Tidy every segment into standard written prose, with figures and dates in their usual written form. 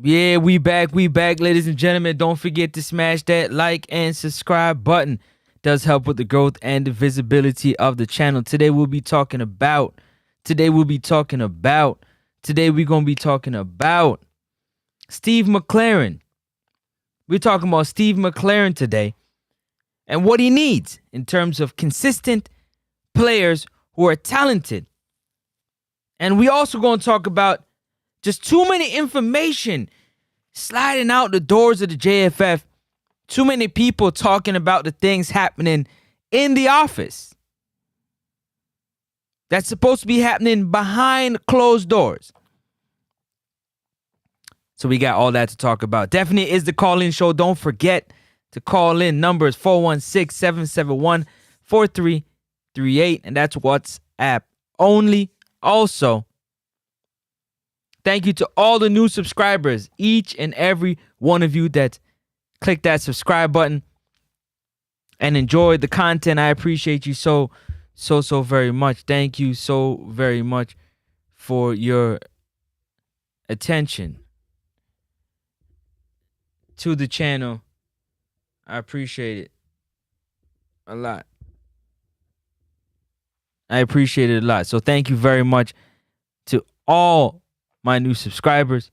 Yeah, we back, ladies and gentlemen. Don't forget to smash that like and subscribe button. Does help with the growth and the visibility of the channel. Today we're gonna be talking about Steve McLaren. We're talking about Steve McLaren today and what he needs in terms of consistent players who are talented. And we also gonna talk about just too many information sliding out the doors of the JFF. Too many people talking about the things happening in the office that's supposed to be happening behind closed doors. So we got all that to talk about. Definitely is the call-in show. Don't forget to call in. Number is 416-771-4338. And that's WhatsApp only. Also, thank you to all the new subscribers, each and every one of you that click that subscribe button and enjoy the content. I appreciate you so very much. Thank you so very much for your attention to the channel. I appreciate it a lot. So thank you very much to all my new subscribers.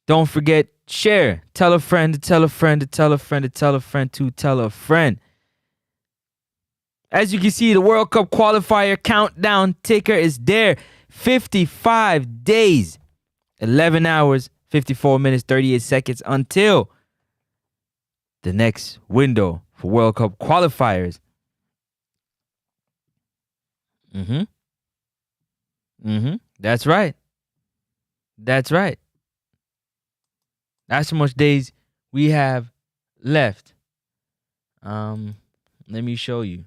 Don't forget, share. Tell a friend to tell a friend to tell a friend to tell a friend to tell a friend. As you can see, the World Cup qualifier countdown ticker is there. 55 days, 11 hours, 54 minutes, 38 seconds until the next window for World Cup qualifiers. That's right. That's how much days we have left. Let me show you.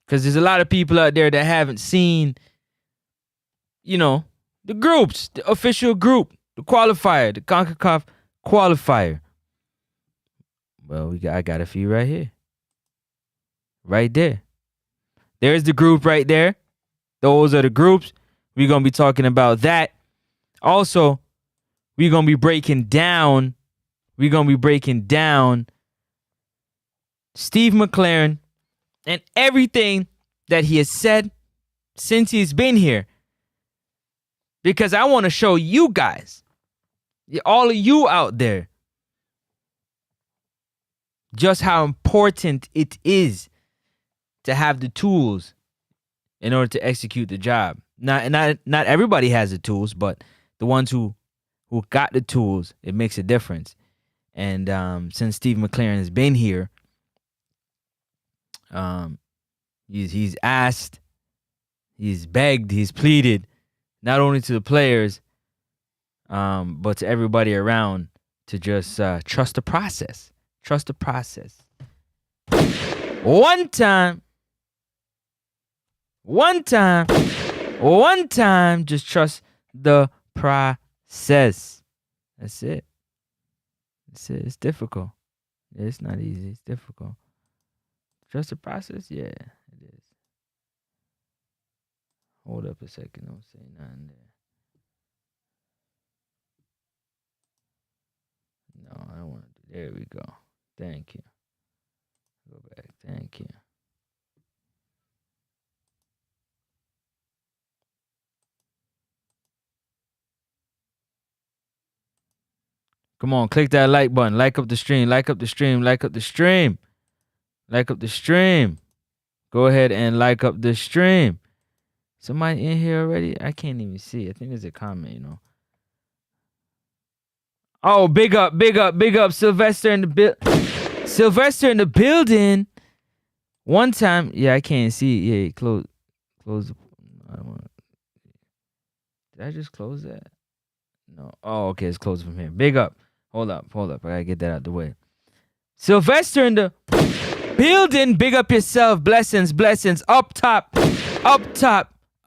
Because there's a lot of people out there that haven't seen, the groups, the official group, the qualifier, the CONCACAF qualifier. Well, I got a few right here. Right there. There's the group right there. Those are the groups. We're going to be talking about that. Also, we're going to be breaking down Steve McLaren and everything that he has said since he's been here. Because I want to show you guys, all of you out there, just how important it is to have the tools in order to execute the job. Not everybody has the tools, but the ones who got the tools, it makes a difference. And since Steve McLaren has been here, he's asked, he's begged, he's pleaded, not only to the players, but to everybody around to just trust the process. Trust the process. One time, just trust the process. That's it. It's difficult. It's not easy. It's difficult. Trust the process? Yeah, it is. Hold up a second. Don't say nothing there. No, I don't want to do. There we go. Thank you. Go back. Thank you. Come on, click that like button. Like up the stream. Go ahead and like up the stream. Somebody in here already? I can't even see. I think there's a comment, Oh, big up. Sylvester in the building. One time, yeah, I can't see. Yeah, close. Did I just close that? No. Oh, okay, it's closed from here. Big up. Hold up. I gotta get that out the way. Sylvester in the building. Big up yourself. Blessings. Up top.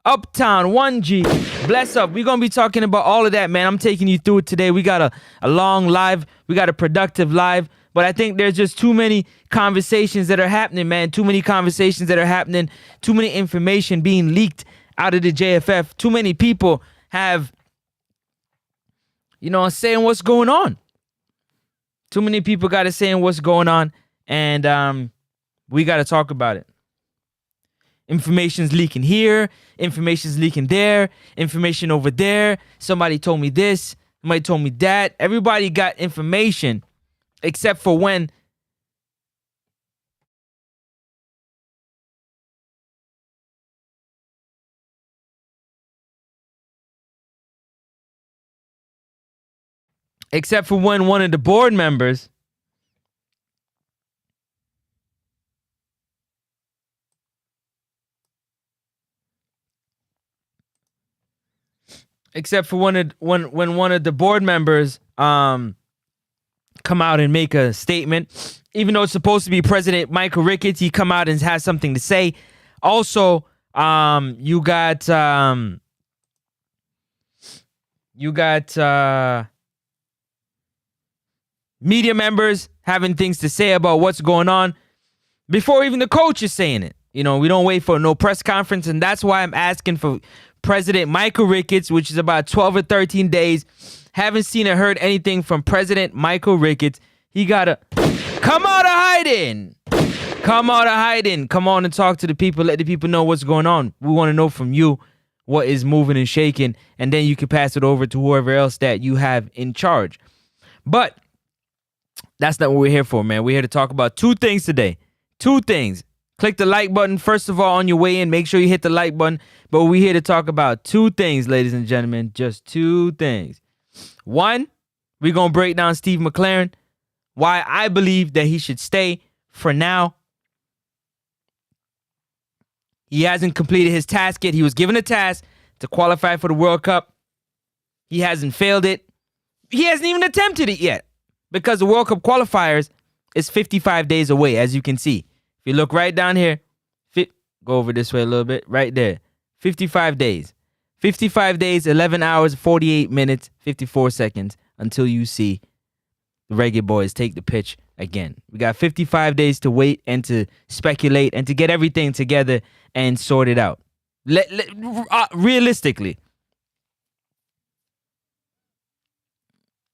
Uptown 1G, bless up. We're going to be talking about all of that, man. I'm taking you through it today. We got a long live. We got a productive live. But I think there's just too many conversations that are happening, man. Too many conversations that are happening. Too many information being leaked out of the JFF. Too many people have, saying what's going on. Too many people got to saying what's going on. And we got to talk about it. Information's leaking here. Information's leaking there. Information over there. Somebody told me this. Somebody told me that. Everybody got information except for when one of the board members when one of the board members come out and make a statement, even though it's supposed to be President Michael Ricketts, he come out and has something to say. Also, you got media members having things to say about what's going on before even the coach is saying it. We don't wait for no press conference, and that's why I'm asking for President Michael Ricketts, which is about 12 or 13 days. Haven't seen or heard anything from President Michael Ricketts. He gotta come out of hiding. Come out of hiding. Come on and talk to the people. Let the people know what's going on. We want to know from you what is moving and shaking, and then you can pass it over to whoever else that you have in charge. But that's not what we're here for, man. We're here to talk about two things today. Two things. Click the like button, first of all, on your way in. Make sure you hit the like button. But we're here to talk about two things, ladies and gentlemen. Just two things. One, we're going to break down Steve McLaren, why I believe that he should stay for now. He hasn't completed his task yet. He was given a task to qualify for the World Cup. He hasn't failed it. He hasn't even attempted it yet because the World Cup qualifiers is 55 days away, as you can see. If you look right down here, go over this way a little bit, right there. 55 days. 55 days, 11 hours, 48 minutes, 54 seconds until you see the Reggae Boys take the pitch again. We got 55 days to wait and to speculate and to get everything together and sort it out. Realistically.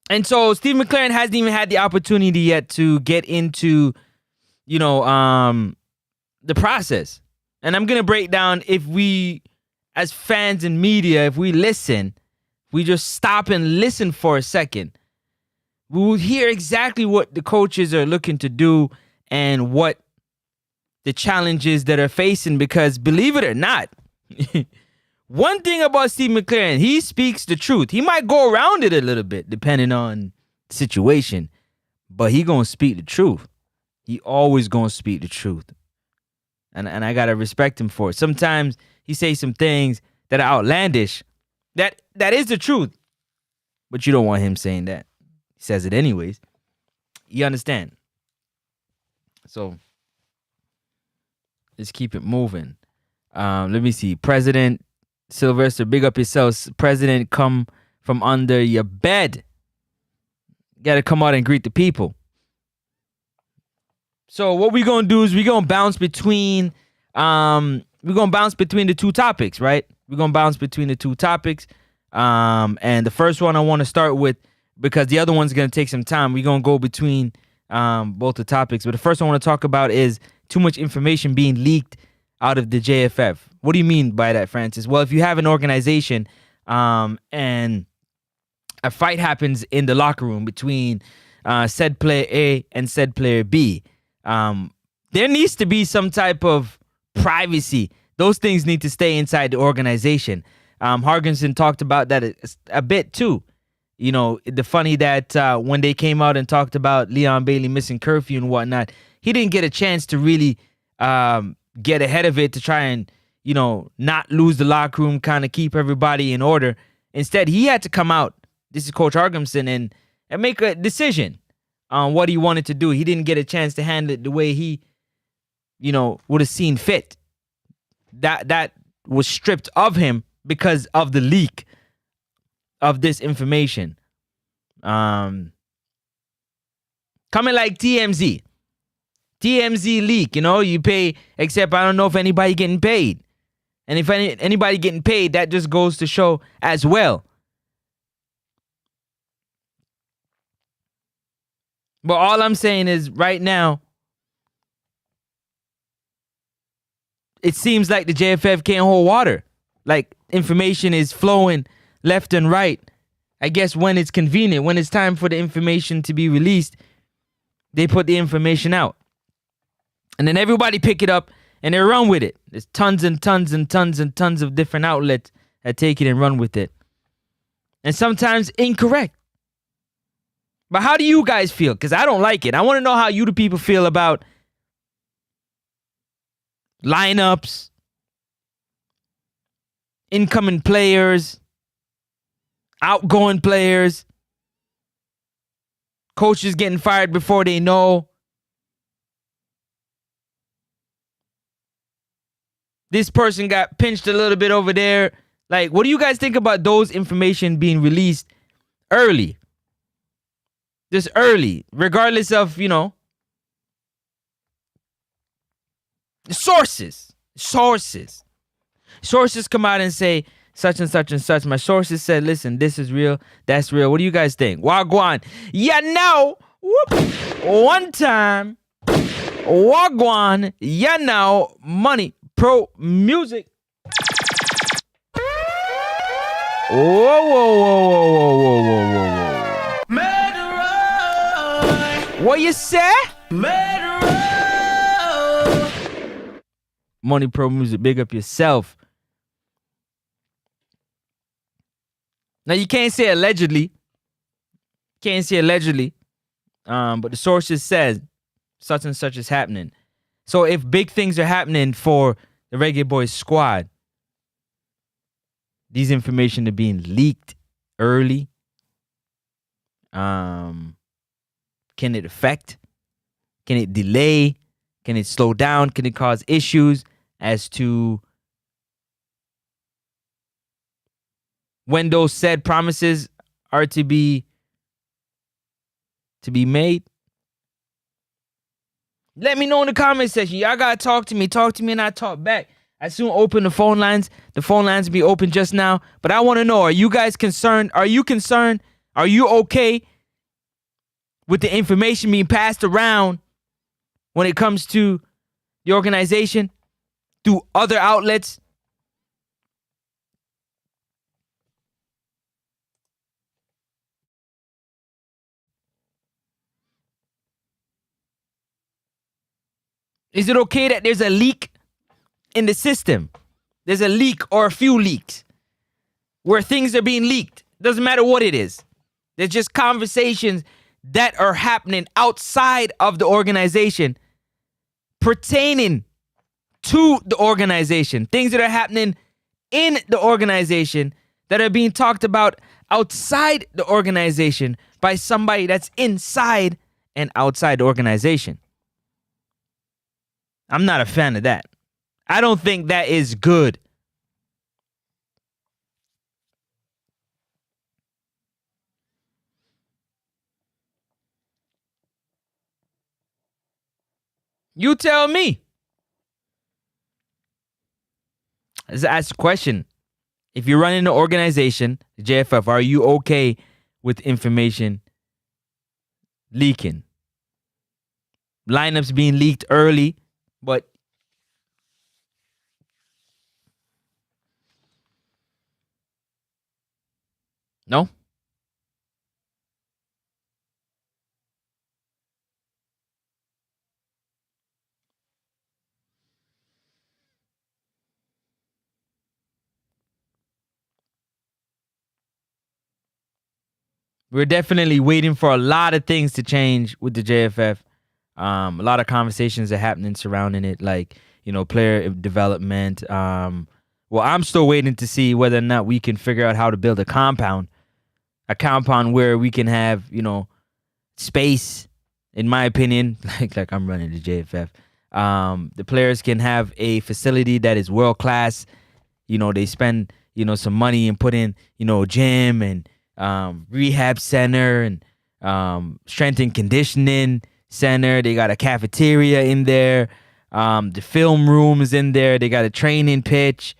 And so Steve McLaren hasn't even had the opportunity yet to get into the process. And I'm going to break down, if we, as fans and media, if we listen, we just stop and listen for a second, we will hear exactly what the coaches are looking to do and what the challenges that are facing. Because believe it or not, one thing about Steve McLaren, he speaks the truth. He might go around it a little bit depending on the situation, but he going to speak the truth. He always gonna speak the truth. And I gotta respect him for it. Sometimes he says some things that are outlandish. That is the truth. But you don't want him saying that. He says it anyways. You understand? So let's keep it moving. Let me see. President Sylvester, big up yourself. President, come from under your bed. Gotta come out and greet the people. So what we're going to do is we're going to bounce between the two topics, right? We're going to bounce between the two topics. And the first one I want to start with, because the other one's going to take some time. We're going to go between both the topics. But the first one I want to talk about is too much information being leaked out of the JFF. What do you mean by that, Francis? Well, if you have an organization and a fight happens in the locker room between said player A and said player B, there needs to be some type of privacy. Those things need to stay inside the organization. Hargensen talked about that a bit too. The funny that when they came out and talked about Leon Bailey missing curfew and whatnot, he didn't get a chance to really get ahead of it to try and, not lose the locker room, kind of keep everybody in order. Instead, he had to come out, this is Coach Hargensen, and make a decision on what he wanted to do. He didn't get a chance to handle it the way he, would have seen fit. That was stripped of him because of the leak of this information. Coming like TMZ. TMZ leak, you pay, except I don't know if anybody getting paid. And if anybody getting paid, that just goes to show as well. But all I'm saying is right now, it seems like the JFF can't hold water. Like information is flowing left and right. I guess when it's convenient, when it's time for the information to be released, they put the information out. And then everybody pick it up and they run with it. There's tons and tons and tons and tons of different outlets that take it and run with it. And sometimes incorrect. But how do you guys feel? Because I don't like it. I want to know how you the people feel about lineups, incoming players, outgoing players, coaches getting fired before they know. This person got pinched a little bit over there. Like, what do you guys think about those information being released early? Just early, regardless of, sources. Sources come out and say such and such and such. My sources said, listen, this is real, that's real. What do you guys think? Wagwan. Yeah, now. One time. Wagwan. Yeah, now. Money. Pro music. Whoa. What you say? Money Pro Music, big up yourself. Now you can't say allegedly. But the sources says such and such is happening. So if big things are happening for the Reggae Boys squad, these information are being leaked early. Can it affect? Can it delay? Can it slow down? Can it cause issues as to when those said promises are to be made? Let me know in the comment section. Y'all gotta talk to me and I talk back. I soon open the phone lines. The phone lines be open just now. But I want to know, are you guys concerned? Are you concerned? Are you okay with the information being passed around when it comes to the organization through other outlets? Is it okay that there's a leak in the system? There's a leak or a few leaks where things are being leaked. Doesn't matter what it is. There's just conversations that are happening outside of the organization pertaining to the organization. Things that are happening in the organization that are being talked about outside the organization by somebody that's inside and outside the organization. I'm not a fan of that. I don't think that is good. You tell me. Let's ask a question. If you're running an organization, the JFF, are you okay with information leaking? Lineups being leaked early, but no? We're definitely waiting for a lot of things to change with the JFF. A lot of conversations are happening surrounding it, like, player development. Well, I'm still waiting to see whether or not we can figure out how to build a compound where we can have, space, in my opinion, like I'm running the JFF. The players can have a facility that is world class, They spend, some money and put in, gym and rehab center and strength and conditioning center. They got a cafeteria in there. The film room is in there. They got a training pitch,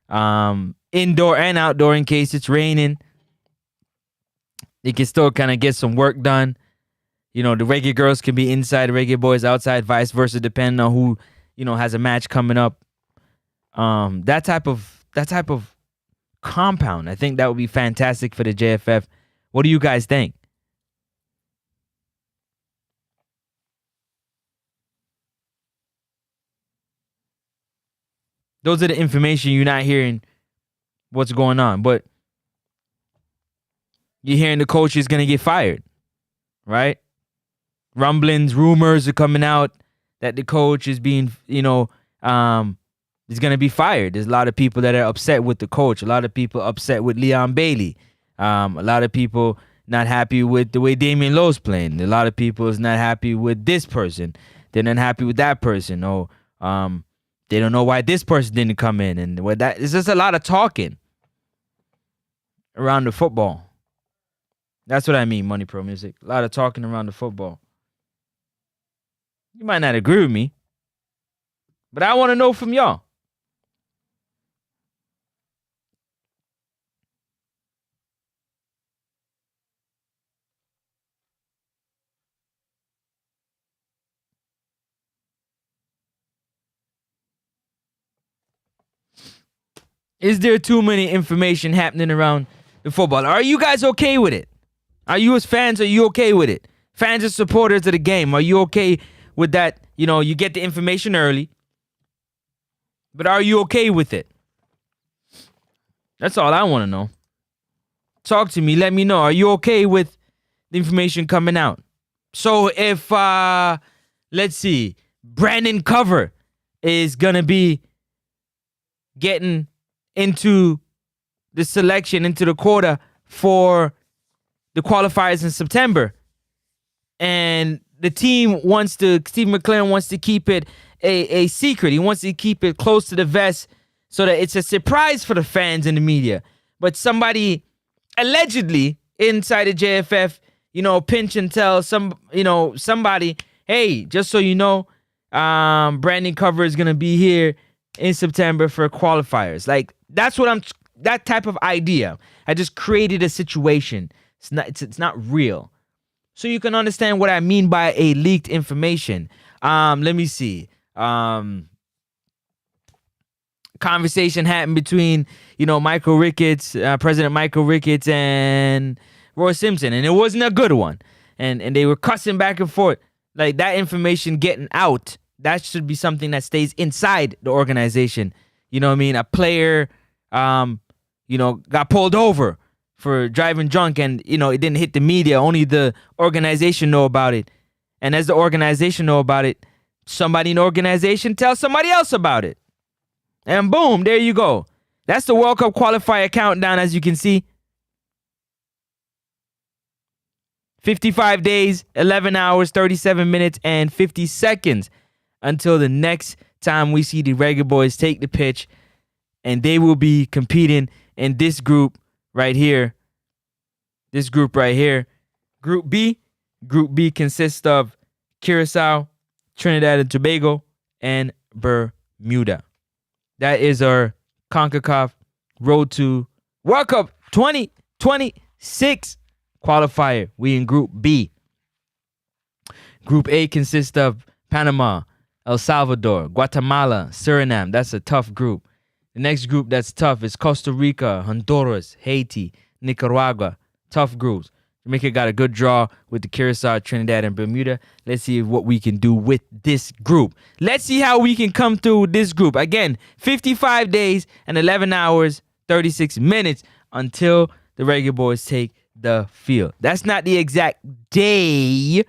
indoor and outdoor in case it's raining. They can still kind of get some work done. The reggae girls can be inside, the reggae boys outside, vice versa, depending on who, has a match coming up. That type of compound, I think that would be fantastic for the JFF. What do you guys think? Those are the information you're not hearing what's going on, but you're hearing the coach is going to get fired, right? Rumblings, rumors are coming out that the coach is being, is going to be fired. There's a lot of people that are upset with the coach. A lot of people upset with Leon Bailey. A lot of people not happy with the way Damian Lowe's playing. A lot of people is not happy with this person. They're not happy with that person. Or they don't know why this person didn't come in. And it's just a lot of talking around the football. That's what I mean, Money Pro Music. A lot of talking around the football. You might not agree with me, but I want to know from y'all. Is there too many information happening around the football? Are you guys okay with it? Are you as fans, are you okay with it? Fans and supporters of the game, are you okay with that? You get the information early, but are you okay with it? That's all I want to know. Talk to me. Let me know. Are you okay with the information coming out? So if, let's see, Brandon Cover is going to be getting into the selection, into the quota for the qualifiers in September, and the team Steve McLaren wants to keep it a secret. He wants to keep it close to the vest so that it's a surprise for the fans and the media. But somebody allegedly inside the JFF, pinch and tell somebody, hey, just so you know, Brandon Cover is going to be here in September for qualifiers. Like, that's what that type of idea. I just created a situation. It's not real. So you can understand what I mean by a leaked information. Let me see. Conversation happened between, Michael Ricketts, President Michael Ricketts, and Roy Simpson, and it wasn't a good one. And they were cussing back and forth. Like, that information getting out, that should be something that stays inside the organization. You know what I mean? A player, got pulled over for driving drunk, and it didn't hit the media. Only the organization know about it. And as the organization know about it, somebody in the organization tells somebody else about it. And boom, there you go. That's the World Cup qualifier countdown, as you can see. 55 days, 11 hours, 37 minutes, and 50 seconds until the next time we see the Reggae Boys take the pitch. And they will be competing in this group right here. This group right here. Group B. Group B consists of Curacao, Trinidad and Tobago, and Bermuda. That is our CONCACAF Road to World Cup 2026 qualifier. We in Group B. Group A consists of Panama, El Salvador, Guatemala, Suriname. That's a tough group. The next group that's tough is Costa Rica, Honduras, Haiti, Nicaragua. Tough groups. Jamaica got a good draw with the Curacao, Trinidad, and Bermuda. Let's see what we can do with this group. Let's see how we can come through this group. Again, 55 days and 11 hours, 36 minutes until the Reggae Boys take the field. That's not the exact day,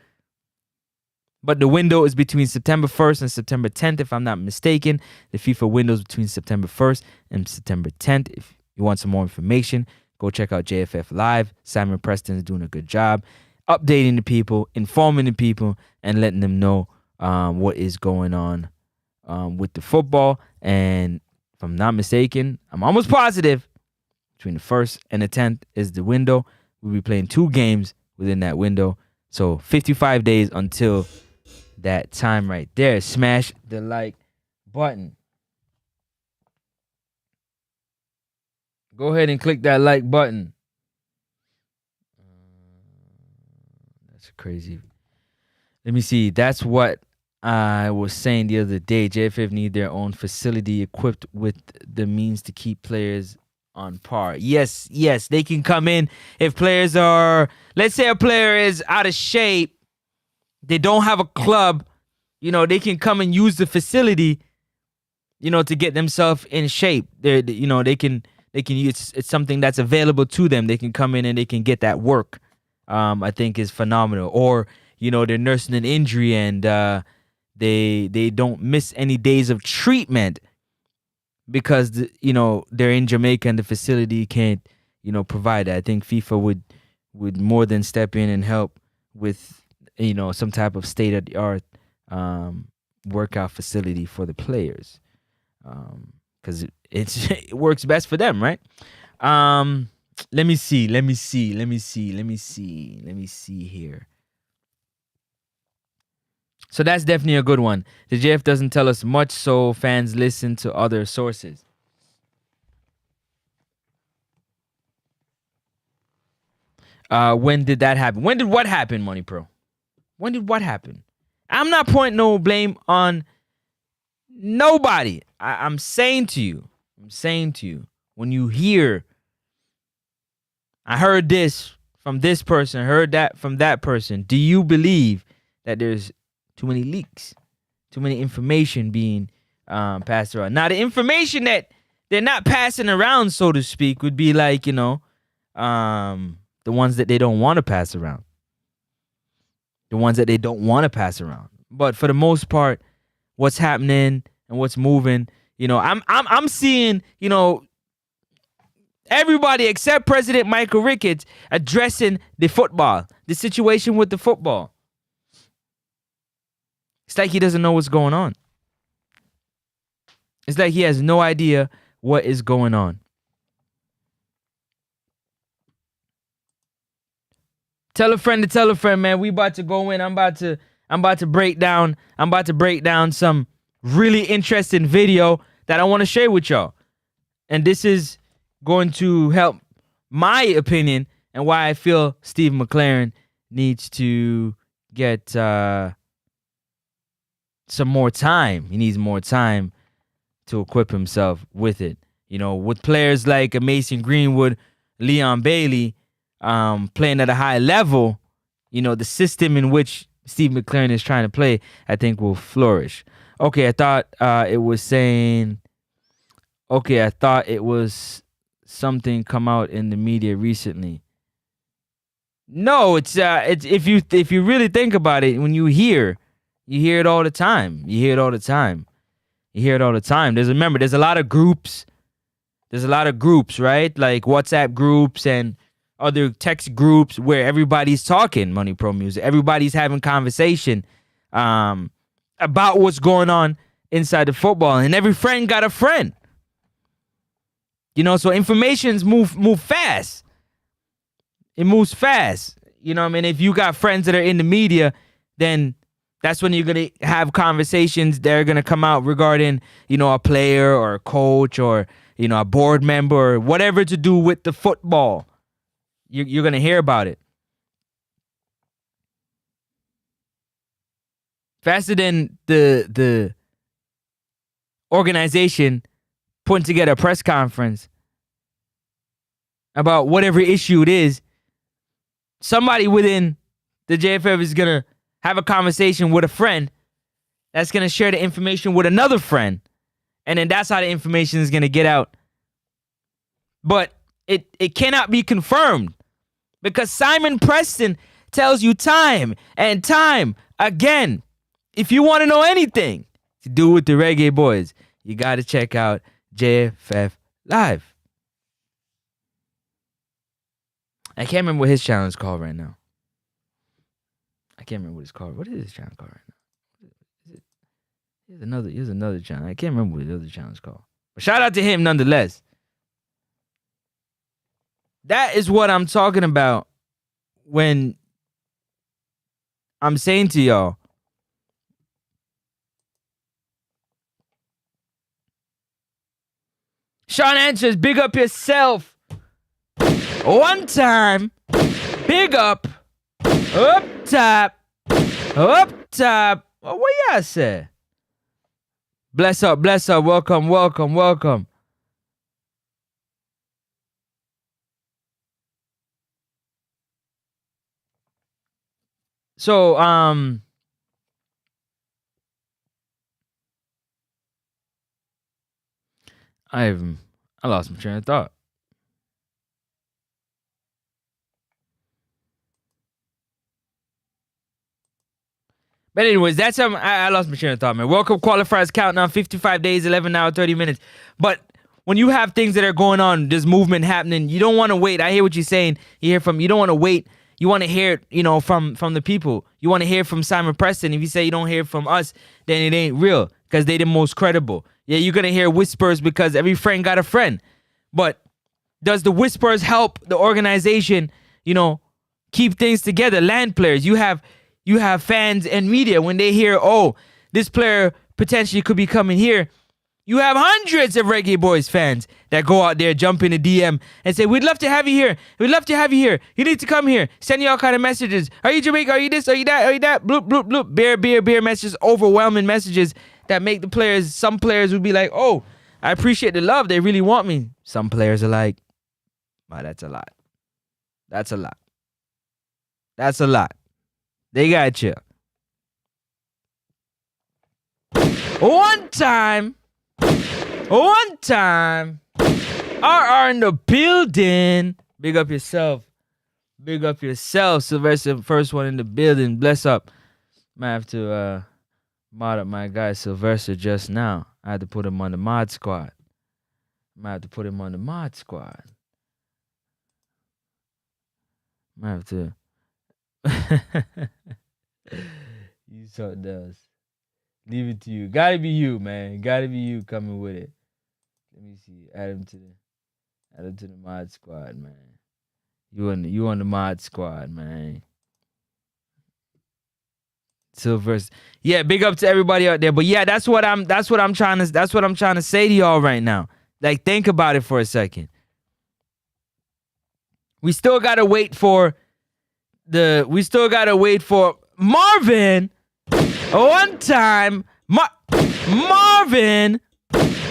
but the window is between September 1st and September 10th, if I'm not mistaken. The FIFA window is between September 1st and September 10th. If you want some more information, go check out JFF Live. Simon Preston is doing a good job updating the people, informing the people, and letting them know what is going on with the football. And if I'm not mistaken, I'm almost positive, between the 1st and the 10th is the window. We'll be playing 2 games within that window. So 55 days until that time right there. Smash the like button. Go ahead and click that like button. That's crazy. Let me see. That's what I was saying the other day. JFF need their own facility equipped with the means to keep players on par. Yes, they can come in if players are, let's say a player is out of shape, they don't have a club, they can come and use the facility, to get themselves in shape. They can use, it's something that's available to them. They can come in and they can get that work. I think is phenomenal. Or, they're nursing an injury and they don't miss any days of treatment because they're in Jamaica and the facility can't provide that. I think FIFA would more than step in and help with some type of state of the art workout facility for the players, because it works best for them, right? Let me see here. So that's definitely a good one. The JF doesn't tell us much, so fans listen to other sources. When did that happen? When did what happen, Money Pro? When did what happen? I'm not pointing no blame on nobody. I'm saying to you, when you hear, I heard this from this person, heard that from that person, do you believe that there's too many leaks, too many information being passed around? Now, the information that they're not passing around, so to speak, would be like, the ones that they don't want to pass around. But for the most part, what's happening and what's moving, I'm seeing, everybody except President Michael Ricketts addressing the football, the situation with the football. It's like he doesn't know what's going on. It's like he has no idea what is going on. Tell a friend to tell a friend, man. We about to go in. I'm about to break down some really interesting video that I want to share with y'all. And this is going to help my opinion and why I feel Steve McLaren needs to get some more time. He needs more time to equip himself with it. With players like Mason Greenwood, Leon Bailey, playing at a high level, the system in which Steve McLaren is trying to play, I think will flourish. Okay, I thought it was something come out in the media recently. No, it's if you really think about it, when you hear it all the time. There's a lot of groups. Right? Like WhatsApp groups and other text groups where everybody's talking Money Pro Music. Everybody's having conversation about what's going on inside the football, and every friend got a friend. So informations move fast. It moves fast. If you got friends that are in the media, then that's when you're going to have conversations that are going to come out regarding, a player or a coach or, a board member or whatever to do with the football. You're going to hear about it. Faster than the organization putting together a press conference about whatever issue it is, somebody within the JFF is going to have a conversation with a friend that's going to share the information with another friend. And then that's how the information is going to get out. But it cannot be confirmed because Simon Preston tells you time and time again, if you want to know anything to do with the Reggae Boys, you got to check out JFF Live. I can't remember what his channel is called right now. I can't remember what it's called. What is his channel called right now? Here's another channel. I can't remember what the other channel is called. But shout out to him nonetheless. That is what I'm talking about when I'm saying to y'all, Sean Answers, big up yourself. One time, big up top. Well, what y'all say? Bless up, welcome. So, I lost my train of thought. But anyways, that's I lost my train of thought, man. World Cup qualifiers countdown, 55 days, 11 hours, 30 minutes. But when you have things that are going on, there's movement happening, you don't want to wait. I hear what you're saying. You don't want to wait. You want to hear it, from the people. You want to hear from Simon Preston. If you say you don't hear from us, then it ain't real, because they the most credible. Yeah, you're going to hear whispers because every friend got a friend. But does the whispers help the organization, keep things together? Land players, you have fans and media. When they hear, oh, this player potentially could be coming here, you have hundreds of Reggae Boys fans that go out there, jump in the DM and say, we'd love to have you here. We'd love to have you here. You need to come here. Send you all kind of messages. Are you Jamaica? Are you this? Are you that? Are you that? Bloop, bloop, bloop. Beer messages, overwhelming messages that make the players, some players would be like, oh, I appreciate the love. They really want me. Some players are like, wow, that's a lot. That's a lot. That's a lot. They got you. One time. RR in the building. Big up yourself. Sylvester, first one in the building. Bless up. Might have to mod up my guy Sylvester just now. I had to put him on the mod squad. Might have to. You something else. Leave it to you. Gotta be you, man. Gotta be you coming with it. Let me see. Add him to the mod squad, man. You on the mod squad, man. Silvers. Yeah, big up to everybody out there. But yeah, that's what I'm trying to say to y'all right now. Like, think about it for a second. We still gotta wait for Marvin. One time, Marvin,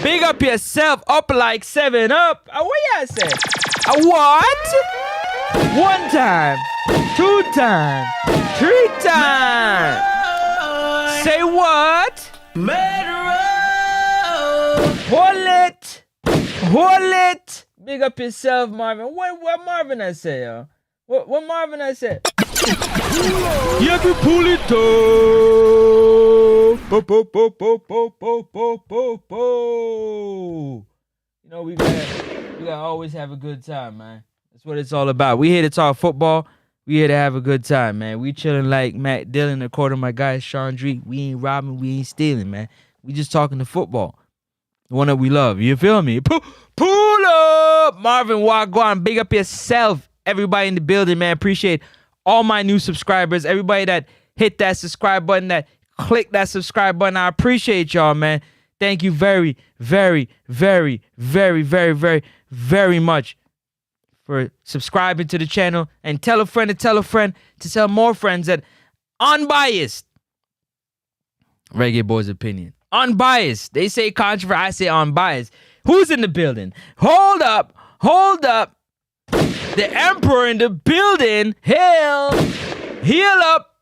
big up yourself, up like 7 up. What y'all say? What? 1 time, 2 time, 3 time. Say what? Hold it. Big up yourself, Marvin. What Marvin I say, yo? What Marvin I say? Yeah, we pull it po. We gotta always have a good time, man. That's what it's all about. We here to talk football. We here to have a good time, man. We chilling like Matt Dillon, according to my guy Sean Drake. We ain't robbing, we ain't stealing, man. We just talking to football. The one that we love. You feel me? Pull up! Marvin Wagwan, big up yourself. Everybody in the building, man. Appreciate all my new subscribers. Everybody that hit that subscribe button, that click that subscribe button. I appreciate y'all, man. Thank you very, very, very, very, very, very, very much for subscribing to the channel. And tell a friend to tell more friends that unbiased Reggae Boys opinion. Unbiased. They say controversial, I say unbiased. Who's in the building? Hold up. The Emperor in the building. Heal up.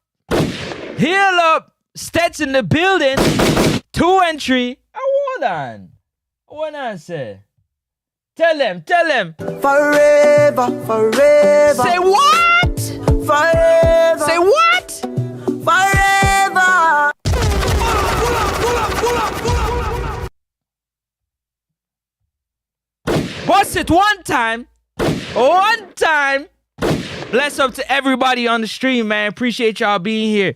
Stats in the building. 2 and 3. Hold on. What I say? Tell them. Forever. Say what? Forever. Say what? Forever. Bust it 1 time. 1 time. Bless up to everybody on the stream, man. Appreciate y'all being here.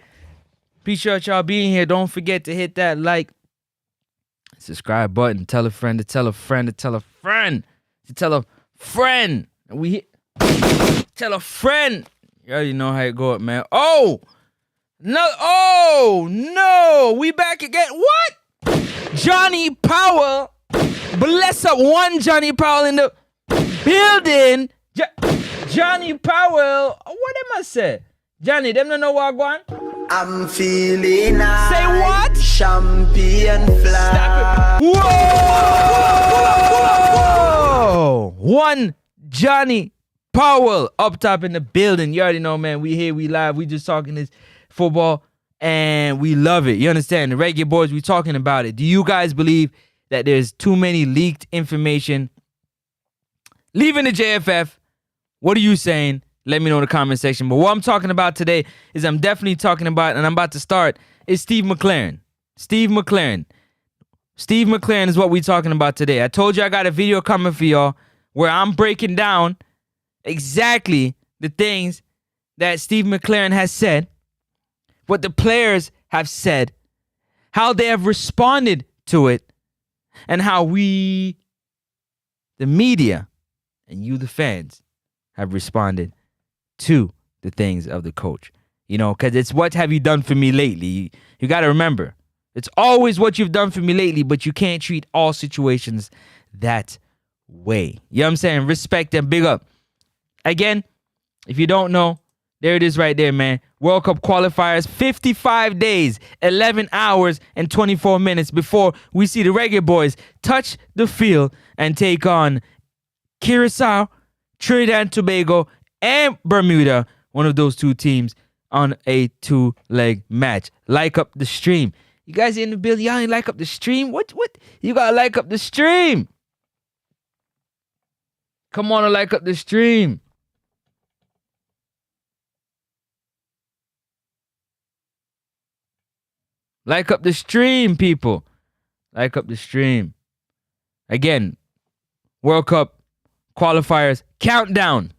Don't forget to hit that like Subscribe button. Tell a friend to tell a friend to tell a friend to tell a friend. Tell a friend. You already know how it go, man. Oh no. We back again. What? Johnny Powell. Bless up one Johnny Powell in the building. Johnny Powell. What am I say? Johnny, them don't know what I'm going. I'm feeling nice. Say what? Champion fly. Stop it. Whoa! One Johnny Powell up top in the building. You already know, man. We here, we live. We just talking this football and we love it. You understand? The Reggae Boys, we talking about it. Do you guys believe that there's too many leaked information leaving the JFF? What are you saying? Let me know in the comment section. But what I'm talking about today is I'm definitely talking about, and I'm about to start, is Steve McLaren. Steve McLaren. Steve McLaren is what we're talking about today. I told you I got a video coming for y'all where I'm breaking down exactly the things that Steve McLaren has said, what the players have said, how they have responded to it, and how we, the media, and you, the fans, have responded to the things of the coach. You know, because it's what have you done for me lately. You got to remember, it's always what you've done for me lately, but you can't treat all situations that way. You know what I'm saying? Respect and big up. Again, if you don't know, there it is right there, man. World Cup qualifiers, 55 days, 11 hours, and 24 minutes before we see the Reggae Boys touch the field and take on Curacao, Trinidad and Tobago, and Bermuda, one of those two teams, on a 2-leg match. Like up the stream. You guys in the building, y'all ain't like up the stream? What? You gotta like up the stream. Come on and like up the stream. Like up the stream, people. Like up the stream. Again, World Cup qualifiers, countdown.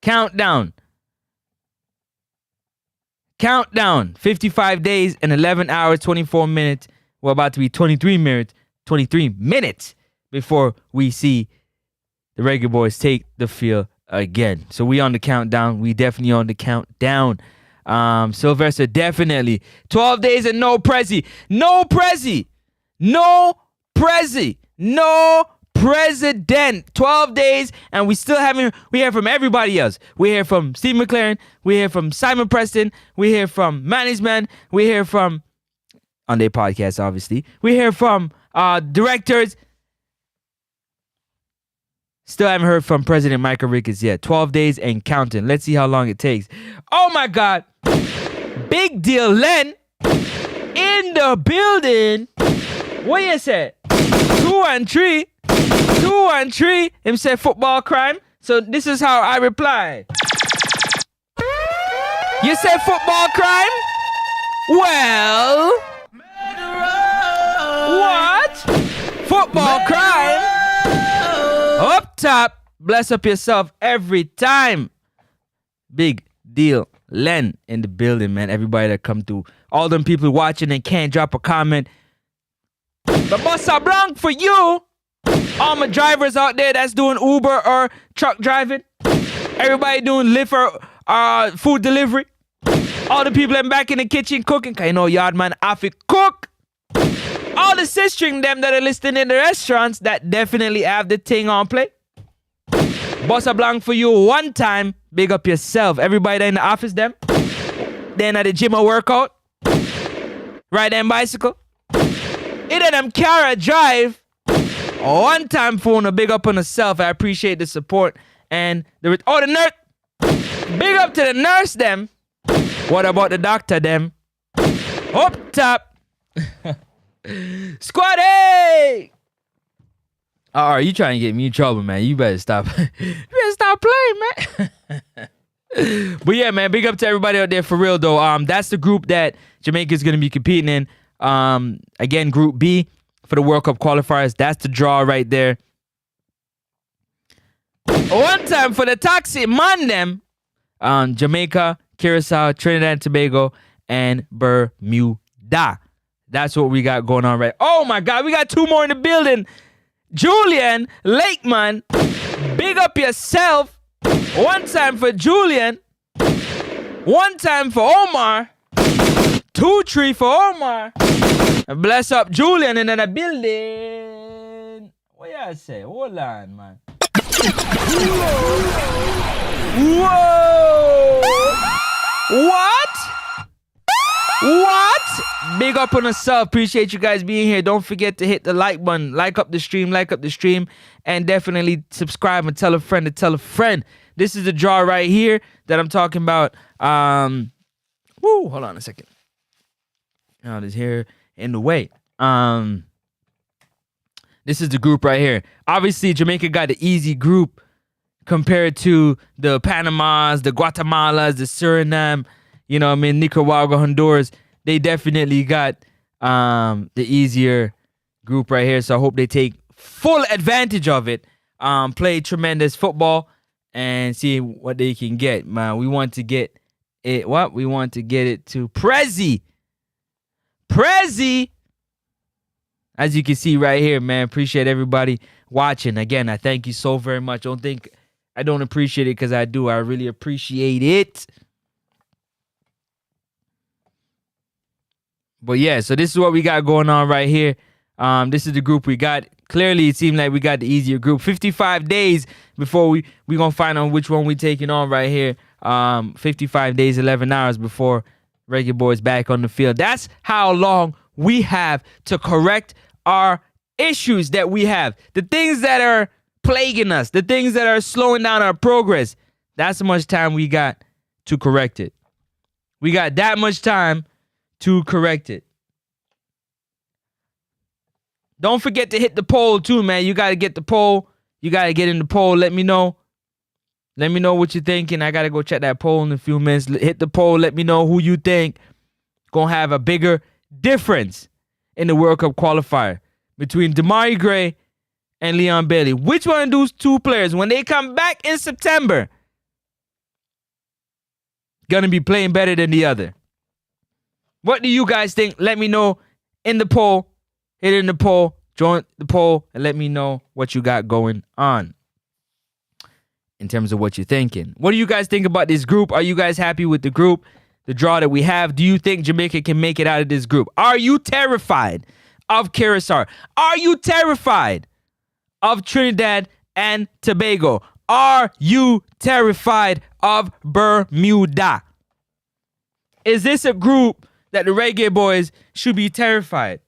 55 days and 11 hours, 24 minutes. We're about to be 23 minutes before we see the Reggae Boys take the field again. So we on the countdown. We definitely on the countdown. Sylvester, definitely. 12 days and no Prezi. No president. 12 days, and we hear from everybody else. We hear from Steve McLaren. We hear from Simon Preston. We hear from Manny's Man. We hear from, on their podcast, obviously. We hear from directors. Still haven't heard from President Michael Ricketts yet. 12 days and counting. Let's see how long it takes. Oh my God. Big deal, Len. In the building. What you said? 2 and 3. Him said football crime. So this is how I reply. You said football crime? Well, what? Football crime? Up top. Bless up yourself every time. Big deal. Len in the building, man. Everybody that come through. All them people watching and can't drop a comment. But Bossa Blanc for you. All my drivers out there that's doing Uber or truck driving. Everybody doing Lyft or food delivery. All the people back in the kitchen cooking. Cause you know yard man have to cook. All the sistering them that are listening in the restaurants that definitely have the thing on play. Bossa Blanc for you one time. Big up yourself. Everybody that in the office them. Then at the gym or workout. Ride them bicycle. Either them car or drive. One time phone, a big up on herself. I appreciate the support. And the nurse. Big up to the nurse them. What about the doctor them? Up top. Squad. You trying to get me in trouble, man. You better stop. You better stop playing, man. But yeah, man, big up to everybody out there for real though. That's the group that Jamaica's gonna be competing in. Again, Group B for the World Cup qualifiers. That's the draw right there. One time for the Toxic Man them. Jamaica, Curacao, Trinidad and Tobago, and Bermuda. That's what we got going on right. Oh my God, we got 2 more in the building. Julian Lakeman, big up yourself. 1 time for Julian. 1 time for Omar. 2-3 for Omar. And bless up Julian in the building. What y'all say? Hold on, man. Whoa! What? Big up on yourself. Appreciate you guys being here. Don't forget to hit the like button. Like up the stream. And definitely subscribe and tell a friend to tell a friend. This is the draw right here that I'm talking about. Hold on a second. Oh, this here in the way. This is the group right here. Obviously, Jamaica got the easy group compared to the Panamas, the Guatemalas, the Suriname, Nicaragua, Honduras. They definitely got the easier group right here. So I hope they take full advantage of it. Play tremendous football and see what they can get. Man, we want to get it. What? We want to get it to Prezi. As you can see right here, man. Appreciate everybody watching. Again, I thank you so very much. Don't think I don't appreciate it, because I do. I really appreciate it. But yeah, so this is what we got going on right here. This is the group we got. Clearly, it seemed like we got the easier group. 55 days before we going to find out which one we taking on right here. 55 days, 11 hours before Reggae Boys back on the field. That's how long we have to correct our issues that we have. The things that are plaguing us. The things that are slowing down our progress. That's how much time we got to correct it. We got that much time to correct it. Don't forget to hit the poll too, man. You got to get the poll. You got to get in the poll. Let me know. Let me know what you're thinking. I got to go check that poll in a few minutes. Hit the poll. Let me know who you think going to have a bigger difference in the World Cup qualifier between Damari Gray and Leon Bailey. Which one of those 2 players, when they come back in September, going to be playing better than the other? What do you guys think? Let me know in the poll. Hit in the poll. Join the poll and let me know what you got going on in terms of what you're thinking. What do you guys think about this group? Are you guys happy with the group, the draw that we have? Do you think Jamaica can make it out of this group? Are you terrified of Curacao? Are you terrified of Trinidad and Tobago? Are you terrified of Bermuda? Is this a group that the Reggae Boys should be terrified?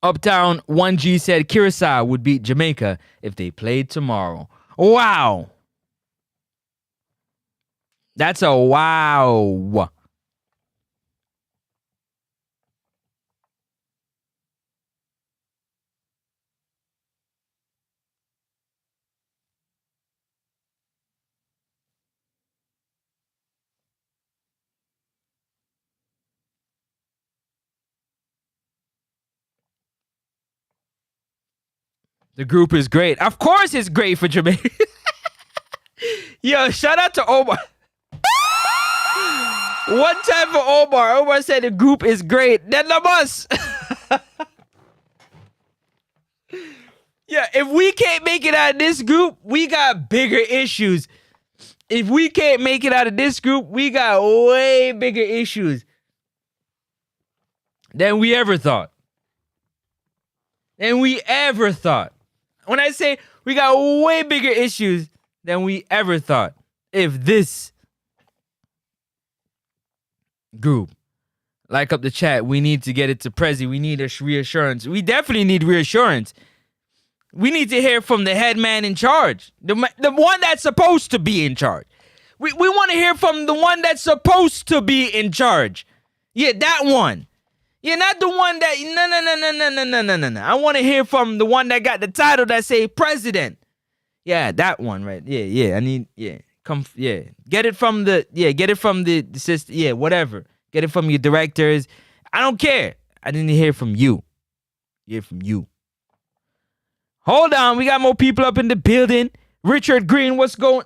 Uptown 1G said Curacao would beat Jamaica if they played tomorrow. Wow. That's a wow. The group is great. Of course it's great for Jamaica. Yo, shout out to Omar. 1 time for Omar. Omar said the group is great. Then the bus. Yeah, if we can't make it out of this group, we got bigger issues. If we can't make it out of this group, we got way bigger issues than we ever thought. When I say we got way bigger issues than we ever thought. If this group, like up the chat, we need to get it to Prezi. We need a reassurance. We definitely need reassurance. We need to hear from the head man in charge. The one that's supposed to be in charge. We want to hear from the one that's supposed to be in charge. Yeah, that one. Yeah, not the one that, no. I want to hear from the one that got the title that say president. Yeah, that one, right? Yeah. I need, yeah. Get it from the system. Yeah, whatever. Get it from your directors. I don't care. I didn't hear from you. Hear from you. Hold on. We got more people up in the building. Richard Green, what's going?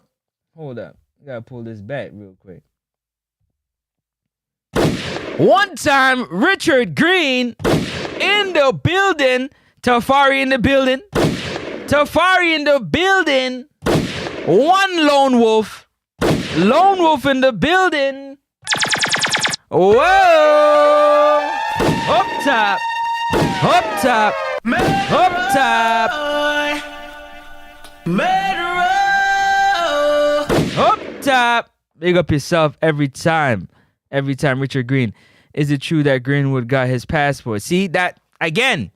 Hold up. I gotta pull this back real quick. One time, Richard Green in the building. Tafari in the building. Tafari in the building. One lone wolf. Lone wolf in the building. Whoa! Up top. Up top. Up top. Up top. Big up yourself every time. Every time, Richard Green. Is it true that Greenwood got his passport? See, that, again,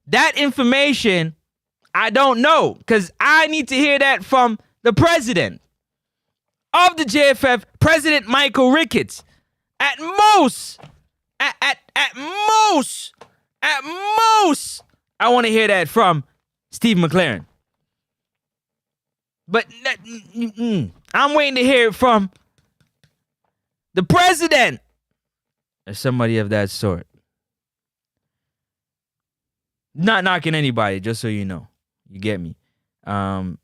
that information, I don't know. Because I need to hear that from the president of the JFF, President Michael Ricketts. At most, I want to hear that from Steve McLaren. But I'm waiting to hear it from the president or somebody of that sort. Not knocking anybody, just so you know. You get me?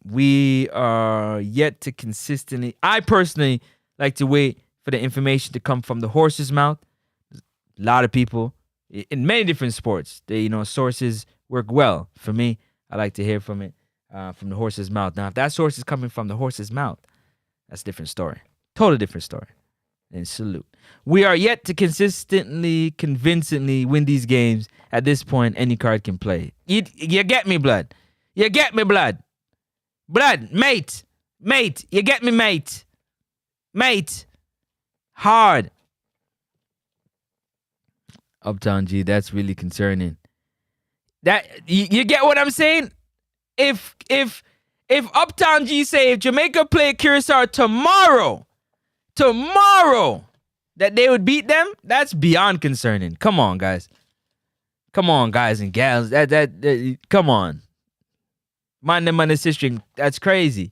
We are yet to consistently... I personally like to wait for the information to come from the horse's mouth. A lot of people, in many different sports, sources work well. For me, I like to hear from it, from the horse's mouth. Now, if that source is coming from the horse's mouth, that's a different story. Totally different story. And salute. We are yet to consistently, convincingly win these games. At this point, any card can play. You get me, blood. You get me, blood. Blood, mate. Mate, you get me, mate. Mate. Hard. Uptown G, that's really concerning. That you get what I'm saying? If Uptown G say if Jamaica play Curacao tomorrow, that they would beat them, that's beyond concerning. Come on, guys. Come on, guys and gals. That come on. Mind them on the string. That's crazy.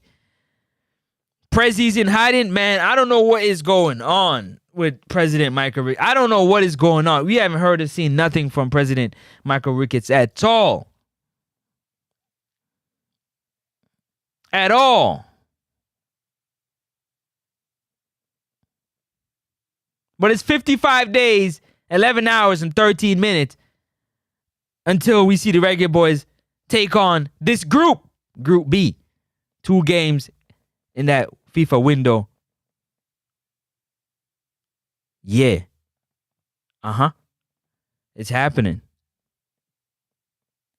Prezzi's in hiding, man. I don't know what is going on with President Michael Ricketts. I don't know what is going on. We haven't heard or seen nothing from President Michael Ricketts at all. At all. But it's 55 days, 11 hours, and 13 minutes until we see the Reggae Boys take on this group, Group B. 2 games in that FIFA window. Yeah. It's happening.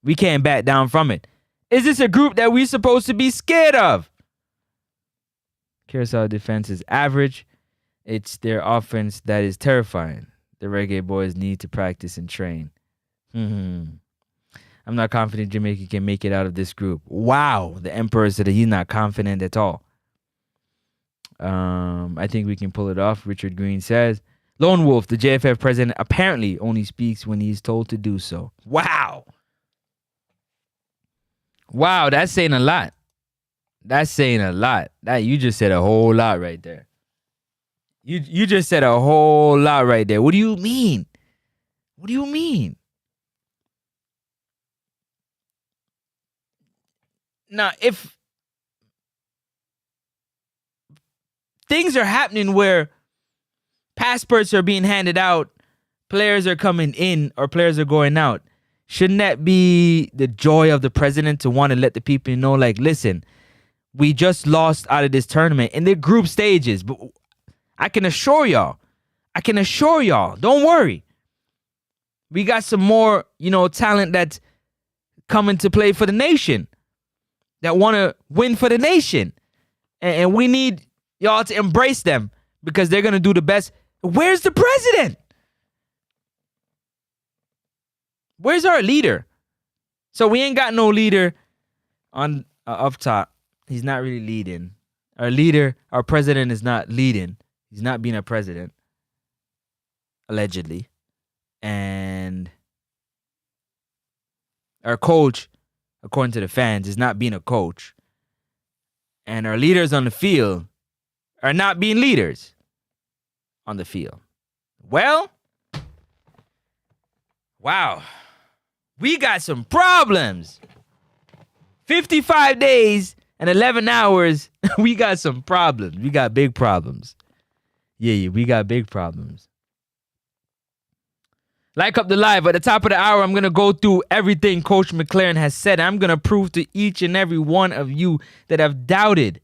We can't back down from it. Is this a group that we're supposed to be scared of? Curacao defense is average. It's their offense that is terrifying. The Reggae Boys need to practice and train. I'm not confident Jamaica can make it out of this group. Wow. The Emperor said that he's not confident at all. I think we can pull it off, Richard Green says. Lone Wolf, the JFF president, apparently only speaks when he's told to do so. Wow. Wow, that's saying a lot. That's saying a lot. That you just said a whole lot right there. You just said a whole lot right there. What do you mean? What do you mean? Now, if things are happening where passports are being handed out, players are coming in or players are going out, shouldn't that be the joy of the president to want to let the people know, like, listen, we just lost out of this tournament in the group stages, but I can assure y'all, don't worry. We got some more, talent that's coming to play for the nation, that want to win for the nation. And we need y'all to embrace them because they're going to do the best. Where's the president? Where's our leader? So we ain't got no leader on up top. He's not really leading. Our president is not leading. He's not being a president, allegedly. And our coach, according to the fans, is not being a coach. And our leaders on the field are not being leaders on the field. Well, wow. We got some problems. 55 days and 11 hours, we got some problems. We got big problems. Yeah, we got big problems. Like up the live. At the top of the hour, I'm going to go through everything Coach McLaren has said. I'm going to prove to each and every one of you that have doubted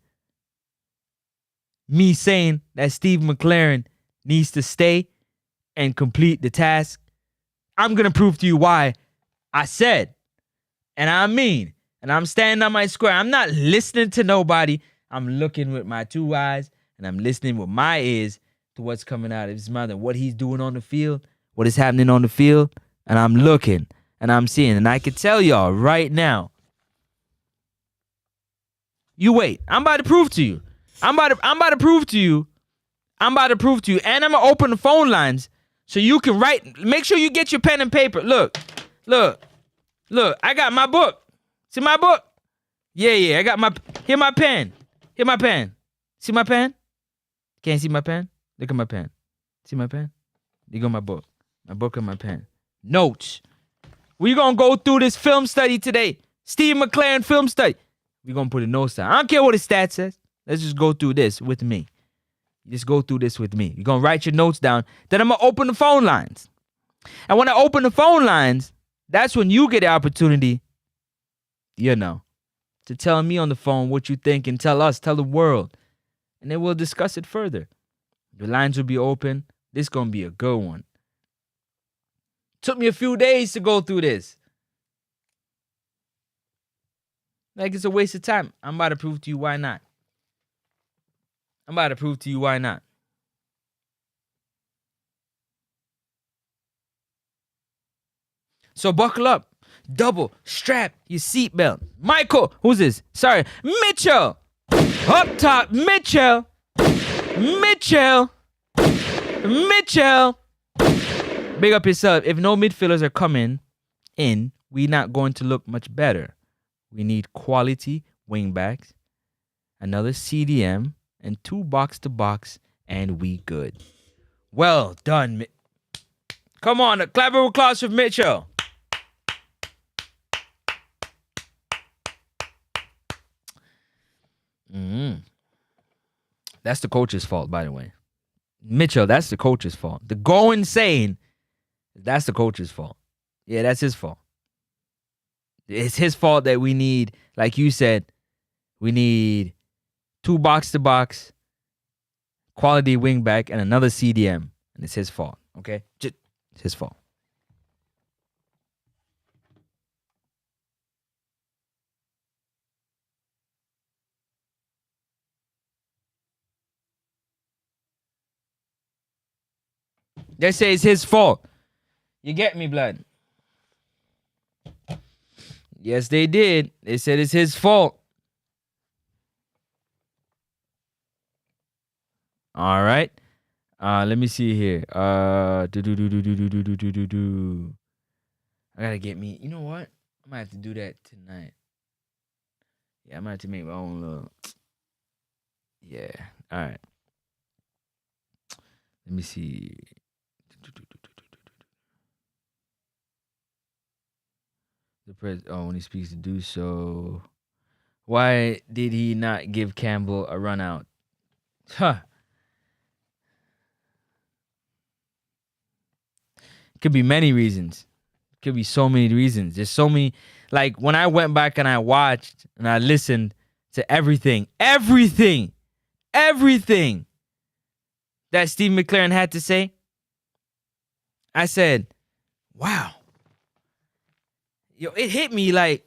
me saying that Steve McLaren needs to stay and complete the task. I'm going to prove to you why I said, and I mean, and I'm standing on my square. I'm not listening to nobody. I'm looking with my two eyes and I'm listening with my ears to what's coming out of his mouth and what he's doing on the field, what is happening on the field. And I'm looking and I'm seeing. And I can tell y'all right now, you wait. I'm about to prove to you. I'm about to prove to you. I'm about to prove to you. And I'm going to open the phone lines so you can write. Make sure you get your pen and paper. Look. I got my book. See my book? Yeah. I got my, here my pen. See my pen? Can't see my pen? Look at my pen. See my pen? Look at my book. My book and my pen. Notes. We're going to go through this film study today. Steve McLaren film study. We're going to put a notes down. I don't care what the stat says. Let's just go through this with me. Just go through this with me. You're going to write your notes down. Then I'm going to open the phone lines. And when I open the phone lines, that's when you get the opportunity, to tell me on the phone what you think and tell the world. And then we'll discuss it further. The lines will be open. This is going to be a good one. Took me a few days to go through this. Like it's a waste of time. I'm about to prove to you why not. So buckle up. Double strap your seatbelt. Michael, who's this? Sorry, Mitchell. Up top, Mitchell. Big up yourself. If no midfielders are coming in, we're not going to look much better. We need quality wingbacks, another CDM, and 2 box-to-box, and we good. Well done. Come on, a clap of applause for Mitchell. That's the coach's fault, by the way. Mitchell, that's the coach's fault. The going saying, that's the coach's fault. Yeah, that's his fault. It's his fault that we need, like you said, we need 2 box-to-box, quality wingback, and another CDM. And it's his fault, okay? It's his fault. They say it's his fault. You get me, blood? Yes, they did. They said it's his fault. All right. Let me see here. I gotta get me. You know what? I might have to do that tonight. Yeah, I might have to make my own little. Yeah. All right. Let me see. When he speaks to do so. Why did he not give Campbell a run out? Could be many reasons. Could be so many reasons. There's so many. Like when I went back and I watched and I listened to everything that Steve McLaren had to say, I said, wow. Yo, it hit me like,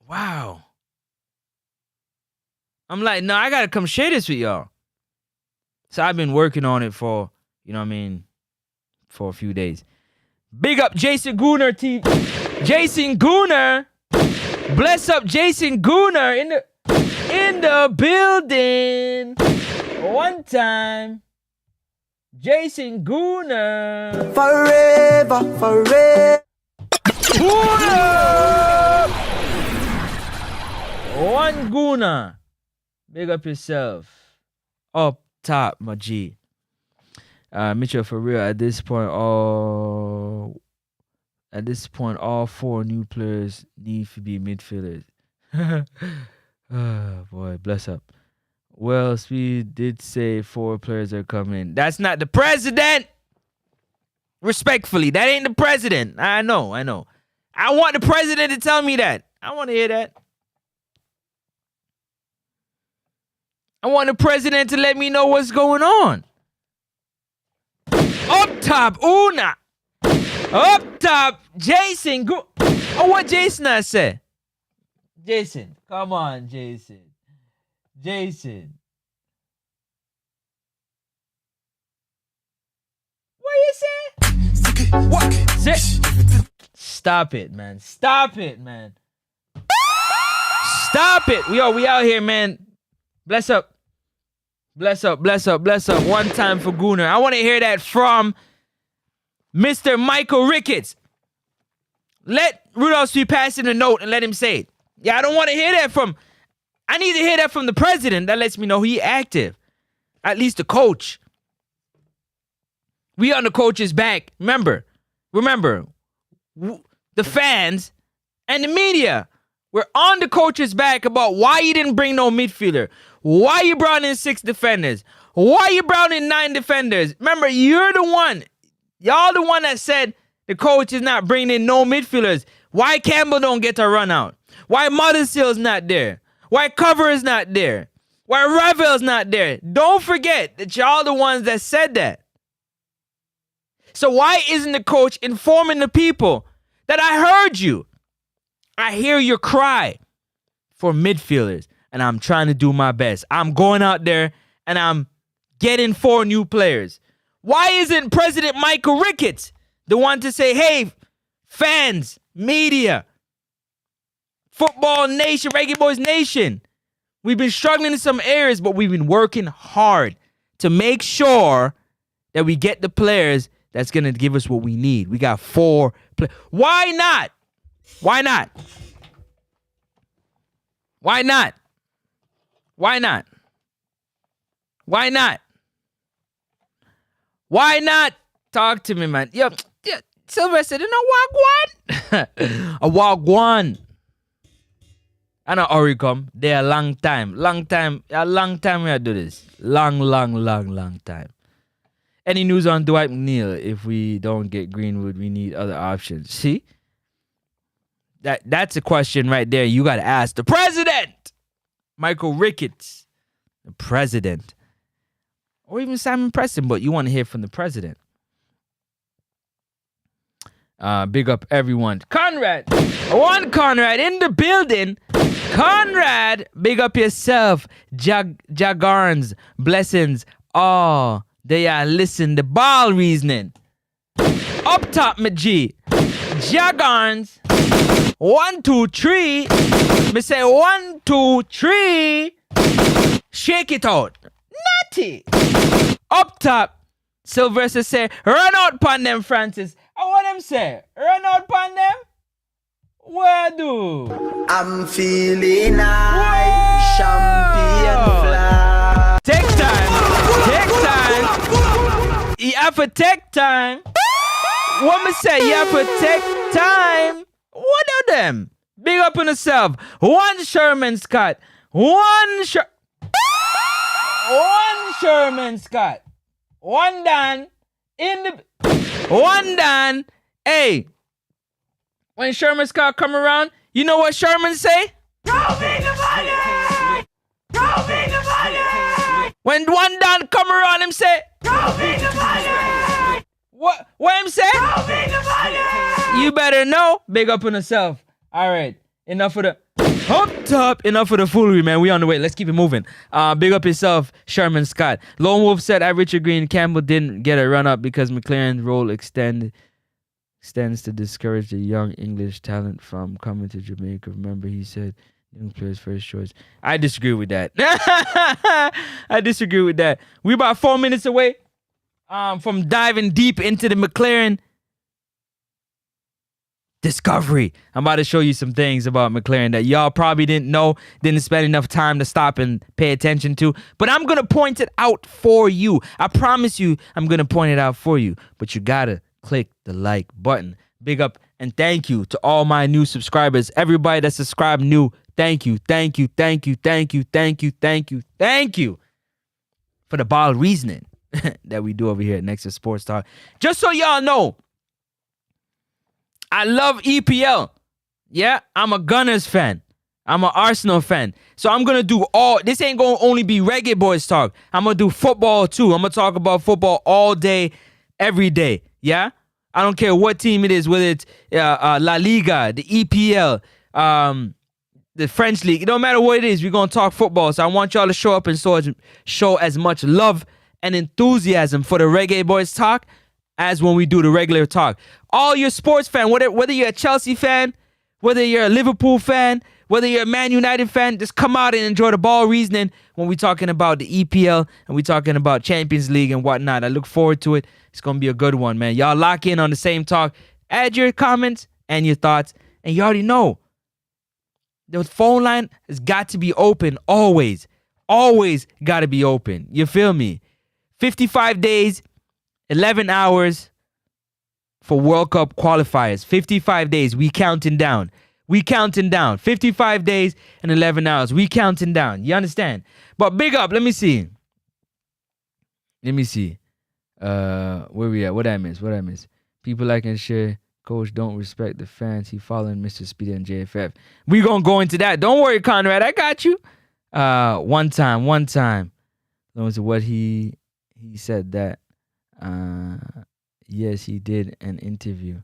wow. I'm like, no, I got to come share this with y'all. So I've been working on it for, for a few days. Big up Jason Gooner, Jason Gooner. Bless up Jason Gooner in the building. One time. Jason Gooner. Forever. Gooner! One Gooner. Big up yourself. Up top, my G. Mitchell, for real, at this point, At this point, all 4 new players need to be midfielders. Oh, boy, bless up. Well, Speed did say 4 players are coming. That's not the president. Respectfully, that ain't the president. I know. I want the president to tell me that. I want to hear that. I want the president to let me know what's going on. Up top, Una. Up top, Jason. Oh, what Jason I said? Jason, come on, Jason. What you say? Stop it, man. Stop it. We out here, man. Bless up. One time for Gooner. I want to hear that from Mr. Michael Ricketts. Let Rudolph Sweet pass him the note and let him say it. Yeah, I don't want to hear that from... I need to hear that from the president. That lets me know he active. At least the coach. We on the coach's back. Remember, the fans and the media. We're on the coach's back about why you didn't bring no midfielder. Why you brought in 6 defenders. Why you brought in 9 defenders. Remember, you're the one. Y'all the one that said the coach is not bringing in no midfielders. Why Campbell don't get a run out? Why Motherseal's not there? Why Cover is not there? Why Ravel's not there? Don't forget that y'all the ones that said that. So why isn't the coach informing the people that I heard you? I hear your cry for midfielders, and I'm trying to do my best. I'm going out there, and I'm getting 4 new players. Why isn't President Michael Ricketts the one to say, hey, fans, media, football nation, Reggae Boys Nation, we've been struggling in some areas, but we've been working hard to make sure that we get the players that's going to give us what we need. We got 4 players. Why not? Why not? Talk to me, man. Yeah, Sylvester, you know Wagwan? A Wagwan. I know Ori come. They a long time we do this. Long time. Any news on Dwight McNeil? If we don't get Greenwood, we need other options. See? That's a question right there. You got to ask the president, Michael Ricketts, the president, or even Simon Preston. But you want to hear from the president. Big up everyone. Conrad in the building. Conrad, big up yourself. Jagarns, blessings. Oh, they are listen. The ball reasoning. Up top, my G. Jagarns. 1, 2, 3. Me say 1, 2, 3. Shake it out. Natty. Up top. Sylvester say, run out pon them, Francis. What them say? Run out pon them? Where do? I'm feeling high. Champion fly. Take time. You have to take time. What me say? You have to take time. What of them? Big up on yourself. 1 Sherman Scott. 1 Sherman Scott. 1 Dan. 1 Dan. Hey. When Sherman Scott come around, you know what Sherman say? Go be the money! When 1 Dan come around, him say, go be the money! What him say? Go be the money! You better know. Big up on yourself. All right. Enough of the up top. Enough of the foolery, man. We on the way. Let's keep it moving. Big up yourself, Sherman Scott. Lone Wolf said at Richard Green, Campbell didn't get a run up because McLaren's role extends to discourage the young English talent from coming to Jamaica. Remember, he said young players first choice. I disagree with that. We're about 4 minutes away from diving deep into the McLaren discovery. I'm about to show you some things about McLaren that y'all probably didn't know, didn't spend enough time to stop and pay attention to. But I'm going to point it out for you. I promise you I'm going to point it out for you. But you got to click the like button. Big up And thank you to all my new subscribers. Everybody that subscribed new, thank you, thank you, thank you, thank you, thank you, thank you, thank you for the ball reasoning that we do over here at Nexus Sports Talk. Just so y'all know, I love EPL. Yeah, I'm a Gunners fan. I'm an Arsenal fan. So I'm going to do this ain't going to only be Reggae Boys talk. I'm going to do football too. I'm going to talk about football all day, every day. Yeah? I don't care what team it is, whether it's La Liga, the EPL, the French League. It don't matter what it is. We're going to talk football. So I want y'all to show up and show as much love and enthusiasm for the Reggae Boys talk as when we do the regular talk. All your sports fan, whether you're a Chelsea fan, whether you're a Liverpool fan, whether you're a Man United fan, just come out and enjoy the ball reasoning when we're talking about the EPL and we're talking about Champions League and whatnot. I look forward to it. It's going to be a good one, man. Y'all lock in on the same talk. Add your comments and your thoughts. And you already know, the phone line has got to be open always. Always got to be open. You feel me? 55 days, 11 hours for World Cup qualifiers. 55 days. We counting down. 55 days and 11 hours. We counting down. You understand? But big up. Let me see. Where we at? What I miss? People like and share. Coach don't respect the fans. He following Mr. Speedy and JFF. We gonna go into that. Don't worry, Conrad. I got you. One time. Those what he said that. Yes, he did an interview.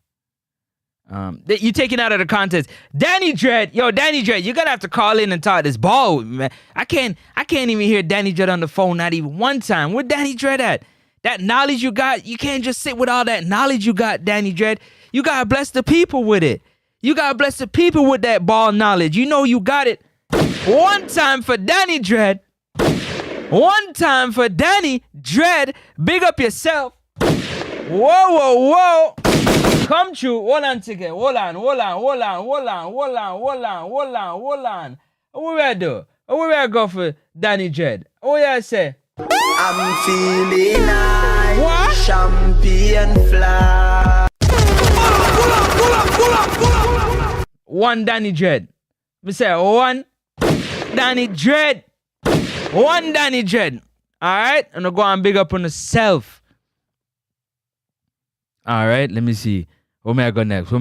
You taking out of the context. Danny Dredd, you're gonna have to call in and talk this ball, man. I can't even hear Danny Dredd on the phone, not even one time. Where Danny Dredd at? That knowledge you got, you can't just sit with all that knowledge you got, Danny Dredd. You gotta bless the people with it. You gotta bless the people with that ball knowledge. You know you got it. One time for Danny Dredd. One time for Danny Dredd. Big up yourself. Whoa. Come true. Hold on. What we gotta do? What we gotta go for Danny Dredd? What you say? I'm feeling nice. What? Champion fly. One Danny Dredd. We say one Danny Dredd. One Danny Dredd. Alright? I'm gonna go and big up on yourself. Alright, let me see. Where may I go next?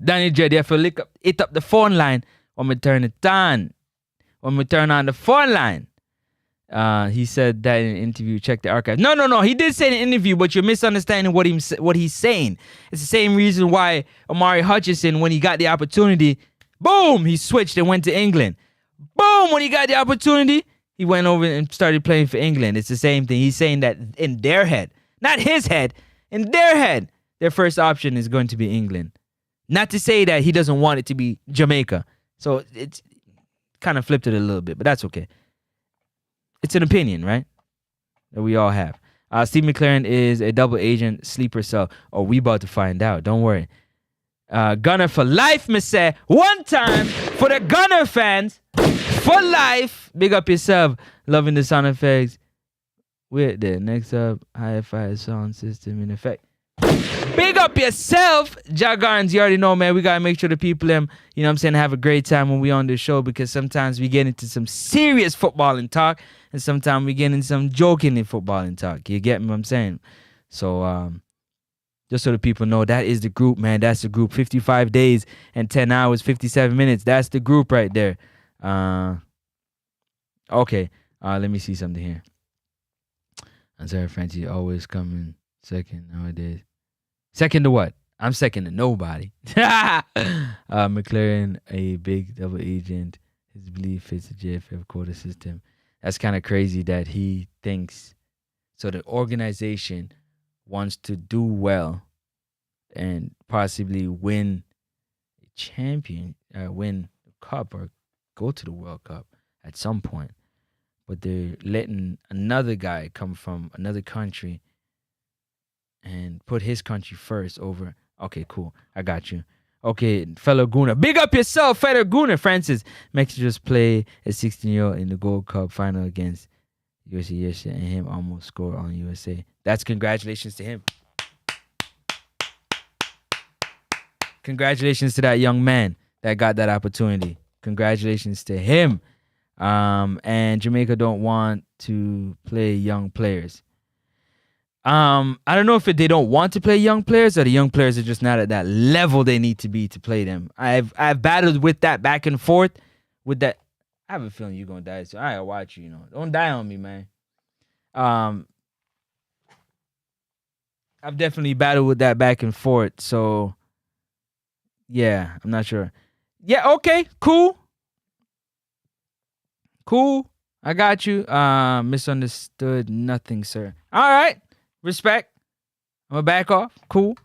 Danny Dredd, you have to hit up the phone line when we turn it on. When we turn on the phone line. He said that in an interview. Check the archive. No. He did say in an interview, but you're misunderstanding what he's saying. It's the same reason why Omari Hutchinson, when he got the opportunity, boom, he switched and went to England. Boom, when he got the opportunity, he went over and started playing for England. It's the same thing. He's saying that in their head, not his head, in their head, their first option is going to be England. Not to say that he doesn't want it to be Jamaica. So it's kind of flipped it a little bit, but that's okay. It's an opinion, right? That we all have. Steve McLaren is a double agent sleeper cell. Oh, we about to find out. Don't worry. Gunner for life, me say. One time for the Gunner fans. For life. Big up yourself. Loving the sound effects. We're there. Next up, hi-fi sound system in effect. Big up yourself, Jagarns. You already know, man. We got to make sure the people, you know what I'm saying, have a great time when we on this show, because sometimes we get into some serious footballing talk and sometimes we get into some joking in footballing talk. You get me what I'm saying? So, just so the people know, that is the group, man. That's the group. 55 days and 10 hours, 57 minutes. That's the group right there. Okay. Let me see something here. Isaiah Franchi always coming second nowadays. Second to what? I'm second to nobody. McLaren, a big double agent. His belief fits the JFF quota system. That's kind of crazy that he thinks. So the organization wants to do well and possibly win a champion, win the cup or go to the World Cup at some point. But they're letting another guy come from another country and put his country first over. Okay, cool. I got you. Okay, fellow Gooner. Big up yourself, fellow Gooner. Francis, Mexico just play a 16-year-old in the Gold Cup final against USA, and him almost scored on USA. That's congratulations to him. congratulations to that young man that got that opportunity. Congratulations to him. And Jamaica don't want to play young players. I don't know if they don't want to play young players or the young players are just not at that level they need to be to play them. I've battled with that back and forth with that. I have a feeling you're gonna die, so I gotta watch you. Don't die on me, man. I've definitely battled with that back and forth. So yeah, I'm not sure. Yeah, okay, cool. I got you. Misunderstood nothing, sir. All right. Respect. I'm gonna back off. Cool.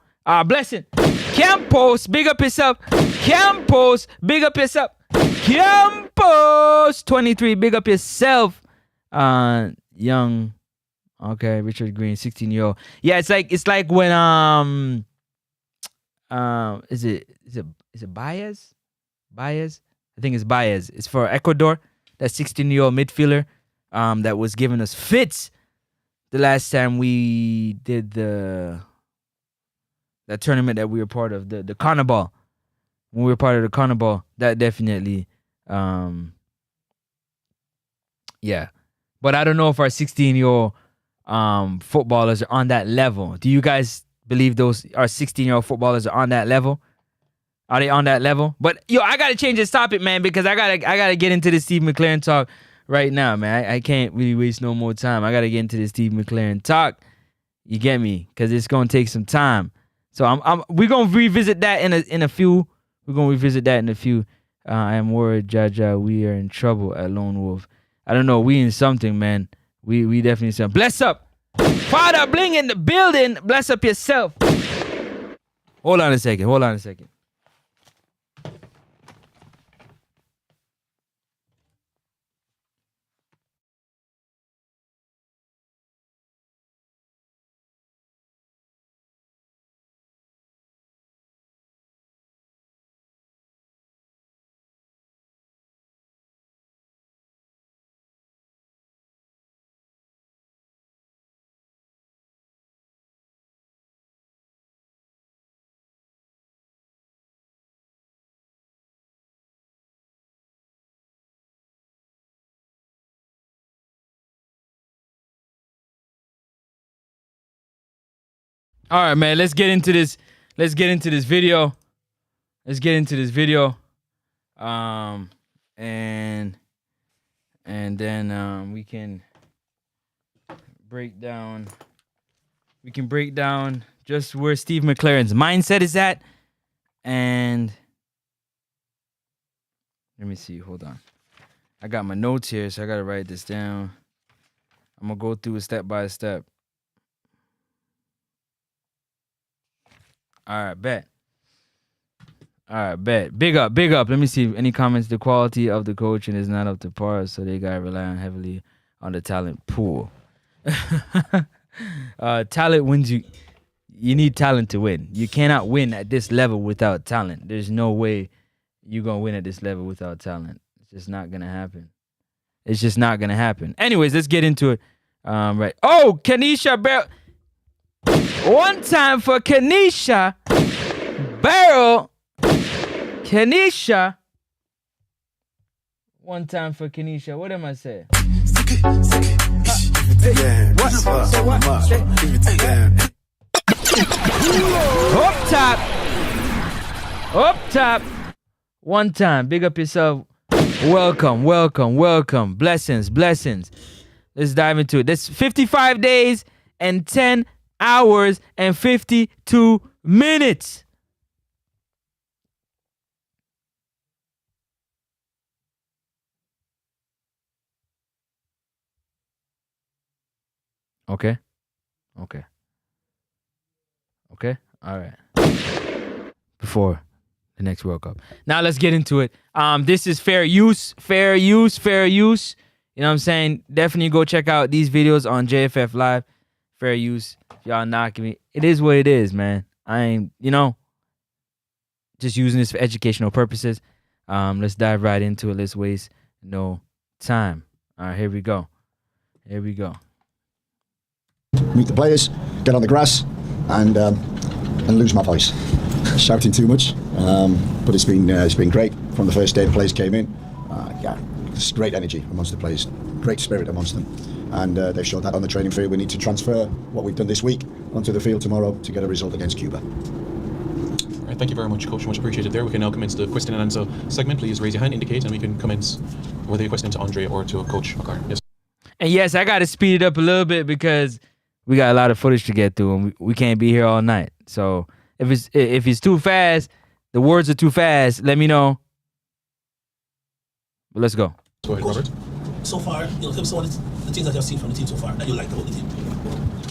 Blessing. Campos, big up yourself. Campos, big up yourself. Campos 23, big up yourself. Young. Okay, Richard Green, 16-year-old. Yeah, it's like when is it Baez? Baez? I think it's Baez. It's for Ecuador. That 16-year-old midfielder that was giving us fits the last time we did that tournament that we were part of, the Carnival. When we were part of the Carnival, that definitely, yeah. But I don't know if our 16-year-old footballers are on that level. Do you guys believe our 16-year-old footballers are on that level? Are they on that level? But yo, I gotta change this topic, man, because I gotta get into the Steve McLaren talk right now, man. I can't really waste no more time. I gotta get into the Steve McLaren talk. You get me? Because it's gonna take some time. So we're gonna revisit that in a few. We're gonna revisit that in a few. I am worried, Jaja. We are in trouble at Lone Wolf. I don't know. We in something, man. We definitely something. Bless up, Father Bling in the building. Bless up yourself. Hold on a second. All right, man. Let's get into this video. And then we can break down. Just where Steve McLaren's mindset is at. And let me see. Hold on. I got my notes here, so I gotta write this down. I'm gonna go through it step by step. All right, bet. Big up. Let me see any comments. The quality of the coaching is not up to par, so they gotta rely heavily on the talent pool. Talent wins you. You need talent to win. You cannot win at this level without talent. There's no way you're gonna win at this level without talent. It's just not gonna happen. Anyways, let's get into it. Right. Oh, Kenisha Barrel. One time for Kenisha Barrel. Kenisha. One time for Kenisha. What am I saying? Up top. One time. Big up yourself. Welcome. Blessings. Let's dive into it. That's 55 days and 10 hours and 52 minutes. Okay. All right. Before the next World Cup. Now let's get into it. This is fair use. You know what I'm saying? Definitely go check out these videos on JFF Live. Fair use. If y'all knocking me, it is what it is, man. I ain't, just using this for educational purposes. Let's dive right into it. Let's waste no time. All right, here we go. Meet the players, get on the grass, and lose my voice. shouting too much, but it's been great from the first day the players came in. Yeah, it's great energy amongst the players, great spirit amongst them, and they showed that on the training field. We need to transfer what we've done this week onto the field tomorrow to get a result against Cuba. All right, thank you very much, Coach. Much appreciated there. We can now commence the question and answer segment. Please raise your hand, indicate, and we can commence whether you're questioning to Andre or to Coach Mcclaren. Yes. And yes, I got to speed it up a little bit because we got a lot of footage to get through, and we can't be here all night. So if it's too fast, the words are too fast, let me know. But let's go. Go ahead, Robert. So far, tell me some of the things that you've seen from the team so far that you like about the team.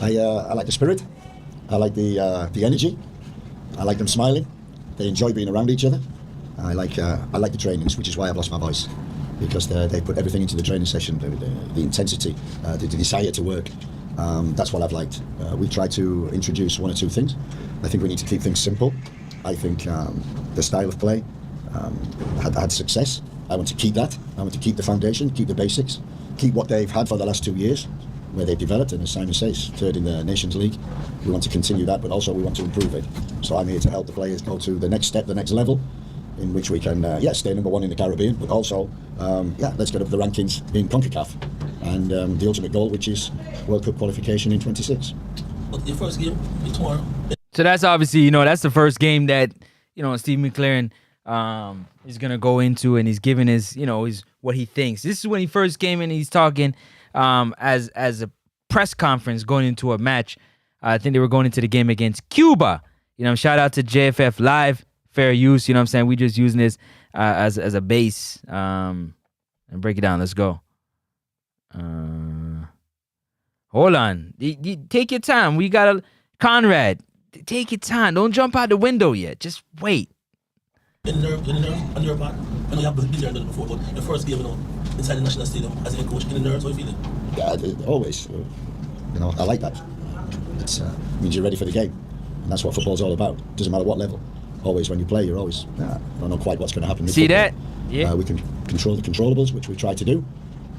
I like the spirit. I like the energy. I like them smiling. They enjoy being around each other. I like the trainings, which is why I've lost my voice, because they put everything into the training session, the intensity, the desire to work. That's what I've liked. We try to introduce one or two things. I think we need to keep things simple. I think the style of play had success. I want to keep that. I want to keep the foundation, keep the basics, keep what they've had for the last 2 years, where they've developed, and as Simon says, third in the Nations League. We want to continue that, but also we want to improve it. So I'm here to help the players go to the next step, the next level, in which we can, stay number one in the Caribbean, but also, let's get up the rankings in CONCACAF, and the ultimate goal, which is World Cup qualification in 26. But your first game is tomorrow. So that's obviously, that's the first game that, Steve McLaren is going to go into, and he's giving his what he thinks. This is when he first came in, he's talking as a press conference going into a match. I think they were going into the game against Cuba. Shout out to JFF Live, fair use. We just using this as a base and break it down. Let's go. Hold on. Take your time. We got Conrad. Take your time. Don't jump out the window yet. Just wait. Any nerve on your part? I know you have been there and done it before, but your first game, inside the National Stadium as a head coach, any nerves? How are you feeling? Yeah, always. I like that. It means you're ready for the game, and that's what football's all about. Doesn't matter what level. Always, when you play, you're always. I don't know quite what's going to happen. See that? Yeah. We can control the controllables, which we try to do,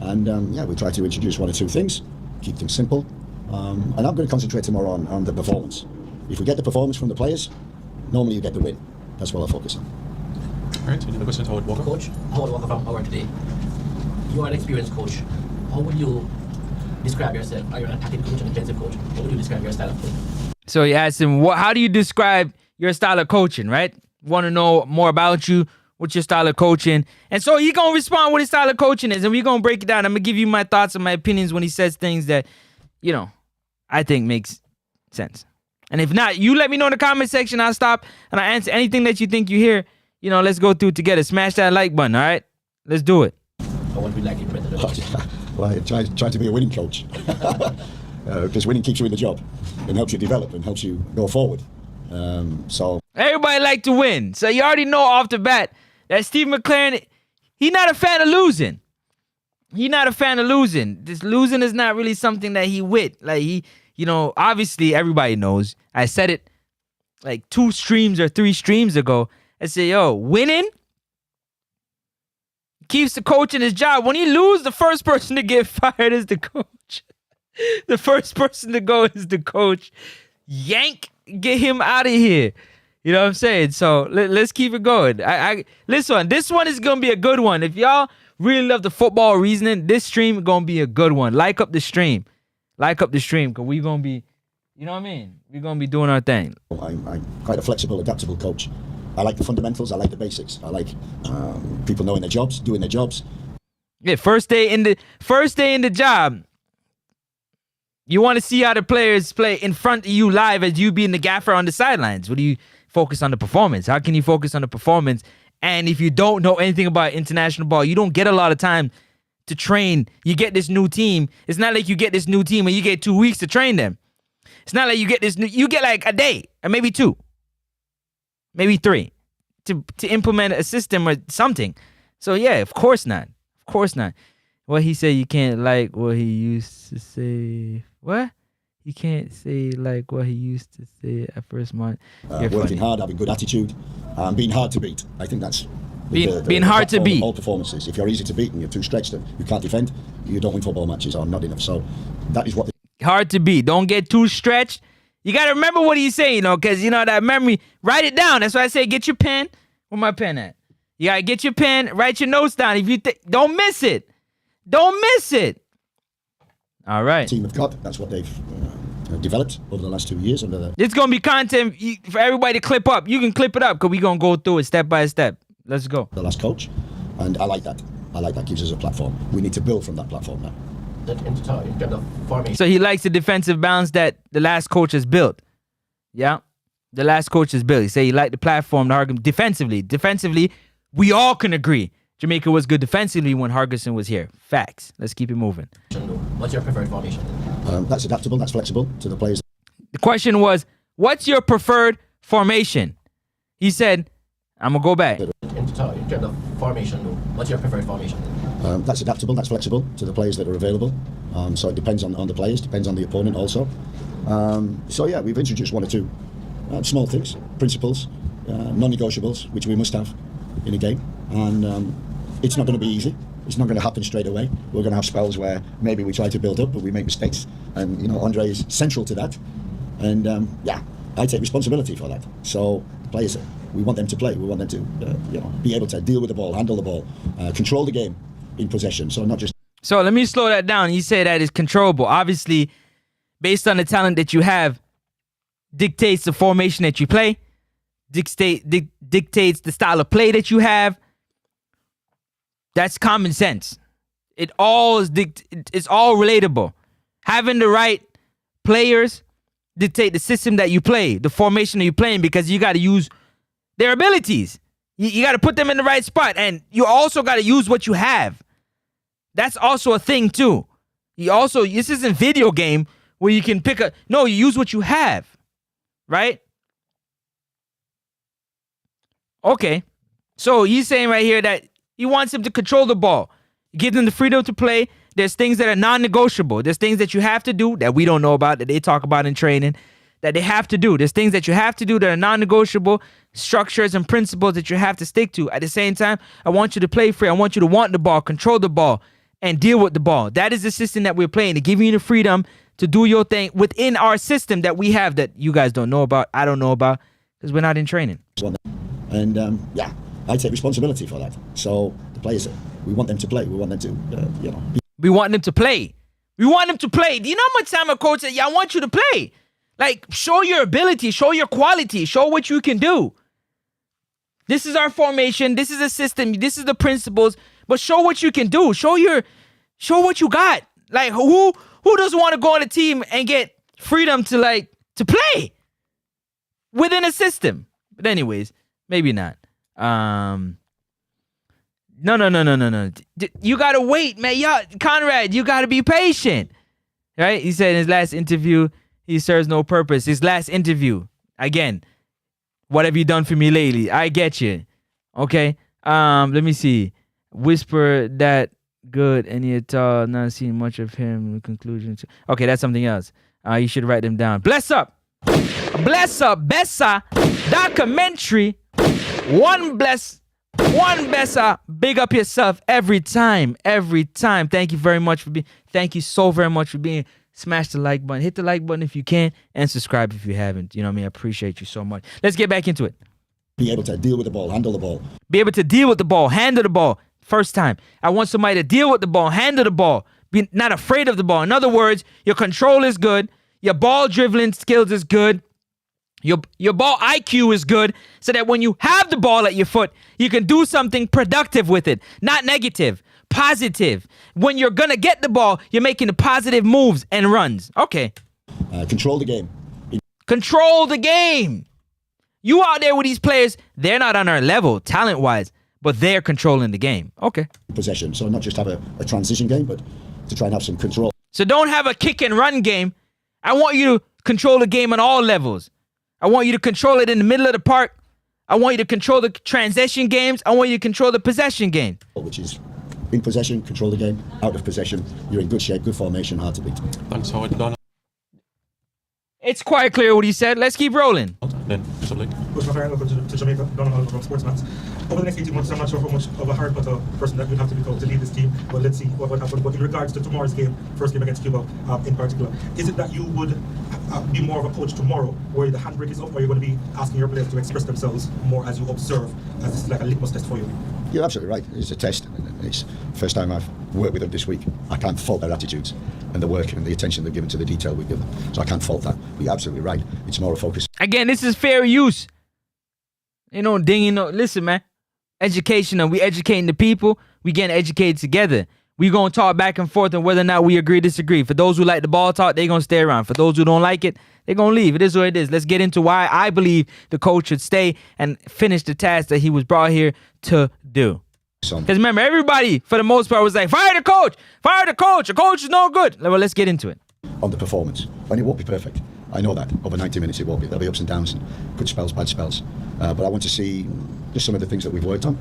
and we try to introduce one or two things, keep things simple, and I'm going to concentrate tomorrow on the performance. If we get the performance from the players, normally you get the win. That's what I'll focus on. All right, any other questions, Howard Walker? Coach, Howard Walker from Power today. You are an experienced coach. How would you describe yourself? Are you an attacking coach and a defensive coach? How would you describe your style of play? So he asked him, how do you describe your style of coaching, right? Want to know more about you, what's your style of coaching? And so he's going to respond what his style of coaching is, and we're going to break it down. I'm going to give you my thoughts and my opinions when he says things that, I think makes sense. And if not, you let me know in the comment section. I'll stop and I answer anything that you think you hear. Let's go through it together. Smash that like button, all right? Let's do it. How would we like it better? Well, I try to be a winning coach. Because winning keeps you in the job and helps you develop and helps you go forward. So everybody like to win. So you already know off the bat that Steve McLaren, he's not a fan of losing. He's not a fan of losing. This losing is not really something that he with. Like obviously everybody knows. I said it like 2 streams or 3 streams ago. I said, winning keeps the coach in his job. When you lose, the first person to get fired is the coach. The first person to go is the coach. Yank, get him out of here. You know what I'm saying? So let's keep it going. Listen, this one is going to be a good one. If y'all really love the football reasoning, this stream is going to be a good one. Like up the stream. Because we're going to be, you know what I mean? We're going to be doing our thing. I'm quite a flexible, adaptable coach. I like the fundamentals. I like the basics. I like people knowing their jobs, doing their jobs. Yeah, first day in the job. You want to see how the players play in front of you live as you being the gaffer on the sidelines. What do you focus on the performance? How can you focus on the performance? And if you don't know anything about international ball, you don't get a lot of time to train. You get this new team. It's not like you get this new team and you get 2 weeks to train them. It's not like you get you get like a day or maybe 2. Maybe 3 to implement a system or something. So yeah, of course not. What he said, you can't like what he used to say. What? You can't say like what he used to say at first month. Working hard, having good attitude, being hard to beat. I think that's being hard to beat. All performances. If you're easy to beat and you're too stretched and you can't defend, you don't win football matches or not enough. So that is what. Hard to beat. Don't get too stretched. You got to remember what he's saying, because, that memory, write it down. That's why I say get your pen. Where my pen at? You got to get your pen, write your notes down. If you don't miss it. Don't miss it. All right. Team have got. That's what they've developed over the last 2 years under the. It's going to be content for everybody to clip up. You can clip it up because we're going to go through it step by step. Let's go. The last coach. And I like that. I like that. Gives us a platform. We need to build from that platform now. In terms of formation. So he likes the defensive balance that the last coach has built. Yeah. The last coach has built. He said he liked the platform, the argument defensively. Defensively, we all can agree. Jamaica was good defensively when Hargison was here. Facts. Let's keep it moving. What's your preferred formation? That's adaptable. That's flexible to the players. The question was, what's your preferred formation? He said, I'm going to go back. In terms of formation, what's your preferred formation? That's adaptable. That's flexible to the players that are available. So it depends on the players, depends on the opponent also. So yeah, we've introduced one or two small things, principles, non-negotiables, which we must have in a game. And it's not going to be easy. It's not going to happen straight away. We're going to have spells where maybe we try to build up, but we make mistakes. And, Andre is central to that. And, yeah, I take responsibility for that. So players, we want them to play. We want them to, be able to deal with the ball, handle the ball, control the game in possession. So not just... So let me slow that down. You say that is controllable. Obviously, based on the talent that you have, dictates the formation that you play, dictates the style of play that you have. That's common sense. It's all relatable. Having the right players dictate the system that you play, the formation that you're playing, because you got to use their abilities. You got to put them in the right spot, and you also got to use what you have. That's also a thing too. This isn't video game where you can pick no, you use what you have, right? Okay. So he's saying right here that he wants him to control the ball. Give them the freedom to play. There's things that are non-negotiable. There's things that you have to do that we don't know about, that they talk about in training, that they have to do. There's things that you have to do that are non-negotiable, structures and principles that you have to stick to. At the same time, I want you to play free. I want you to want the ball, control the ball, and deal with the ball. That is the system that we're playing, to give you the freedom to do your thing within our system that we have that you guys don't know about, I don't know about, because we're not in training. And, yeah, I take responsibility for that. So the players, we want them to play. We want them to, We want them to play. We want them to play. Do you know how much time a coach said, I want you to play? Like, show your ability, show your quality, show what you can do. This is our formation. This is a system. This is the principles. But show what you can do. Show what you got. Like, who doesn't want to go on a team and get freedom to play within a system? But anyways, maybe not. No. You gotta wait, man. Conrad, you gotta be patient. Right? He said in his last interview, he serves no purpose. His last interview. Again, what have you done for me lately? I get you. Okay. Let me see. Whisper that good and yet not seeing much of him. In conclusion. Okay, that's something else. You should write them down. Bless up. Bessa. Documentary. One Bessa. Big up yourself every time. Thank you very much thank you so very much for being. Smash the like button. Hit the like button if you can. And subscribe if you haven't. You know what I mean? I appreciate you so much. Let's get back into it. Be able to deal with the ball, handle the ball. Be able to deal with the ball, handle the ball. First time. I want somebody to deal with the ball, handle the ball. Be not afraid of the ball. In other words, your control is good. Your ball dribbling skills is good. Your ball IQ is good, so that when you have the ball at your foot, you can do something productive with it. Not negative, positive. When you're going to get the ball, you're making the positive moves and runs. Okay. Control the game. Control the game. You out there with these players, they're not on our level, talent-wise, but they're controlling the game. Okay. Possession. So not just have a transition game, but to try and have some control. So don't have a kick and run game. I want you to control the game on all levels. I want you to control it in the middle of the park. I want you to control the transition games. I want you to control the possession game. Which is in possession, control the game. Out of possession, you're in good shape, good formation, hard to beat. Thanks, Howard. It's quite clear what he said. Let's keep rolling. Then Mr. Blake. Coach McLaren, welcome to Jamaica, Donald from Sportsmans. Over the next 18 months, I'm not sure how much of a hard butter person that you'd have to become to lead this team, but let's see what happens. But in regards to tomorrow's game, first game against Cuba in particular, is it that you would be more of a coach tomorrow where the handbrake is up, or you're going to be asking your players to express themselves more as you observe, as this is like a litmus test for you? You're absolutely right. It's a test. And it's the first time I've worked with them this week. I can't fault their attitudes and the work and the attention they've given to the detail we've given. So I can't fault that. But you're absolutely right. It's more a focus. Again, this is fair use. You know, dinging. No, listen, man. Educational. We educating the people. We getting educated together. We gonna talk back and forth on whether or not we agree, disagree. For those who like the ball talk, they gonna stay around. For those who don't like it, they're gonna leave. It is what it is. Let's get into why I believe the coach should stay and finish the task that he was brought here to do. Because remember, everybody, for the most part, was like, fire the coach! Fire the coach! The coach is no good. Well, let's get into it. On the performance. And it won't be perfect. I know that. Over 90 minutes it won't be. There'll be ups and downs and good spells, bad spells. But I want to see just some of the things that we've worked on.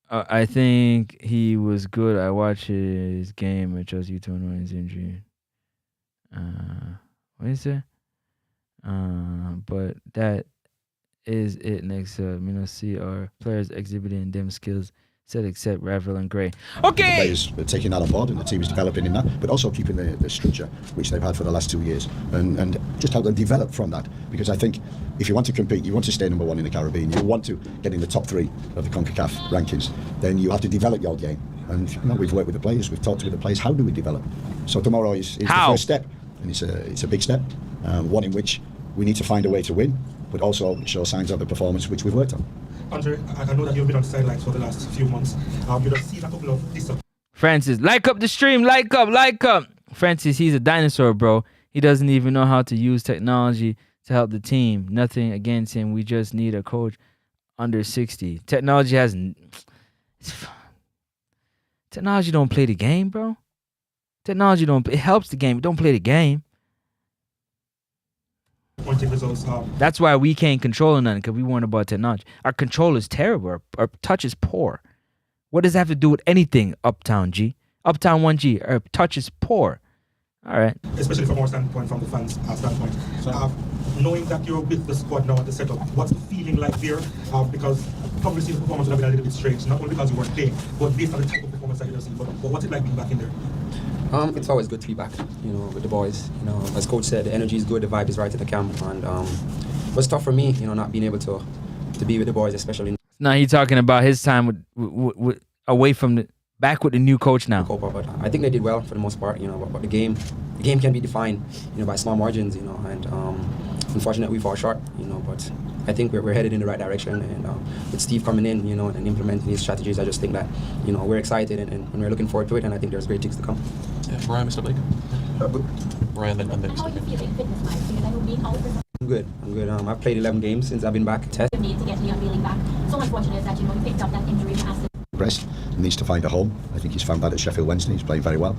I think he was good. I watched his game. I chose you to know his injury. What is it? But that is it. Next up, see our players exhibiting them skills. Said except Ravel and Gray. Okay. Players are taking that on board, and the team is developing in that, but also keeping the structure which they've had for the last 2 years, and just help them develop from that. Because I think if you want to compete, you want to stay number one in the Caribbean, you want to get in the top 3 of the CONCACAF rankings, then you have to develop your game. And we've worked with the players, we've talked with the players. How do we develop? So tomorrow is the first step, and it's a big step, one in which we need to find a way to win, but also show signs of the performance which we've worked on. Andre, I know that you've been on the sidelines for the last few months. You've seen a couple of this. Francis, like up the stream, like up. Francis, he's a dinosaur, bro. He doesn't even know how to use technology to help the team. Nothing against him. We just need a coach under 60. Technology don't play the game, bro. It helps the game. It don't play the game. Results, That's why we can't control nothing, because we weren't about technology. Our control is terrible. Our touch is poor. What does that have to do with anything, Uptown 1G? Our touch is poor. All right. Especially from our standpoint, from the fans' standpoint. Knowing that you're with the squad now at the setup, what's the feeling like there? Because probably the performance would have been a little bit strange, not only because you weren't playing, but based on the type of performance that you're seeing. But what's it like being back in there? It's always good to be back, with the boys. As coach said, the energy is good, the vibe is right at the camp, and it was tough for me, not being able to be with the boys, especially. Now he's talking about his time with away from back with the new coach now. But I think they did well for the most part, but the game can be defined, by small margins, and unfortunately we fall short, but I think we're headed in the right direction, and with Steve coming in, and implementing these strategies, I just think that, we're excited and we're looking forward to it, and I think there's great things to come. Yeah, Brian, Mr. Blake. Brian, and then How are you feeling fitness-wise? Because I know being out for I'm good. I've played 11 games since I've been back. you need to get Leon Bailey back. So unfortunate that you picked up that injury to Progressed, needs to find a home. I think he's found that at Sheffield Wednesday. He's playing very well.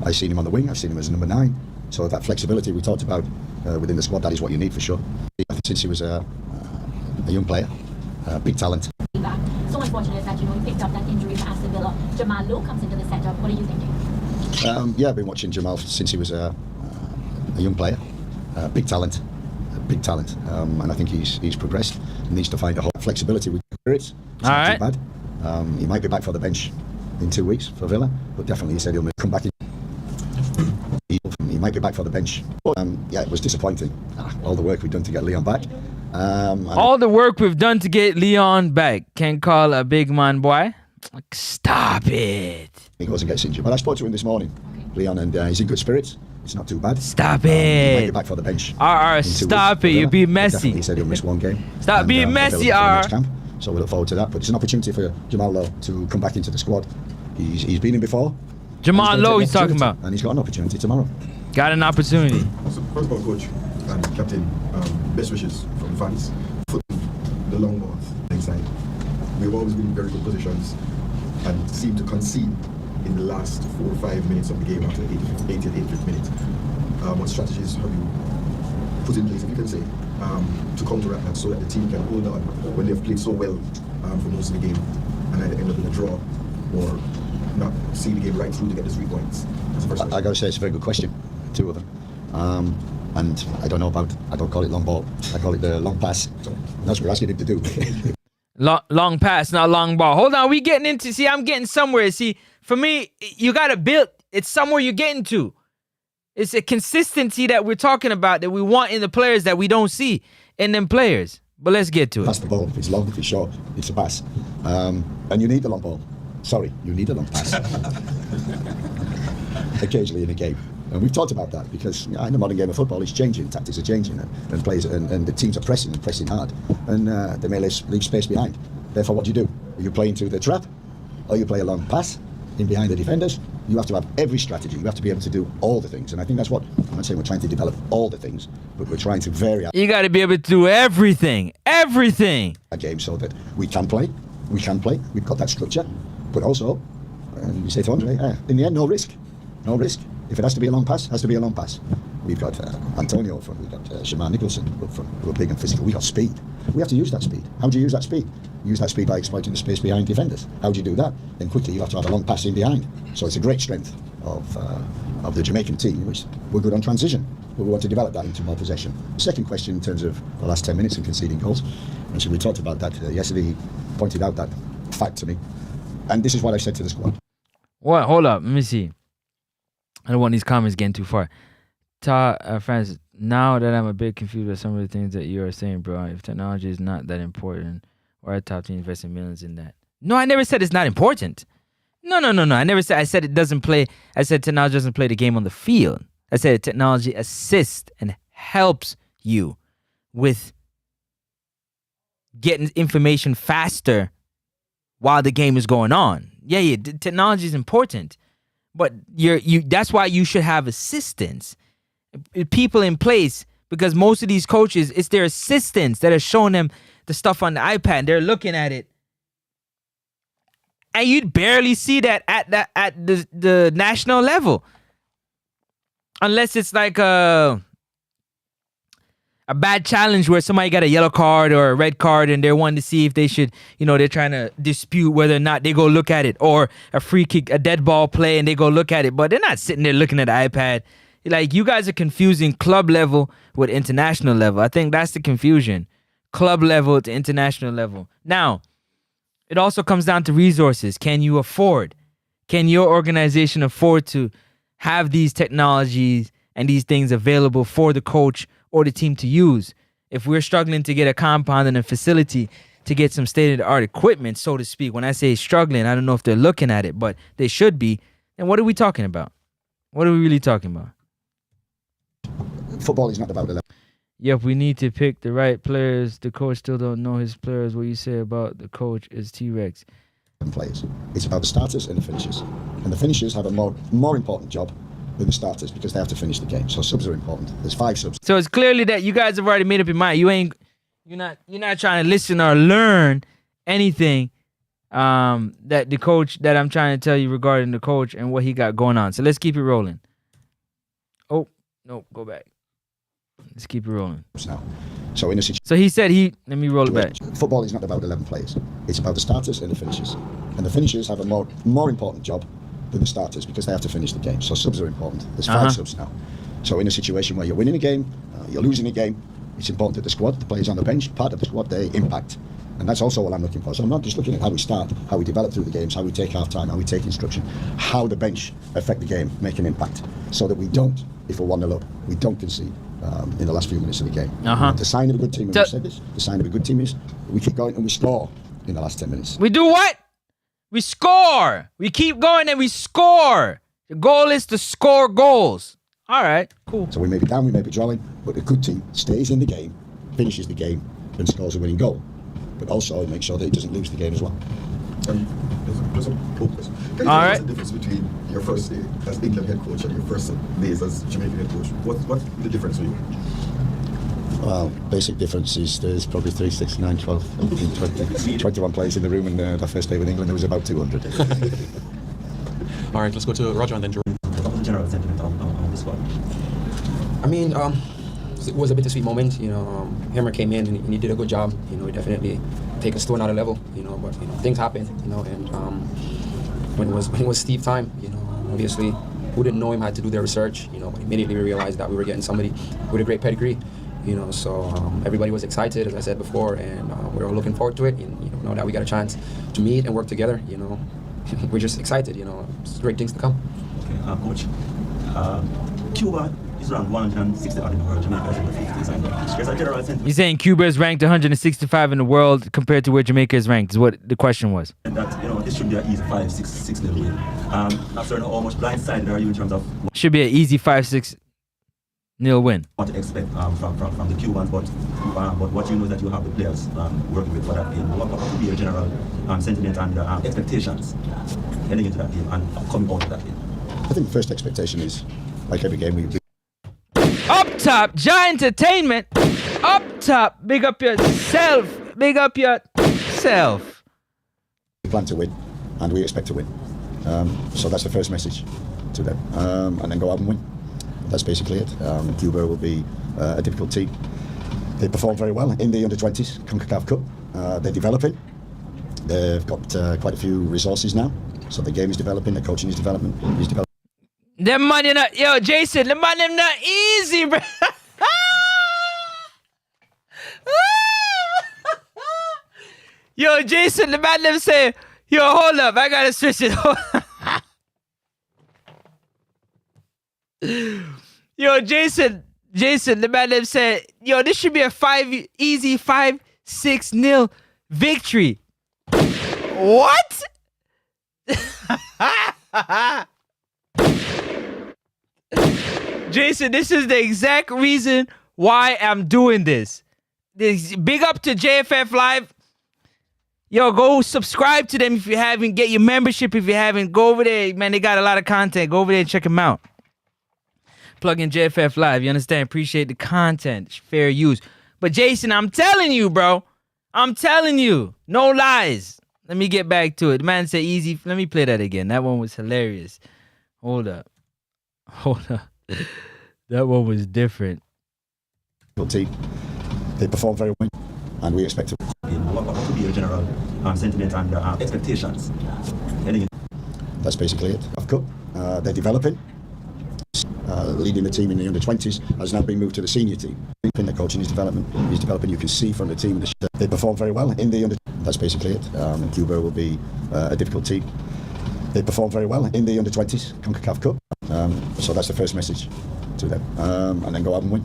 I've seen him on the wing. I've seen him as number 9. So that flexibility we talked about within the squad, that is what you need for sure. I think since he was a young player, big talent. back. So unfortunate that you picked up that injury to Aston Villa. Jamal Lowe comes into the setup. What are you thinking? I've been watching Jamal since he was a young player, big talent, and I think he's progressed. He needs to find a whole flexibility with spirits. It's All not right. too bad. He might be back for the bench in 2 weeks for Villa, but definitely he said he'll come back. He might be back for the bench. But, it was disappointing. All the work we've done to get Leon back. All the work we've done to get Leon back. Can't call a big man boy. Stop it. He goes and gets injured. But I spoke to him this morning, Leon, and he's in good spirits. It's not too bad. Stop He might be it. back for the bench. Stop it. You're being messy. He said he'll miss 1 game. Stop being Villa messy, for the R. next camp. So we look forward to that. But it's an opportunity for Jamal Lowe to come back into the squad. He's been in before. Jamal And Lowe he's he's got an talking opportunity, about. and he's got an opportunity tomorrow. Got an opportunity. So first of all, coach and captain, best wishes from the fans. Foot the long ball inside. We've always been in very good positions and seem to concede in the last 4 or 5 minutes of the game after 80th minute. What strategies have you put in place, if you can say, to counteract that so that the team can hold on when they've played so well for most of the game and either end up in a draw or not see the game right through to get the 3 points? That's the first question. I got to say it's a very good question. 2 of them. And I don't call it long ball. I call it the long pass. So that's what we're asking him to do. Long pass, not long ball. Hold on, we getting into. See, I'm getting somewhere. See, for me, you got to build. It's somewhere you're getting to. It's a consistency that we're talking about that we want in the players that we don't see in them players. But let's get to it. Pass the ball. If it's long, if it's short, it's a pass. And you need the long ball. Sorry, you need a long pass. Occasionally in a game. And we've talked about that because in the modern game of football, it's changing. Tactics are changing, and players and the teams are pressing hard, and they may leave space behind. Therefore, what do? Are you playing to the trap, or you play a long pass in behind the defenders? You have to have every strategy. You have to be able to do all the things, and I think that's what I'm not saying we're trying to develop all the things, but we're trying to vary You got to be able to do everything, a game so that we can play. We've got that structure, but also, and we say to Andre, in the end, no risk. If it has to be a long pass, it has to be a long pass. We've got Antonio up front, we've got Shaman Nicholson up front, who are big and physical. We've got speed. We have to use that speed. How do you use that speed? You use that speed by exploiting the space behind defenders. How do you do that? Then quickly you have to have a long pass in behind. So it's a great strength of the Jamaican team, which we're good on transition, but we want to develop that into more possession. The second question in terms of the last 10 minutes and conceding goals, and so we talked about that yesterday. He pointed out that fact to me, and this is what I said to the squad. What? Hold up. Let me see. I don't want these comments getting too far. Francis, now that I'm a bit confused with some of the things that you are saying, bro, if technology is not that important, why are top teams investing millions in that? No, I never said it's not important. No. I never said, I said it doesn't play, I said technology doesn't play the game on the field. I said technology assists and helps you with getting information faster while the game is going on. Yeah, technology is important. But that's why you should have assistants, people in place, because most of these coaches, it's their assistants that are showing them the stuff on the iPad. They're looking at it. And you'd barely see that at the national level. Unless it's like a bad challenge where somebody got a yellow card or a red card and they're wanting to see if they should, they're trying to dispute whether or not they go look at it, or a free kick, a dead ball play, and they go look at it, but they're not sitting there looking at the iPad. Like, you guys are confusing club level with international level. I think that's the confusion. Club level to international level. Now, it also comes down to resources. Can you afford? Can your organization afford to have these technologies and these things available for the coach or the team to use? If we're struggling to get a compound and a facility to get some state-of-the-art equipment, so to speak, when I say struggling, I don't know if they're looking at it, but they should be, then what are we talking about? What are we really talking about? Football is not about the level. Yep, we need to pick the right players. The coach still don't know his players. What you say about the coach is T-Rex. Players. It's about the starters and the finishers. And the finishers have a more important job than the starters because they have to finish the game. So subs are important. There's 5 subs. So it's clearly that you guys have already made up your mind. You're not trying to listen or learn anything that the coach, that I'm trying to tell you regarding the coach and what he got going on. So let's keep it rolling. Oh, no, go back. Let's keep it rolling. Now. So in a situation, so he said let me roll it back. Football is not about 11 players. It's about the starters and the finishers. And the finishers have a more important job than the starters because they have to finish the game. So subs are important. There's 5 subs now. So in a situation where you're winning a game, you're losing a game, it's important that the squad, the players on the bench, part of the squad, they impact. And that's also what I'm looking for. So I'm not just looking at how we start, how we develop through the games, how we take half-time, how we take instruction, how the bench affect the game, make an impact, so that we don't, if we're 1-0 up, we don't concede in the last few minutes of the game. The sign of a good team, and we've said this, the sign of a good team is we keep going and we score in the last 10 minutes. We do what? We score. We keep going and we score. The goal is to score goals. All right, cool. So we may be down, we may be drawing, but a good team stays in the game, finishes the game, and scores a winning goal. But also make sure that it doesn't lose the game as well. Just a quick question. Can you tell us the difference between your first day as England head coach and your first days as Jamaican head coach? What's the difference for you? Well, basic difference is there's probably 3, 6, 9, 12, 20, 21 players in the room, and the first day with England there was about 200. All right, let's go to Roger and then Jerome. General sentiment on this one. I mean, it was a bittersweet moment. Hammer came in and he did a good job. He definitely take us to another level. But things happen. And when it was Steve time, obviously who didn't know him had to do their research. But immediately we realized that we were getting somebody with a great pedigree. So everybody was excited, as I said before, and we were looking forward to it. And now that we got a chance to meet and work together, we're just excited. It's great things to come. Okay, Coach. Cuba is ranked 165 in the world. Jamaica is in the 50s. And there's a general sentiment. You're saying Cuba is ranked 165 in the world compared to where Jamaica is ranked, is what the question was. That this should be an easy 5-6 nil win. Not sure how much blindsided are you in terms of Should be an easy 5-6 nil win. what to expect from the Cubans, but what you know is that you have the players working with for that game. What would be your general sentiment and expectations heading into that game and coming out of that game? I think the first expectation is, like every game, we Up top, Giant Entertainment. Up top, big up yourself. Big up yourself. plan to win, and we expect to win. So that's the first message to them, and then go out and win. That's basically it. Cuba will be a difficult team. They perform very well in the under-20s CONCACAF Cup. They're developing. They've got quite a few resources now, so the game is developing, the coaching is developing. The money not, yo, Jason, the money not easy, bro. Yo, Jason, the man them say, yo, hold up, I gotta switch it. Yo, Jason, the man them say, yo, this should be a easy 5-6 nil victory. What? Jason, this is the exact reason why I'm doing this. Big up to JFF Live. Yo, go subscribe to them if you haven't. Get your membership if you haven't. Go over there. Man, they got a lot of content. Go over there and check them out. Plug in JFF Live. You understand? Appreciate the content. It's fair use. But Jason, I'm telling you, bro. I'm telling you. No lies. Let me get back to it. The man said easy. Let me play that again. That one was hilarious. Hold up. That one was different. Team. They perform very well, and we expect to win. What would be your general sentiment and expectations heading in? That's basically it. Cup. They're developing. Leading the team in the under-20s has now been moved to the senior team. The coaching is developing. You can see from the team. They perform very well in the under. That's basically it. Cuba will be a difficult team. They perform very well in the under-20s CONCACAF Cup. So that's the first message to them. And then go out and win.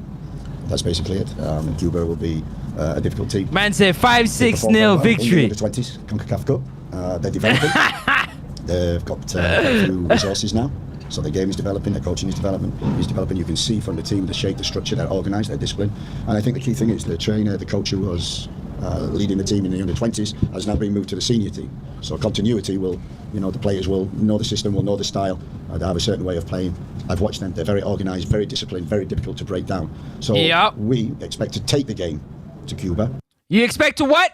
That's basically it. Cuba will be a difficult team. Man said 5-6 nil victory. In the under-20s CONCACAF Cup. They're developing. They've got quite a few resources now. So the game is developing, the coaching is developing. You can see from the team the shape, the structure, they're organised, they're disciplined. And I think the key thing is the trainer, the coach who was leading the team in the under-20s has now been moved to the senior team. So continuity will, the players will know the system, will know the style. They have a certain way of playing. I've watched them. They're very organised, very disciplined, very difficult to break down. So we expect to take the game to Cuba. You expect to what?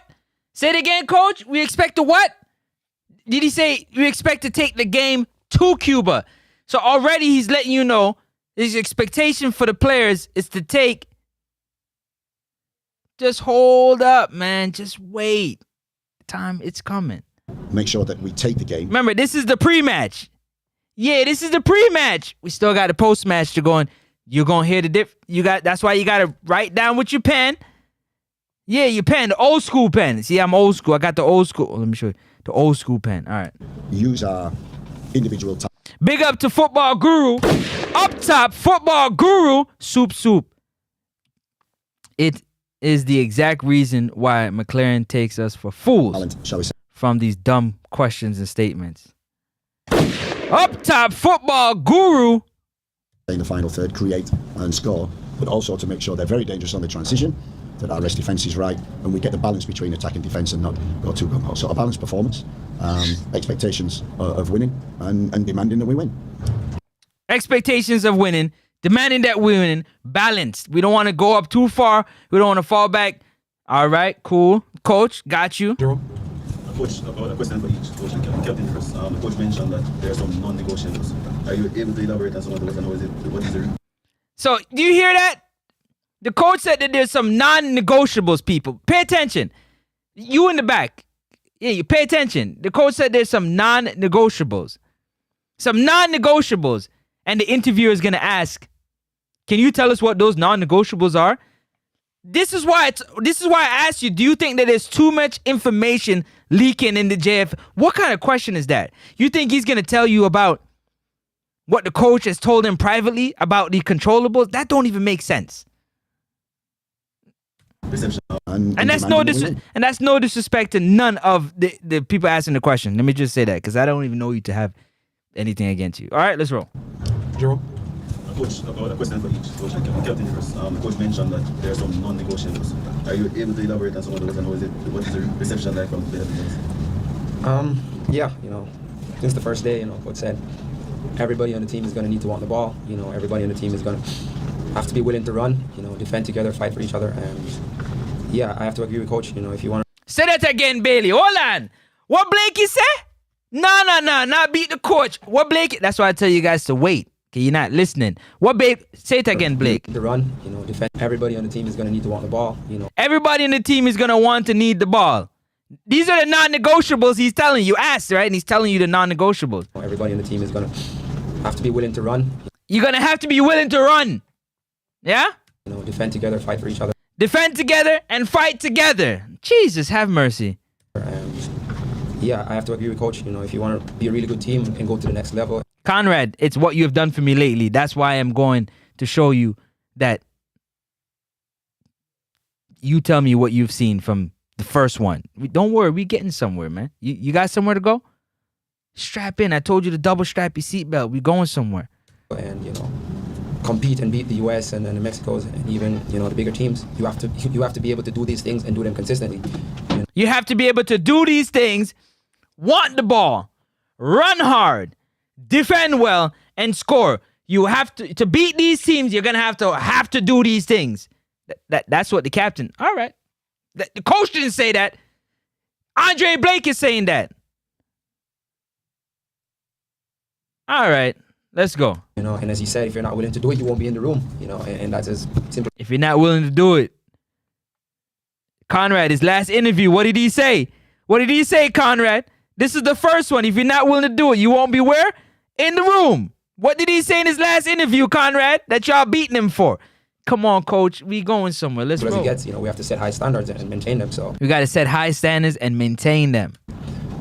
Say it again, coach. We expect to what? Did he say you expect to take the game to Cuba? So already he's letting you know his expectation for the players is to take. Just hold up, man. Just wait. Time, it's coming. Make sure that we take the game. Remember, this is the pre-match. Yeah, this is the pre-match. We still got the post-match to go on. You're going to hear the that's why you got to write down with your pen. Yeah, your pen, the old school pen. See, I'm old school. I got the old school. Let me show you. The old school pen. All right. Use our individual time. Big up to Football Guru. Up top, Football Guru. Soup. It is the exact reason why McLaren takes us for fools. Talent, shall we say? From these dumb questions and statements. Up top, Football Guru. In the final third, create and score, but also to make sure they're very dangerous on the transition, that our rest defence is right, and we get the balance between attack and defence and not go too gung-ho. So a balanced performance, expectations of winning, and demanding that we win. Expectations of winning, demanding that we win, balanced. We don't want to go up too far. We don't want to fall back. All right, cool. Coach, got you. Coach, about a question for each coach. Captain first. The coach mentioned that there are some non-negotiables. Are you able to elaborate on some of those, and what is the... So, do you hear that? The coach said that there's some non-negotiables, people. Pay attention. You in the back. Yeah, you pay attention. The coach said there's some non-negotiables. Some non-negotiables. and the interviewer is going to ask, can you tell us what those non-negotiables are? This is why I asked you, do you think that there's too much information leaking in the JF? What kind of question is that? You think he's going to tell you about what the coach has told him privately about the controllables? That don't even make sense. And that's no disrespect to none of the people asking the question. Let me just say that, because I don't even know you to have anything against you. All right, let's roll. Jerome? Coach, about a question for each. Coach, Captain first. Coach mentioned that there are some non-negotiables. Are you able to elaborate on some of those, and what is the reception like from the players? Yeah, since the first day, Coach said everybody on the team is going to need to want the ball. Everybody on the team is going to have to be willing to run, defend together, fight for each other. And yeah, I have to agree with Coach. If you want to... Say that again, Bailey. Hold on. What Blakey say? No, not beat the coach. What Blakey? That's why I tell you guys to wait. Okay, you're not listening. What, babe? Say it again, Blake. The run, defend. Everybody on the team is going to need to want the ball, Everybody on the team is going to want to need the ball. These are the non-negotiables he's telling you. Asked, right? And he's telling you the non-negotiables. Everybody on the team is going to have to be willing to run. You're going to have to be willing to run. Yeah? Defend together, fight for each other. Defend together and fight together. Jesus, have mercy. And yeah, I have to agree with Coach. If you want to be a really good team and go to the next level. Conrad, it's what you have done for me lately. That's why I'm going to show you that you tell me what you've seen from the first one. Don't worry, we're getting somewhere, man. You got somewhere to go? Strap in. I told you to double strap your seatbelt. We're going somewhere. And, compete and beat the US and the Mexicos and even, the bigger teams. You have to be able to do these things and do them consistently. You have to be able to do these things, want the ball, run hard, defend well, and score. You have to beat these teams. You're gonna have to do these things. That's what the captain. All right, the coach didn't say that. Andre Blake is saying that. All right, let's go. And as he said, if you're not willing to do it, you won't be in the room. And that's as simple. If you're not willing to do it, Conrad, his last interview, what did he say? What did he say, Conrad? This is the first one. If you're not willing to do it, you won't be where? In the room. What did he say in his last interview, Conrad, that y'all beating him for? Come on, coach. We going somewhere. Let's go. As he gets, we have to set high standards and maintain them. So we got to set high standards and maintain them.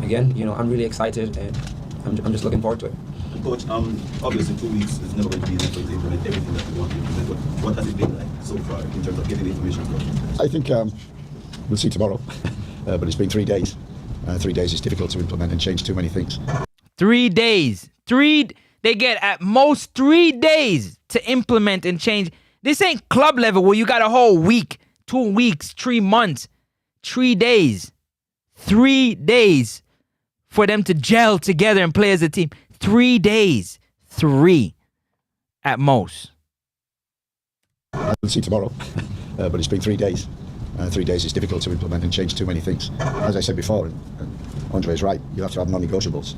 Again, I'm really excited and I'm just looking forward to it. Coach, obviously 2 weeks is never going to be enough to implement everything that we want to implement. But what has it been like so far in terms of getting the information from? I think we'll see tomorrow, but it's been 3 days. 3 days is difficult to implement and change too many things. 3 days. They get at most 3 days to implement and change. This ain't club level where you got a whole week, 2 weeks, 3 months, 3 days. 3 days for them to gel together and play as a team. 3 days. 3 at most. We'll see tomorrow, but it's been 3 days. 3 days is difficult to implement and change too many things. As I said before, and Andre is right, you have to have non-negotiables,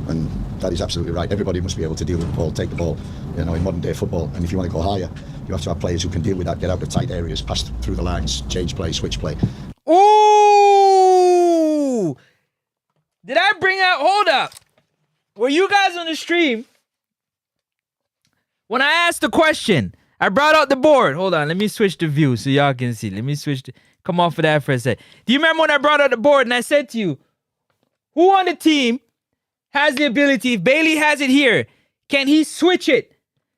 and that is absolutely right. Everybody must be able to deal with the ball, take the ball, in modern day football. And if you want to go higher, you have to have players who can deal with that, get out of tight areas, pass through the lines, change play, switch play. Ooh! Did I bring out, hold up. Were you guys on the stream? When I asked the question, I brought out the board. Hold on, let me switch the view so y'all can see. Let me come off of that for a sec. Do you remember when I brought out the board and I said to you, who on the team has the ability, if Bailey has it here, can he switch it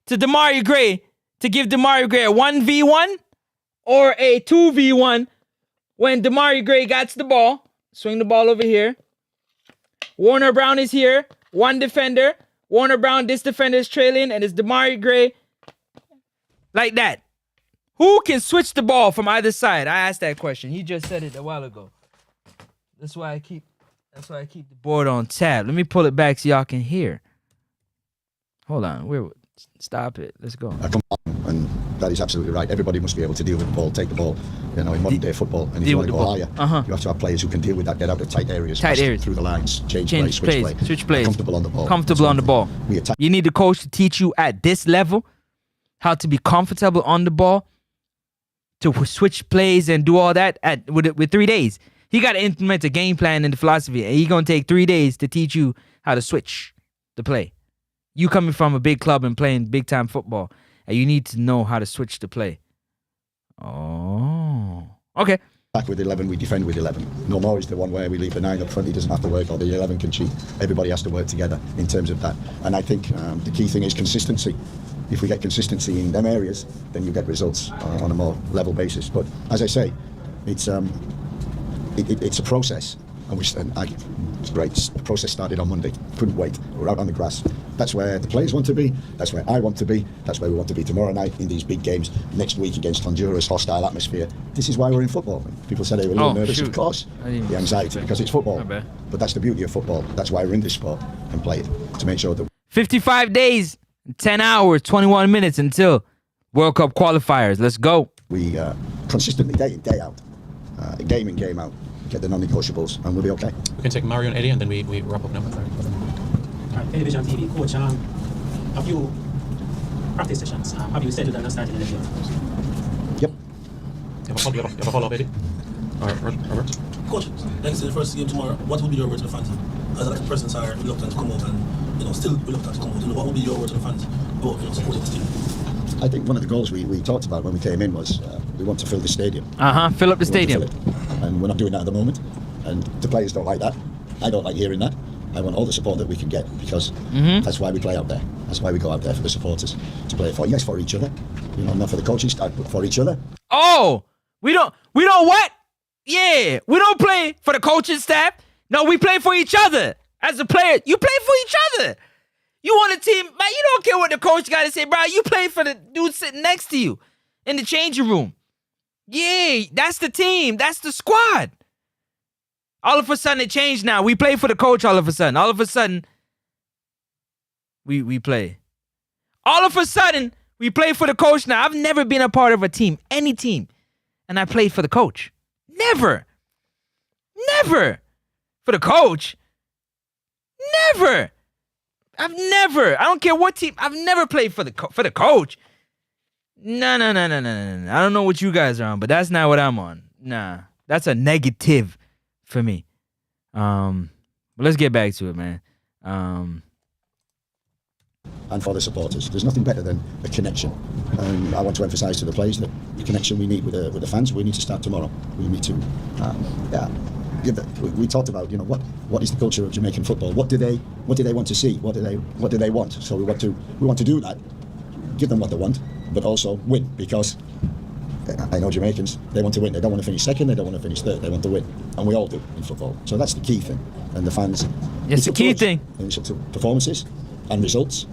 to Demarai Gray to give Demarai Gray a 1v1 or a 2v1 when Demarai Gray gets the ball, swing the ball over here. Warner Brown is here, one defender. Warner Brown, this defender is trailing, and it's Demarai Gray. Like that. Who can switch the ball from either side? I asked that question. He just said it a while ago. That's why I keep the board on tab. Let me pull it back so y'all can hear. Hold on. Stop it. Let's go. And that is absolutely right. Everybody must be able to deal with the ball, take the ball, in modern day football. And if you want to go higher, you have to have players who can deal with that, get out of tight areas, through the lines, change play, switch play. Comfortable on the ball. You need the coach to teach you at this level how to be comfortable on the ball, to switch plays and do all that with 3 days. He got to implement a game plan and the philosophy, and he's going to take 3 days to teach you how to switch the play. You coming from a big club and playing big time football, and you need to know how to switch the play. Oh, okay. Back with 11, we defend with 11. No more is the one where we leave the 9 up front, he doesn't have to work, or the 11 can cheat. Everybody has to work together in terms of that. And I think the key thing is consistency. If we get consistency in them areas, then you get results on a more level basis. But as I say, it's a process. It's great. The process started on Monday. Couldn't wait. We're out on the grass. That's where the players want to be. That's where I want to be. That's where we want to be tomorrow night in these big games. Next week against Honduras, hostile atmosphere. This is why we're in football. People said they were a little nervous. Of course, the anxiety, because it's football. But that's the beauty of football. That's why we're in this sport and play it, to make sure that 55 days, 10 hours, 21 minutes until World Cup qualifiers. Let's go. We consistently, day in, day out, game in, game out, get the non-negotiables, and we'll be okay. We can take Mario and Eddie, and then we wrap up now. Television TV, coach, a few practice sessions. Have you settled on starting in the game? Yep. You have a follow-up, Eddie? Robert? Coach, next to the first game tomorrow, what would be your word to the fans? As a persons are reluctant to come out and still reluctant to come out. What would be your word to the fans about supporting this team? I think one of the goals we talked about when we came in was we want to fill the stadium. Fill up the stadium. And we're not doing that at the moment. And the players don't like that. I don't like hearing that. I want all the support that we can get, because that's why we play out there. That's why we go out there, for the supporters to play for. Yes, for each other. Not for the coaching staff, but for each other. Oh, we don't what? Yeah, we don't play for the coaching staff. No, we play for each other. As a player, you play for each other. You want a team, man, you don't care what the coach got to say, bro. You play for the dude sitting next to you in the changing room. Yeah, that's the team. That's the squad. All of a sudden it changed now. We play for the coach all of a sudden. All of a sudden, we play. All of a sudden, we play for the coach now. I've never been a part of a team, any team, and I played for the coach. Never. For the coach. Never. I don't care what team. I've never played for the coach. No. I don't know what you guys are on, but that's not what I'm on. Nah, that's a negative for me. But let's get back to it, man. And for the supporters, there's nothing better than a connection. And I want to emphasise to the players that the connection we need with the fans, we need to start tomorrow. We need to, we talked about, what is the culture of Jamaican football? What do they want to see? What do they want? So we want to do that, give them what they want, but also win, because I know Jamaicans, they want to win. They don't want to finish second, they don't want to finish third, they want to win. And we all do in football. So that's the key thing. And the fans, it's the key thing. It's up to performances and results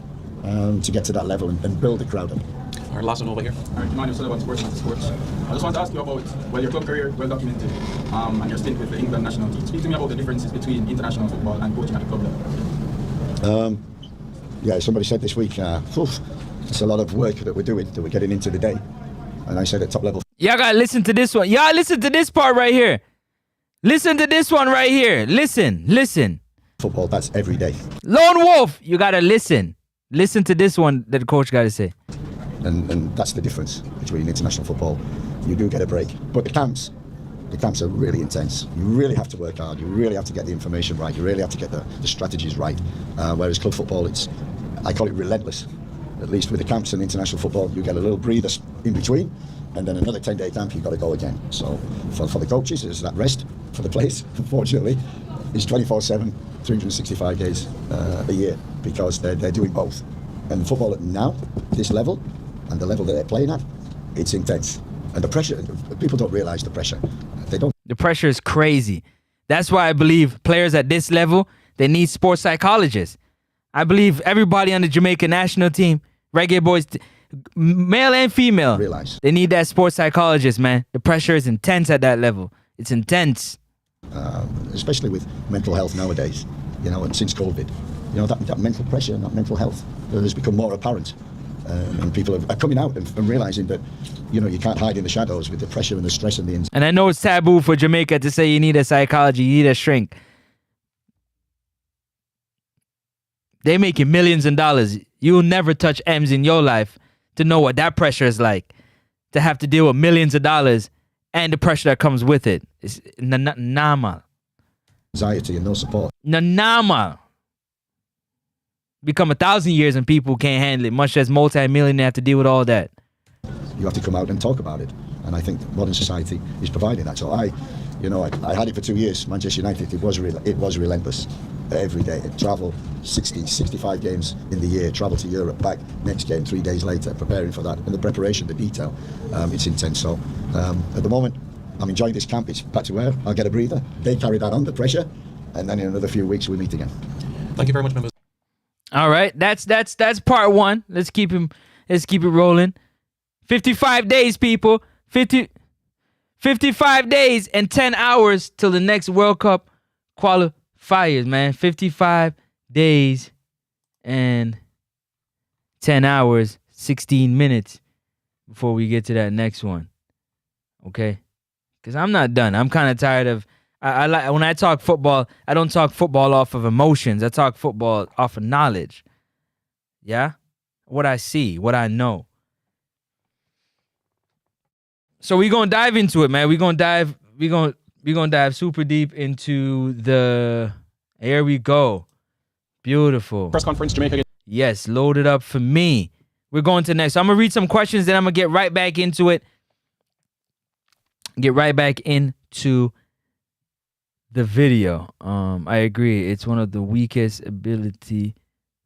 to get to that level and build the crowd up. Our last one over here. All right, Emmanuel Sullivan, Sports. I just want to ask you about, your club career, well documented, and your stint with the England national team. Speak to me about the differences between international football and coaching at the club level. Somebody said this week, it's a lot of work that we're doing, that we're getting into the day. And I said at top level. Y'all gotta listen to this one. Y'all listen to this part right here. Listen to this one right here. Listen. Football, that's every day. Lone Wolf, you gotta listen. Listen to this one that the coach gotta say. And that's the difference between international football. You do get a break. But the camps are really intense. You really have to work hard. You really have to get the information right. You really have to get the strategies right. Whereas club football, I call it relentless. At least with the camps and international football, you get a little breather in between, and then another 10-day camp, you've got to go again. So for the coaches, there's that rest. For the players, unfortunately, it's 24/7, 365 days a year, because they're doing both. And football at now, this level, and the level that they're playing at, it's intense. And the pressure, people don't realise the pressure. They don't. The pressure is crazy. That's why I believe players at this level, they need sports psychologists. I believe everybody on the Jamaican national team, Reggae Boys, male and female, realize they need that sports psychologist, man. The pressure is intense at that level. It's intense. Especially with mental health nowadays, and since COVID, that mental pressure and that mental health has become more apparent. And people are coming out and realising that, you can't hide in the shadows with the pressure and the stress and the anxiety. And I know it's taboo for Jamaica to say you need a psychology, you need a shrink. They making millions of dollars. You'll never touch M's in your life to know what that pressure is like. To have to deal with millions of dollars and the pressure that comes with it. It's nama. Anxiety and no support. Nama. become 1,000 years and people can't handle it, much less multi-millionaire have to deal with all that. You have to come out and talk about it. And I think modern society is providing that. So I had it for 2 years. Manchester United, it was relentless. Every day, travel 60, 65 games in the year, travel to Europe, back next game 3 days later, preparing for that. And the preparation, the detail, it's intense. So at the moment, I'm enjoying this camp. It's back to where I'll get a breather. They carry that under pressure, and then in another few weeks we meet again. Thank you very much, members. All right, that's part one. Let's keep it rolling. 55 days, people. 55 days and 10 hours till the next World Cup qualifiers, man. 55 days and 10 hours, 16 minutes before we get to that next one. Okay? Because I'm not done. I'm kind of tired of... I like when I talk football, I don't talk football off of emotions. I talk football off of knowledge. Yeah? What I see, what I know. So we're gonna dive into it, man. We're gonna dive super deep into the... Here we go. Beautiful. Press conference, Jamaica. Yes, load it up for me. We're going to next. So I'm gonna read some questions, then I'm gonna get right back into it. Get right back into the video. I agree. It's one of the weakest the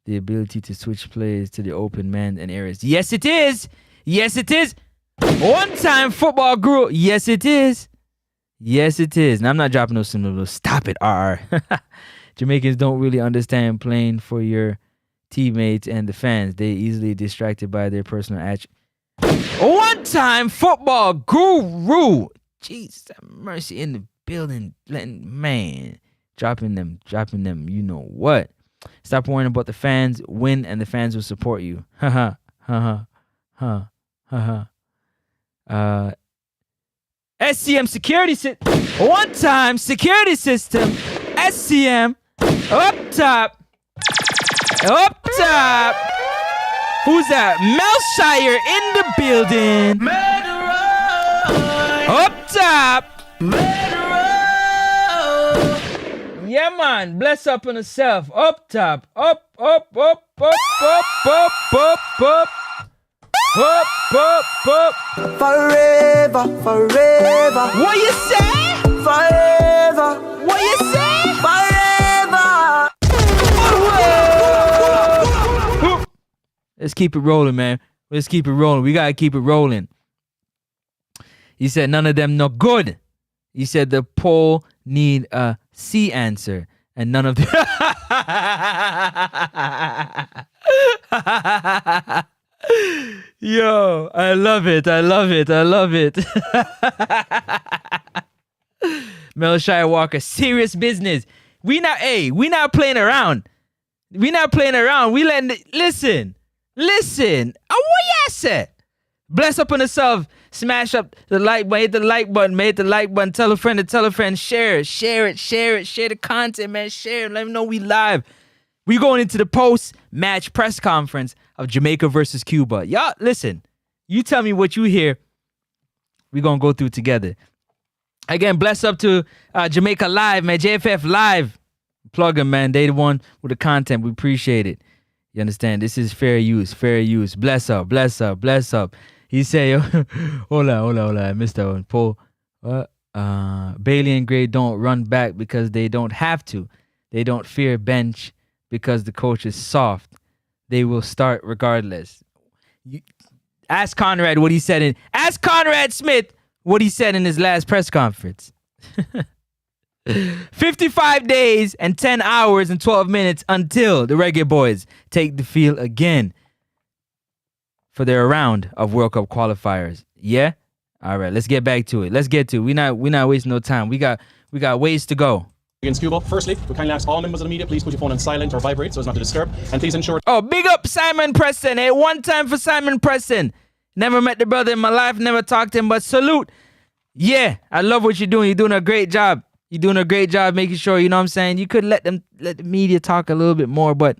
ability to switch plays to the open man and areas. Yes, it is. Yes, it is. One-time football guru. Yes, it is. Yes, it is. Now, I'm not dropping those symbols. Stop it, RR. Jamaicans don't really understand playing for your teammates and the fans. They easily distracted by their personal action. One-time football guru. Jesus, have mercy in the building. Man, dropping them. You know what? Stop worrying about the fans. Win, and the fans will support you. Ha ha ha ha ha. SCM security system. One-time security system. SCM. Up top. Up top. Who's that? Melshire in the building. Up top. Yeah, man. Bless up on herself. Up top. Up. Forever. What you say? Forever. What you say? Forever. Let's keep it rolling, man. Let's keep it rolling. We gotta keep it rolling. He said none of them no good. He said the poll need a C answer, and none of them. Yo, I love it. Melshire Walker, serious business. We not playing around. We letting listen. What y'all said? Bless up on yourself. Smash up the like button. Hit the like button. Tell a friend to tell a friend. Share it. Share the content, man. Share it. Let them know we live. We going into the post-match press conference of Jamaica versus Cuba. Y'all, listen. You tell me what you hear. We gonna go through it together. Again, bless up to Jamaica Live, man. JFF Live. Plug them, man. They the one with the content. We appreciate it. You understand? This is fair use. Bless up. He said, yo, hold on. I missed that one. Paul, Bailey and Gray don't run back because they don't have to. They don't fear bench because the coach is soft. They will start regardless. Ask Conrad Smith what he said in his last press conference. 55 days and 10 hours and 12 minutes until the Reggae Boys take the field again for their round of World Cup qualifiers. Yeah? All right, let's get back to it. We're not wasting no time. We got ways to go. Against Cuba. Firstly, we kindly ask all members of the media, please put your phone on silent or vibrate so as not to disturb, and please ensure... Oh, big up Simon Preston. Hey, one time for Simon Preston. Never met the brother in my life, never talked to him, but salute. Yeah, I love what you're doing. You're doing a great job. Making sure, you know what I'm saying? You could let the media talk a little bit more, but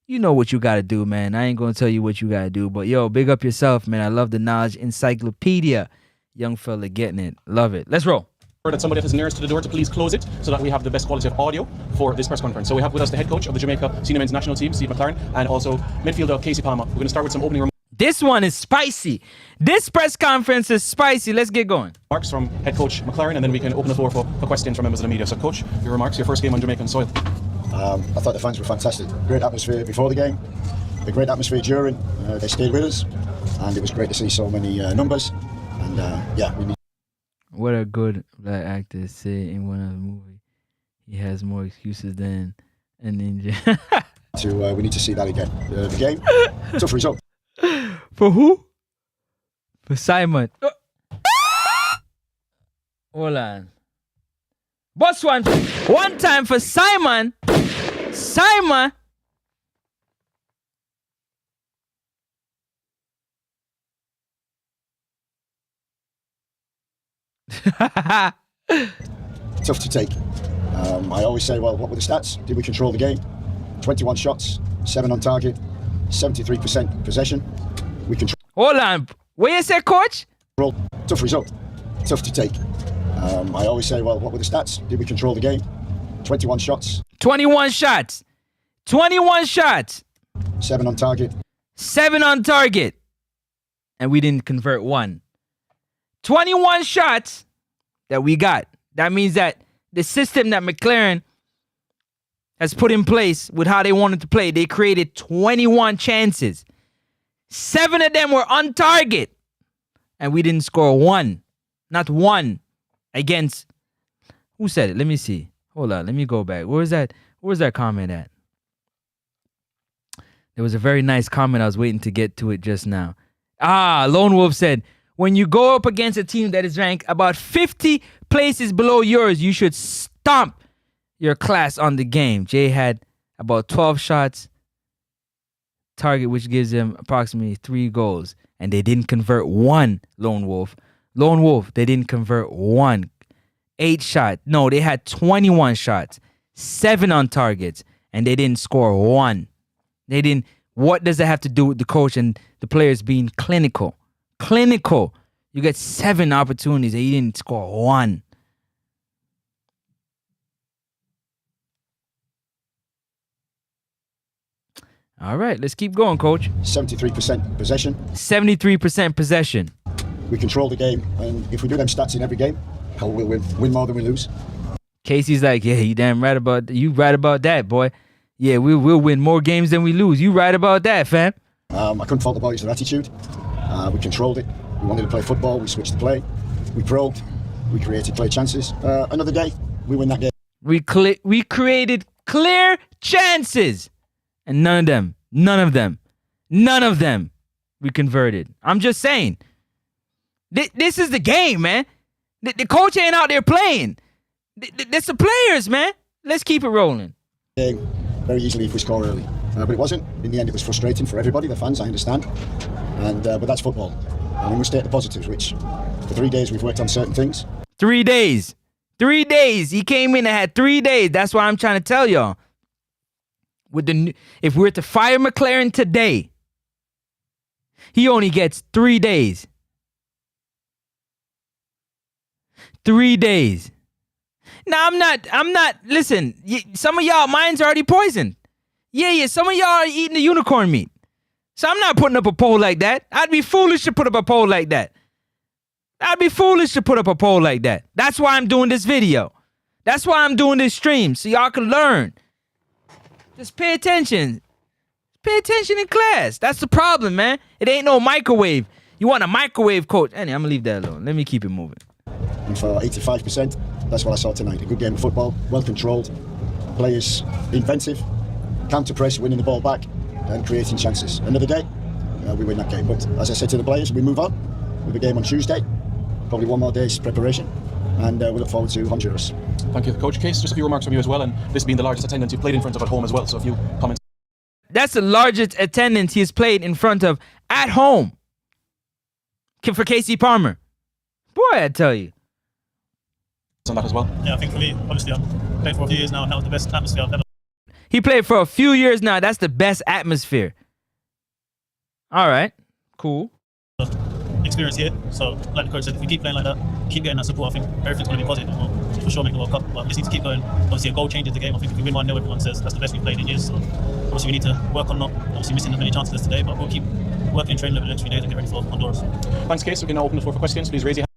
you know what you got to do, man. I ain't going to tell you what you got to do, but yo, big up yourself, man. I love the knowledge encyclopedia. Young fella getting it. Love it. Let's roll. That somebody that is nearest to the door to please close it so that we have the best quality of audio for this press conference. So we have with us the head coach of the Jamaica senior men's national team, Steve McLaren, and also midfielder Casey Palmer. We're going to start with some opening remarks. This one is spicy. This press conference is spicy. Let's get going. Remarks from head coach McLaren, and then we can open the floor for questions from members of the media. So coach, your remarks, your first game on Jamaican soil. I thought the fans were fantastic. Great atmosphere before the game, a great atmosphere during. They stayed with us, and it was great to see so many numbers. And yeah, we need. What a good black actor say in one of the movie. He has more excuses than a ninja. We need to see that again. The game, tough result. For who? For Simon. Hold on. Boss one time for Simon. Simon. Tough to take. I always say, well, what were the stats? Did we control the game? 21 shots, 7 on target, 73% possession. We control. Hold on. What you say, coach? Tough result. Tough to take. I always say, well, what were the stats? Did we control the game? 21 shots. 21 shots. 21 shots. 7 on target. 7 on target. And we didn't convert one. 21 shots that we got. That means that the system that McLaren has put in place with how they wanted to play, they created 21 chances. 7 of them were on target. And we didn't score one. Not one against... Who said it? Let me see. Hold on. Let me go back. Where's that comment at? There was a very nice comment. I was waiting to get to it just now. Lone Wolf said, when you go up against a team that is ranked about 50 places below yours, you should stomp your class on the game. Jay had about 12 shots target, which gives them approximately 3 goals. And they didn't convert one, Lone Wolf. Lone Wolf, they didn't convert one. 8 shots. No, they had 21 shots. 7 on targets. And they didn't score one. They didn't. What does that have to do with the coach and the players being clinical? Clinical. You get 7 opportunities and you didn't score one. All right, let's keep going, coach. 73% possession. 73% possession. We control the game, and if we do them stats in every game, hell, we'll win more than we lose. Casey's like, yeah, you damn right about you right about that, boy. Yeah, we'll win more games than we lose. You right about that, fam. I couldn't fault the boys' their attitude. We controlled it. We wanted to play football. We switched to play. We probed. We created clear chances. Another day, we win that game. We created clear chances. And none of them we converted. I'm just saying. This is the game, man. The coach ain't out there playing. That's the players, man. Let's keep it rolling. Game very easily if we score early. But it wasn't. In the end, it was frustrating for everybody, the fans, I understand. But that's football. And we must take the positives, which for 3 days we've worked on certain things. 3 days. 3 days. He came in and had 3 days. That's what I'm trying to tell y'all. If we were to fire McLaren today, he only gets 3 days. 3 days. Now, I'm not, listen, some of y'all minds are already poisoned. Yeah, some of y'all are eating the unicorn meat. So I'm not putting up a poll like that. I'd be foolish to put up a poll like that. That's why I'm doing this video. That's why I'm doing this stream, so y'all can learn. Just pay attention. Pay attention in class. That's the problem, man. It ain't no microwave. You want a microwave coach. Anyway, I'm going to leave that alone. Let me keep it moving. And for 85%, that's what I saw tonight. A good game of football, well controlled. Players inventive, counter press, winning the ball back, and creating chances. Another day, we win that game. But as I said to the players, we move on with the game on Tuesday. Probably 1 more day's preparation. And we look forward to Honduras. Thank you, Coach. Case, just a few remarks from you as well, and this being the largest attendance you've played in front of at home as well, so a few comments. That's the largest attendance he has played in front of at home for Casey Palmer. Boy, I tell you. On that as well. Yeah, I think for me, obviously, I've played for a few years now, and that was the best atmosphere I've ever. He played for a few years now. That's the best atmosphere. All right, cool. Experience here. So, like the coach said, if we keep playing like that, keep getting that support, I think everything's going to be positive. We'll for sure make the World Cup, but we just need to keep going. Obviously, a goal changes the game. I think if we win 1-0, everyone says that's the best we've played in years. So obviously, we need to work on not obviously missing as many chances as today, but we'll keep working and training over the next few days and get ready for Honduras. Thanks, Case. We can now open the floor for questions. Please raise your hand.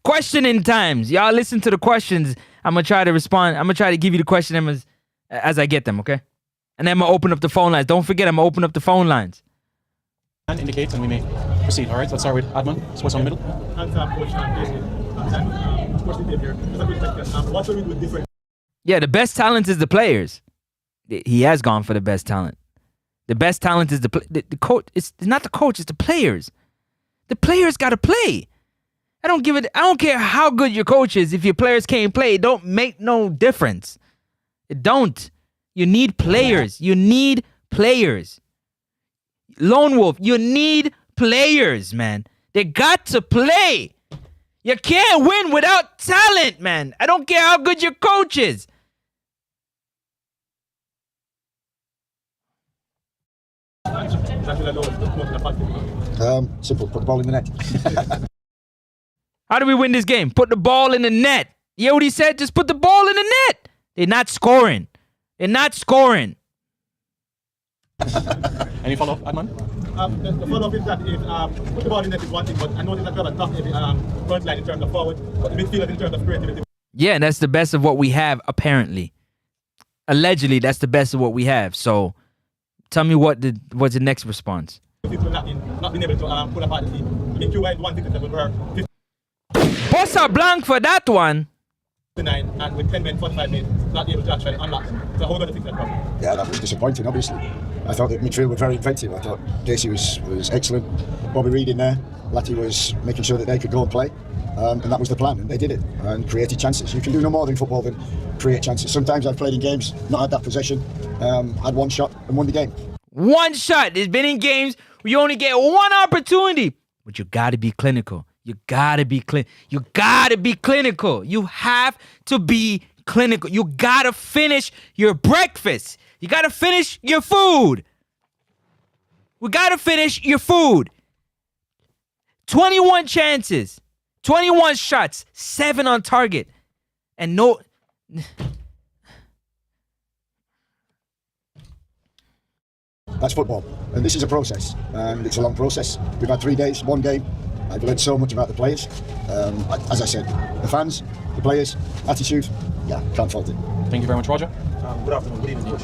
Questioning times. Y'all listen to the questions. I'm going to try to respond. I'm going to try to give you the question as I get them, okay? And then I'm going to open up the phone lines. Don't forget, I'm going to open up the phone lines. And indicate, and we may proceed. All right, let's start with Adman. Sports on the middle. Yeah, the best talent is the players. He has gone for the best talent. The best talent is the coach. It's not the coach, it's the players. The players got to play. I don't care how good your coach is. If your players can't play, it don't make no difference. It don't. You need players. You need players. Lone Wolf, you need players, man. They got to play. You can't win without talent, man. I don't care how good your coach is. Simple, put the ball in the net. How do we win this game? Put the ball in the net. You know what he said? Just put the ball in the net. They're not scoring. They're not scoring. Any follow-up, Adman? The follow-up is that put the ball in the net is one thing, but I noticed that we have a tough front line in terms of forward, but the midfield in terms of creativity. Yeah, and that's the best of what we have, apparently. Allegedly, that's the best of what we have. So, tell me what's the next response? Not being able to pull apart the team. I mean, Cuba is 167 were Bossa Blanc for that one. 59 and with 10 men, 45 minutes, not able to actually unlock them. So how are we going to fix that problem? Yeah, that was disappointing, obviously. I thought that midfield were very inventive. I thought Casey was excellent. Bobby Reid in there. Latty was making sure that they could go and play. And that was the plan, and they did it and created chances. You can do no more in football than create chances. Sometimes I've played in games, not had that possession, had one shot and won the game. One shot. There's been in games where you only get one opportunity, but you got to be clinical. You got to be You got to be clinical. You have to be clinical. You got to finish your breakfast. You got to finish your food. We got to finish your food. 21 chances. 21 shots, 7 on target, and no. That's football, and this is a process, and it's a long process. We've had 3 days, one game. I've learned so much about the players. As I said, the fans, the players, attitude. Yeah, can't fault it. Thank you very much, Roger. Good afternoon, good evening, Coach.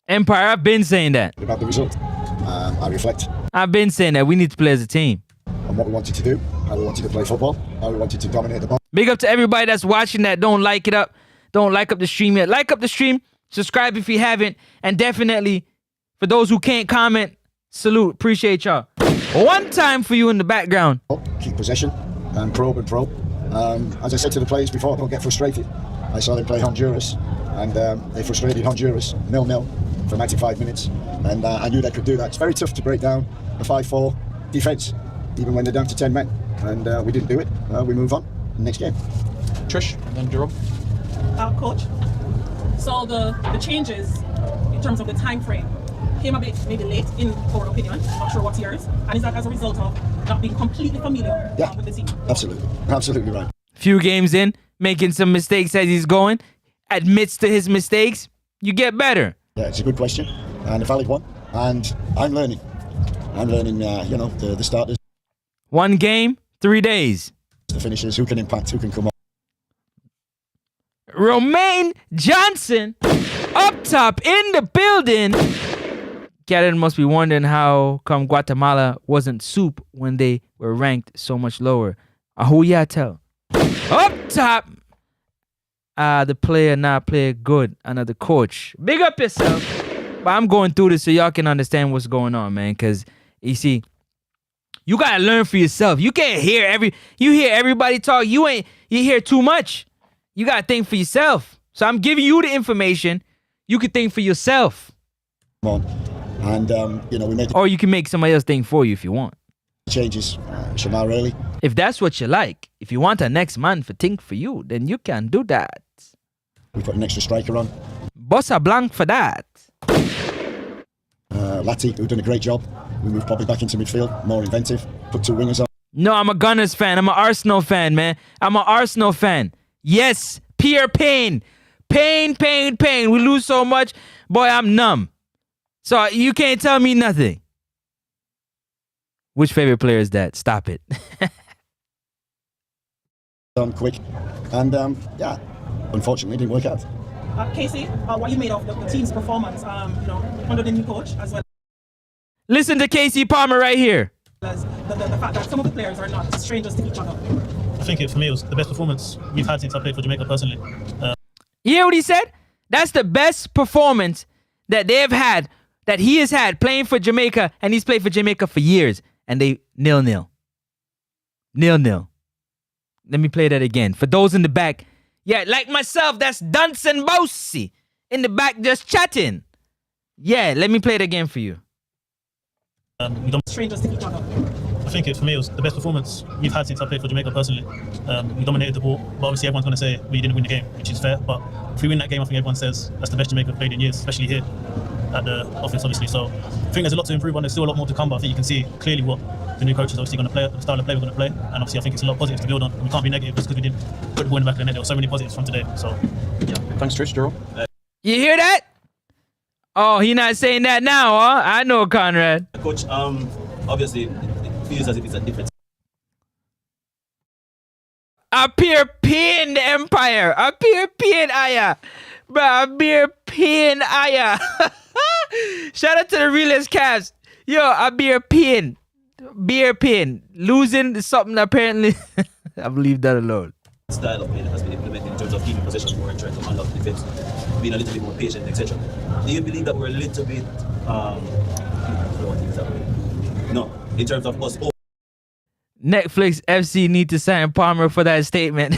Empire, I've been saying that. About the result, I reflect. I've been saying that we need to play as a team. On what we wanted to do, how we wanted to play football, how we wanted to dominate the ball. Big up to everybody that's watching that. Don't like up the stream yet. Like up the stream, subscribe if you haven't, and definitely, for those who can't comment, salute. Appreciate y'all. One time for you in the background. Keep possession and probe. As I said to the players before, don't get frustrated. I saw them play Honduras, and they frustrated Honduras 0-0 for 95 minutes, and I knew they could do that. It's very tough to break down a 5-4 defence, even when they're down to 10 men, and we didn't do it. We move on. Next game. Trish, and then Jerome. Coach, so the changes in terms of the time frame came a bit maybe late in our opinion. Not sure what's yours. And is that as a result of not being completely familiar with the team? Absolutely right. Few games in, making some mistakes as he's going, admits to his mistakes, you get better. Yeah, it's a good question and a valid one, and I'm learning. The starters. 1 game, 3 days. The finishers, who can impact, who can come up. Romaine Johnson up top in the building. Canada must be wondering how come Guatemala wasn't soup when they were ranked so much lower. Who ya tell? Up top. The player not play good. Another coach. Big up yourself. But I'm going through this so y'all can understand what's going on, man. Because, you see, you got to learn for yourself. You can't hear you hear everybody talk. You hear too much. You got to think for yourself. So I'm giving you the information. You can think for yourself. Come on. And, we make... Or you can make somebody else think for you if you want. Changes. Shamar really. If that's what you like. If you want a next man to think for you, then you can do that. We put an extra striker on. Bossa Blanc for that. Latty, who've done a great job. We moved Bobby back into midfield, more inventive. Put 2 wingers on. No, I'm a Gunners fan. I'm an Arsenal fan, man. I'm an Arsenal fan. Yes, pure pain. Pain. We lose so much. Boy, I'm numb. So you can't tell me nothing. Which favorite player is that? Stop it. Quick. And, yeah, unfortunately, it didn't work out. Casey, what you made of the team's performance, under the new coach, as well Listen to Casey Palmer right here. as the fact that some of the players are not strangers to each other. I think for me, it was the best performance we've had since I played for Jamaica personally. You hear what he said? That's the best performance that they've had, that he has had playing for Jamaica, and he's played for Jamaica for years, and they 0-0. 0-0. Let me play that again. For those in the back, yeah, like myself, that's Dunson Bosi in the back just chatting. Yeah, let me play it again for you. Strangers to each other. I think for me, it was the best performance we've had since I played for Jamaica personally. We dominated the ball, but obviously everyone's going to say we didn't win the game, which is fair. But if we win that game, I think everyone says that's the best Jamaica played in years, especially here at the office, obviously. So I think there's a lot to improve on. There's still a lot more to come, but I think you can see clearly what the new coach is obviously going to play, the style of play we're going to play. And obviously I think it's a lot of positives to build on. We can't be negative just because we didn't put the ball in the back of the net. There were so many positives from today. So yeah, thanks, Trish, Jerome. You hear that? Oh, he not saying that now, huh? I know, Conrad. Coach, obviously it feels as if it's a different. Up here peeing the empire. Up here peeing Aya. Bro, up here peeing Aya. Shout out to the realest cast. Yo, up here peeing. Beer peeing. Losing is something apparently. I believe that alone. Style of play that has been implemented in terms of keeping possession more and trying to unlock defense, being a little bit more patient, etc. Do you believe that we're a little bit, no, in terms of us? Netflix FC need to sign Palmer for that statement.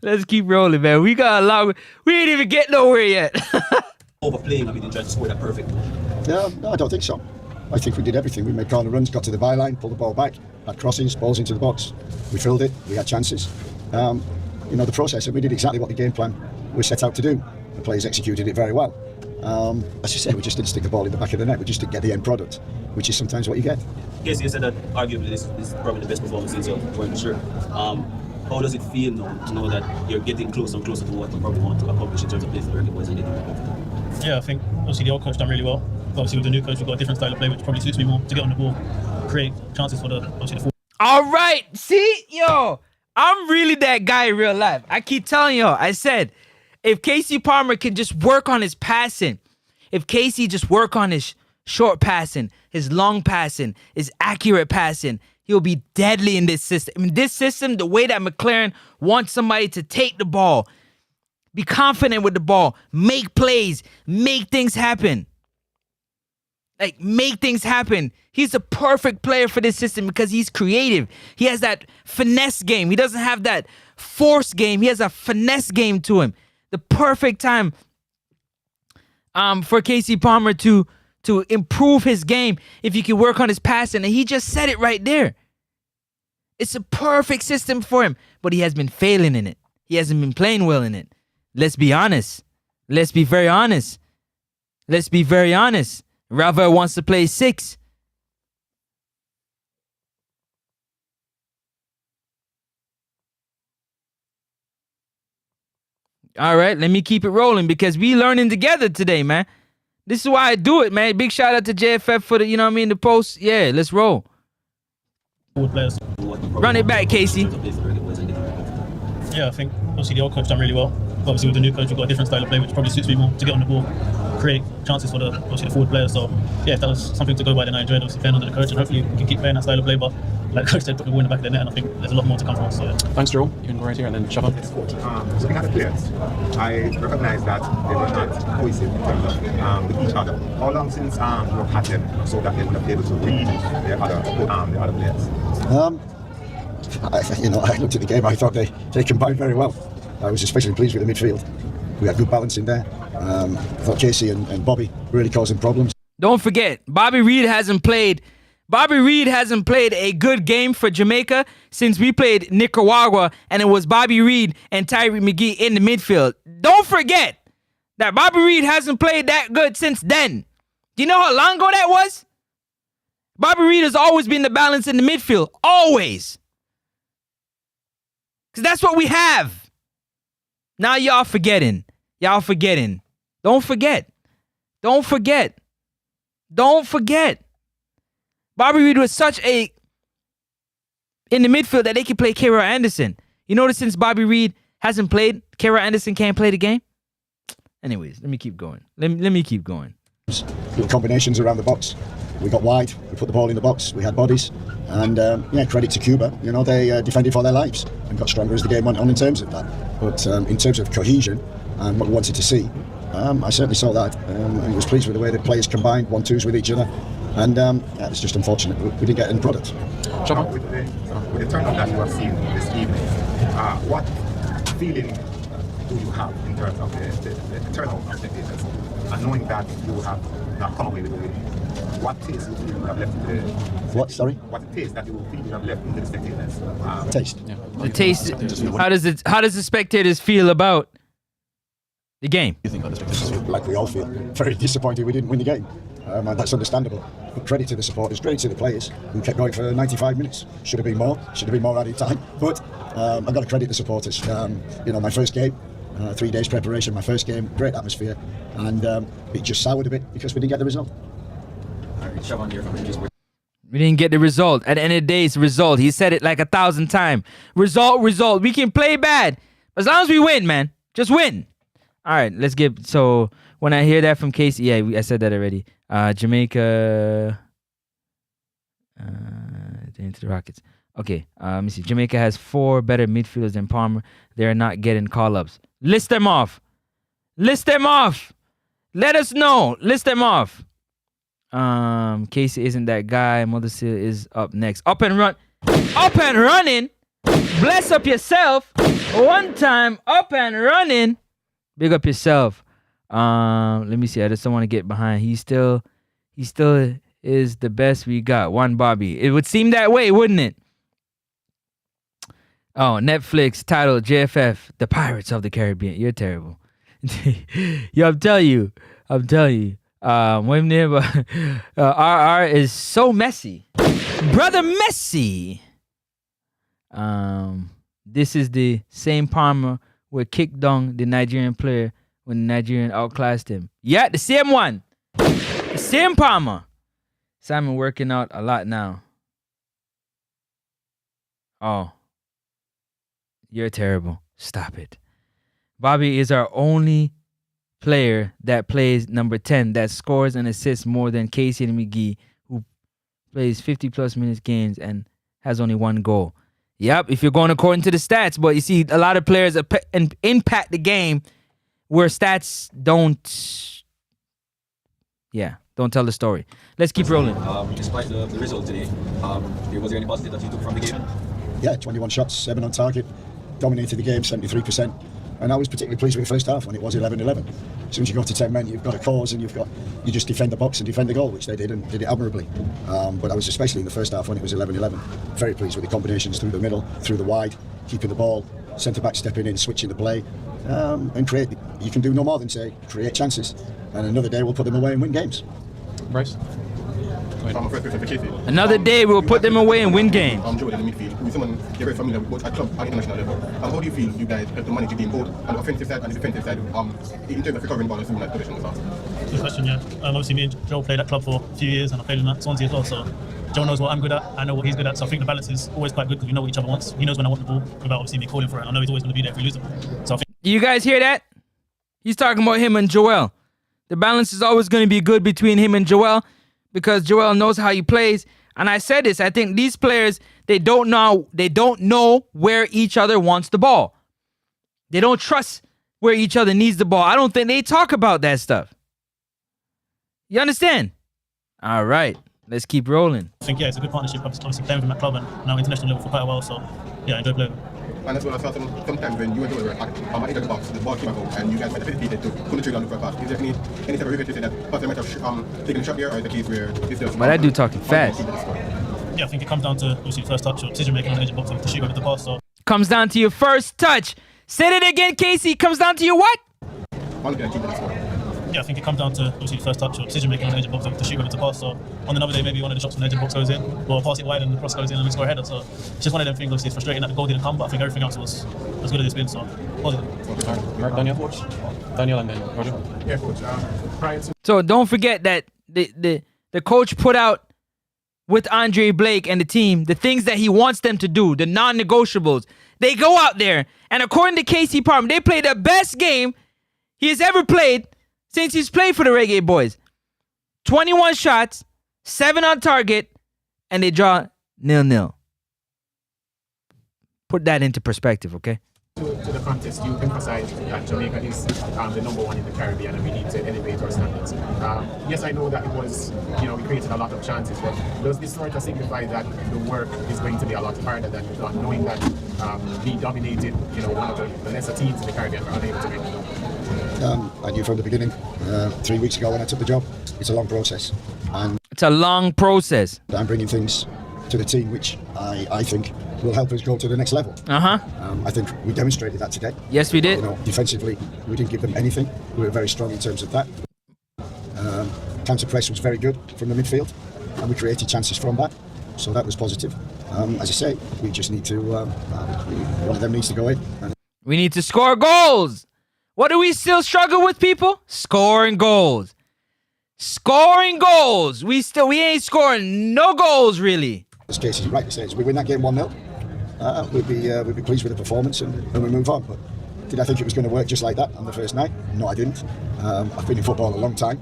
Let's keep rolling, man. We got a long. We ain't even get nowhere yet. Overplaying, we didn't try to score that perfect. No, I don't think so. I think we did everything. We made corner runs, got to the byline, pulled the ball back, had crossings, balls into the box. We filled it, we had chances. The process, and we did exactly what the game plan was set out to do. The players executed it very well. As you say, we just didn't stick the ball in the back of the net. We just didn't get the end product, which is sometimes what you get. Yes, you said that arguably this is probably the best performance since you're wearing the shirt. How does it feel now to know that you're getting closer and closer to what you probably want to accomplish in terms of playing for the boys and Yeah, I think obviously the old coach done really well. Obviously with the new coach, we've got a different style of play, which probably suits me more to get on the ball, create chances for the full. All right, see, yo, I'm really that guy in real life. I keep telling y'all, I said, if Casey Palmer can just work on his passing, if Casey just work on his short passing, his long passing, his accurate passing, he'll be deadly in this system. In this system, the way that McLaren wants somebody to take the ball, be confident with the ball, make plays, make things happen. Like, make things happen. He's the perfect player for this system because he's creative. He has that finesse game. He doesn't have that force game. He has a finesse game to him. The perfect time for Casey Palmer to improve his game if he can work on his passing. And he just said it right there. It's a perfect system for him, but he has been failing in it. He hasn't been playing well in it. Let's be honest. Let's be very honest. Let's be very honest. Ravel wants to play 6. All right, let me keep it rolling because we learning together today, man. This is why I do it, man. Big shout out to JFF for the, the post. Yeah, let's roll. Run it back, Casey. Yeah, I think obviously the old coach done really well. Obviously with the new coach, we've got a different style of play, which probably suits me more to get on the ball, create chances for the forward players. So yeah, that was something to go by. Then I enjoyed obviously playing under the coach, and hopefully we can keep playing that style of play. But like coach said, put the ball in the back of the net, and I think there's a lot more to come from us. So yeah. Thanks, Jerome. You can go right here and then shove up. Looking at the players, I recognize that they were not cohesive in terms of with each other. How long since you have had them so that they would have been able to read their other players? I looked at the game. I thought they combined very well. I was especially pleased with the midfield. We had good balance in there. I thought Casey and Bobby really causing problems. Don't forget, Bobby Reid hasn't played a good game for Jamaica since we played Nicaragua, and it was Bobby Reid and Tyree McGee in the midfield. Don't forget. that Bobby Reed hasn't played that good since then. Do you know how long ago that was? Bobby Reed has always been the balance in the midfield. Always. Because that's what we have. Now y'all forgetting. Y'all forgetting. Don't forget. Don't forget. Don't forget. Bobby Reed was such a in the midfield that they can play Kara Anderson. You notice since Bobby Reed hasn't played, Kara Anderson can't play the game? Anyways, let me keep going. Let me keep going. Little combinations around the box. We got wide, we put the ball in the box, we had bodies, and yeah, credit to Cuba. You know, they defended for their lives and got stronger as the game went on in terms of that. But in terms of cohesion and what we wanted to see, I certainly saw that. And was pleased with the way the players combined 1-2s with each other. And yeah, it's just unfortunate we didn't get any product. With the turnout that you have seen this evening, what feeling do you have in terms of the turnout of spectators? And knowing that you have not come away with the win, what taste you feel you have left in the... What, sorry? What the taste that you feel you have left in the spectators? Taste. Yeah. The taste, how does the spectators feel about the game? You think about the spectators? Like we all feel. Very disappointed we didn't win the game. And that's understandable. But credit to the supporters, credit to the players who kept going for 95 minutes. Should have been more added time. But I've got to credit the supporters. You know, my first game, 3 days preparation, my first game, great atmosphere. And it just soured a bit because we didn't get the result. We didn't get the result. At the end of the day, it's a result. He said it like 1,000 times. Result. We can play bad. As long as we win, man. Just win. All right, let's get... So, when I hear that from Casey... Yeah, I said that already. Jamaica... into the Rockets. Okay, let me see. Jamaica has 4 better midfielders than Palmer. They're not getting call-ups. List them off. Let us know. List them off. Casey isn't that guy. Mothersil is up next. Up and running. Bless up yourself. One time. Up and running. Big up yourself. Let me see. I just don't want to get behind. He still is the best we got. One Bobby. It would seem that way, wouldn't it? Oh, Netflix title JFF, The Pirates of the Caribbean. You're terrible. Yo, I'm telling you. RR is so messy. Brother Messi. This is the same Palmer where kicked down the Nigerian player when the Nigerian outclassed him. Yeah, the same one. The same Palmer. Simon working out a lot now. Oh. You're terrible. Stop it. Bobby is our only player that plays number 10 that scores and assists more than Casey and McGee, who plays 50-plus minutes games and has only 1 goal. Yep, if you're going according to the stats, but you see a lot of players impact the game where stats don't tell the story. Let's keep rolling. Despite the result today, was there any positive that you took from the game? Yeah, 21 shots, 7 on target, dominated the game, 73%. And I was particularly pleased with the first half when it was 11-11. As soon as you go to 10 men, you've got a cause and you just defend the box and defend the goal, which they did and did it admirably. But I was especially in the first half when it was 11-11, very pleased with the combinations through the middle, through the wide, keeping the ball, centre-back stepping in, switching the play, and create. You can do no more than say, create chances. And another day we'll put them away and win games. Bryce? Another day we'll put them away and win games. Joe in the midfield, who is someone you're very familiar with both at club and international level. How do you feel you guys have to manage the game both on the offensive side and the defensive side in terms of recovering ball and similar positions as well? Good question, yeah. Obviously me and Joe played at club for a few years and I played in that Swansea as well, so Joe knows what I'm good at, I know what he's good at, so I think the balance is always quite good because we know what each other wants. He knows when I want the ball without obviously me calling for it. I know he's always going to be there if we lose the ball. So I think you guys hear that? He's talking about him and Joel. The balance is always going to be good between him and Joel because Joel knows how he plays. And I said this, I think these players, they don't know where each other wants the ball. They don't trust where each other needs the ball. I don't think they talk about that stuff. You understand? All right, let's keep rolling. I think, yeah, it's a good partnership. Obviously playing with him at club and now international level for quite a while, so yeah, I enjoy playing. And that's what I saw sometimes when you and Joel were at the box, the ball came out and you guys might have hesitated to pull the trigger on the first pass. Is there any type of regret to say that Potter might have taken a shot there, or is the case where it's just... But I do talking fast. Yeah, I think it comes down to obviously first touch or decision making on the edge of box to shoot over the pass. So comes down to your first touch. Say it again, Casey. Comes down to your what? one can keep it score. Yeah, I think it comes down to obviously first touch or decision making on the edge of the box to shoot whether to pass. So on another day, maybe one of the shots on the edge of the box goes in, or pass it wide and the cross goes in and we score a header. So it's just one of them things. Obviously, it's frustrating that the goal didn't come, but I think everything else was as good as it's been. So positive. Okay, Daniel, coach. Daniel and then Roger. Yeah, coach. Prior to So don't forget that the coach put out with Andre Blake and the team the things that he wants them to do, the non-negotiables. They go out there, and according to Casey Palmer, they play the best game he has ever played since he's played for the Reggae Boys. 21 shots, 7 on target, and they draw 0-0. Put that into perspective, okay? To the contest, you emphasized that Jamaica is the number one in the Caribbean and we need to elevate our standards. Yes, I know that it was, we created a lot of chances, but does this sort of signify that the work is going to be a lot harder than you thought, knowing that we dominated, one of the lesser teams in the Caribbean were unable to make it up? I knew from the beginning, 3 weeks ago when I took the job, it's a long process. And it's a long process. I'm bringing things to the team which I think will help us go to the next level. I think we demonstrated that today. Yes, we did. Defensively, we didn't give them anything. We were very strong in terms of that. Counter press was very good from the midfield, and we created chances from that. So that was positive. As I say, we just need to. One of them needs to go in. We need to score goals. What do we still struggle with, people? Scoring goals. Scoring goals. We ain't scoring no goals, really. As Casey rightly says, we win that game 1-0. We'd be pleased with the performance and we move on. But did I think it was going to work just like that on the first night? No, I didn't. I've been in football a long time.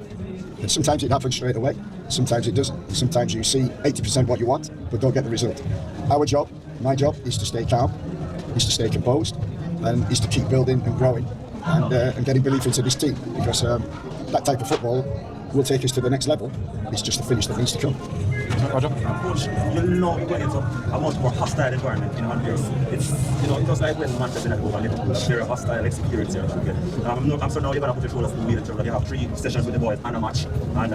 And sometimes it happens straight away. Sometimes it doesn't. Sometimes you see 80% what you want, but don't get the result. Our job, my job, is to stay calm, is to stay composed, and is to keep building and growing and getting belief into this team. Because that type of football will take us to the next level. It's just the finish that needs to come. Roger. Coach, you're going into a much more hostile environment in Honduras. It's, it was like when Manchester United over Liverpool, a very hostile experience here. I'm so now you're going to put your shoulders to the wheel in terms of you have 3 sessions with the boys and a match. And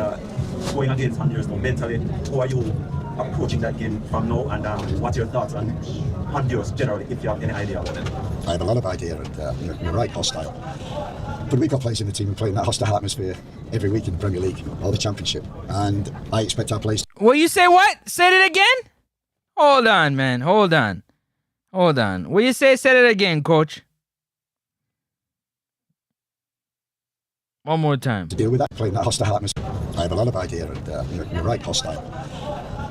going against Honduras now, mentally, how are you approaching that game from now? And what are your thoughts on Honduras generally, if you have any idea about it? I have a lot of idea, and you're right, hostile. But we've got players in the team who play in that hostile atmosphere every week in the Premier League or the Championship. And I expect our players... Well, you say what? Say it again? Hold on, man. Hold on. Will you say it again, coach? One more time. To deal with that, playing that hostile atmosphere. I have a lot of idea, and you're right, hostile.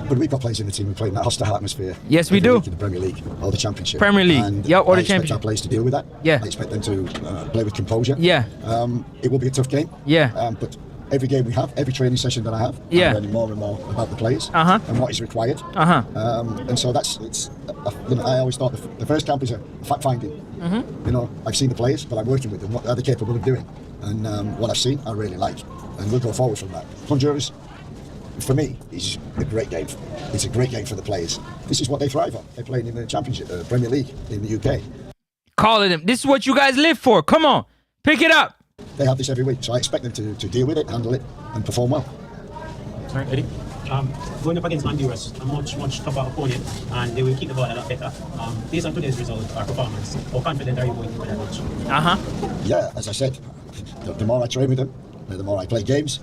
But we've got players in the team who play in that hostile atmosphere. Yes, we do. In the Premier League or the Championship. Premier League. And or the I expect Championship. our players to deal with that. Yeah. I expect them to play with composure. Yeah. It will be a tough game. Yeah. But every game we have, every training session that I have, yeah. I'm learning more and more about the players and what is required. And so I always thought the first camp is a fact finding. I've seen the players, but I'm working with them. What are they capable of doing? And what I've seen, I really like. And we'll go forward from that. Honduras, for me, is a great game. It's a great game for the players. This is what they thrive on. They're playing in the Championship, the Premier League in the UK. Calling them. This is what you guys live for. Come on, pick it up. They have this every week, so I expect them to deal with it, handle it, and perform well. Sorry, Eddie? Going up against Honduras, a much tougher opponent, and they will keep the ball a lot better. Based on today's result, our performance, how confident are you going into that match? Yeah, as I said, the more I train with them, the more I play games,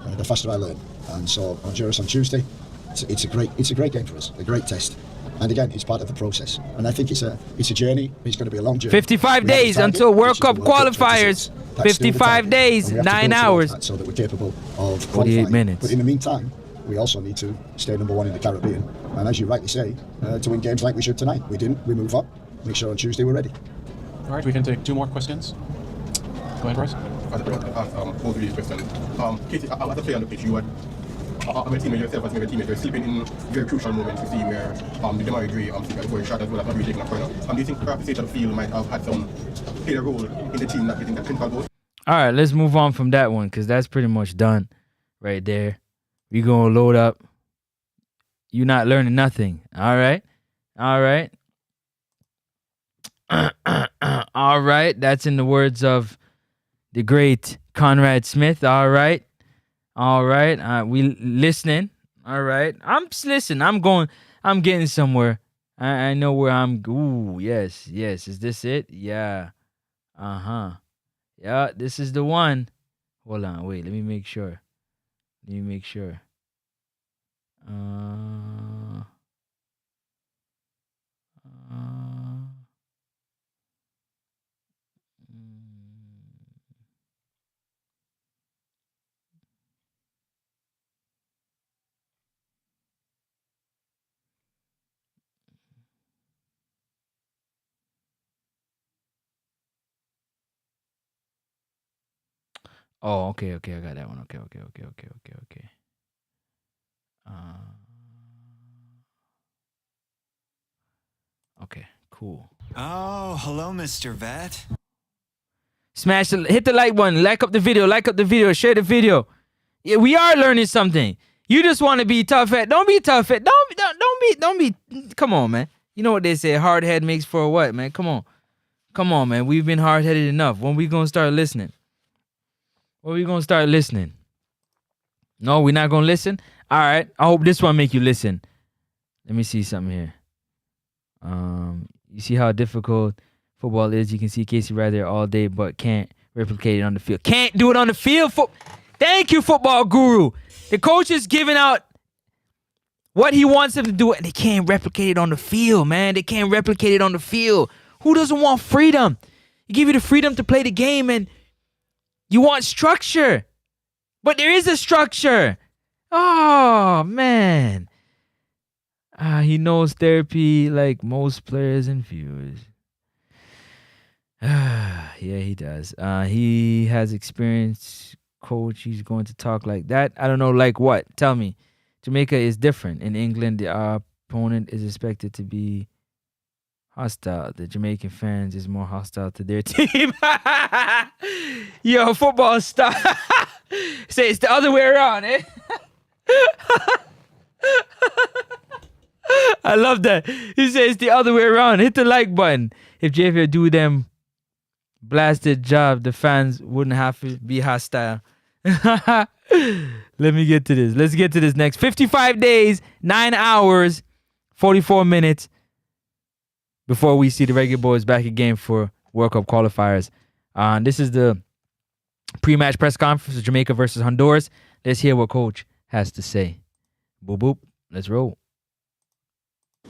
the faster I learn. And so Honduras on Tuesday, it's a great game for us, a great test. And again, it's part of the process. And I think it's a journey. It's going to be a long journey. 55 days until World Cup qualifiers. 55 days, 9 hours. So that we're capable of 48 minutes. But in the meantime, we also need to stay number one in the Caribbean. And as you rightly say, to win games like we should tonight. We didn't. We move on. Make sure on Tuesday we're ready. All right, we can take 2 more questions. Go ahead, Bryce. Both of these questions. Katie, as a player on the pitch, you had I'm a teammate yourself as maybe a teammate. You're sleeping in very crucial moments. You see where the Demari Gray scoring shot as well as not really taking a corner. Do you think perhaps the state of the field might have had played a role in the team not getting that clinical goal? All right, let's move on from that one because that's pretty much done right there. We gonna load up. You not learning nothing. All right. All right. All right. That's in the words of the great Conrad Smith. All right. All right. We listening. All right. I'm just listening. I'm getting somewhere. I know where I'm. Ooh, yes. Yes. Is this it? Yeah. Uh-huh. Yeah, this is the one. Hold on, wait. Let me make sure. Uh, oh, okay. I got that one. Okay. Okay, cool. Oh, hello, Mr. Vet. Hit the like button, like up the video, share the video. Yeah, we are learning something. You just want to be tough at. Don't be tough at. Don't be. Come on, man. You know what they say? Hard head makes for what, man? Come on, man. We've been hard headed enough. When we gonna start listening? No, we're not gonna listen. All right. I hope this one make you listen. Let me see something here. You see how difficult football is. You can see Casey right there all day, but can't replicate it on the field. Can't do it on the field. Thank you, football guru. The coach is giving out what he wants them to do, and they can't replicate it on the field, man. They can't replicate it on the field. Who doesn't want freedom? You give you the freedom to play the game, and you want structure. But there is a structure. Oh, man. He knows therapy like most players and viewers. Yeah, he does. He has experience, coach. He's going to talk like that. I don't know, like what? Tell me. Jamaica is different. In England, the opponent is expected to be hostile. The Jamaican fans is more hostile to their team. Yo, football star. Say it's the other way around, eh? I love that. He says it's the other way around. Hit the like button. If JFL do them blasted job, the fans wouldn't have to be hostile. Let me get to this. Let's get to this next. 55 days, 9 hours, 44 minutes before we see the regular boys back again for World Cup qualifiers. This is the pre-match press conference of Jamaica versus Honduras. Let's hear what coach has to say. Boop, boop. Let's roll.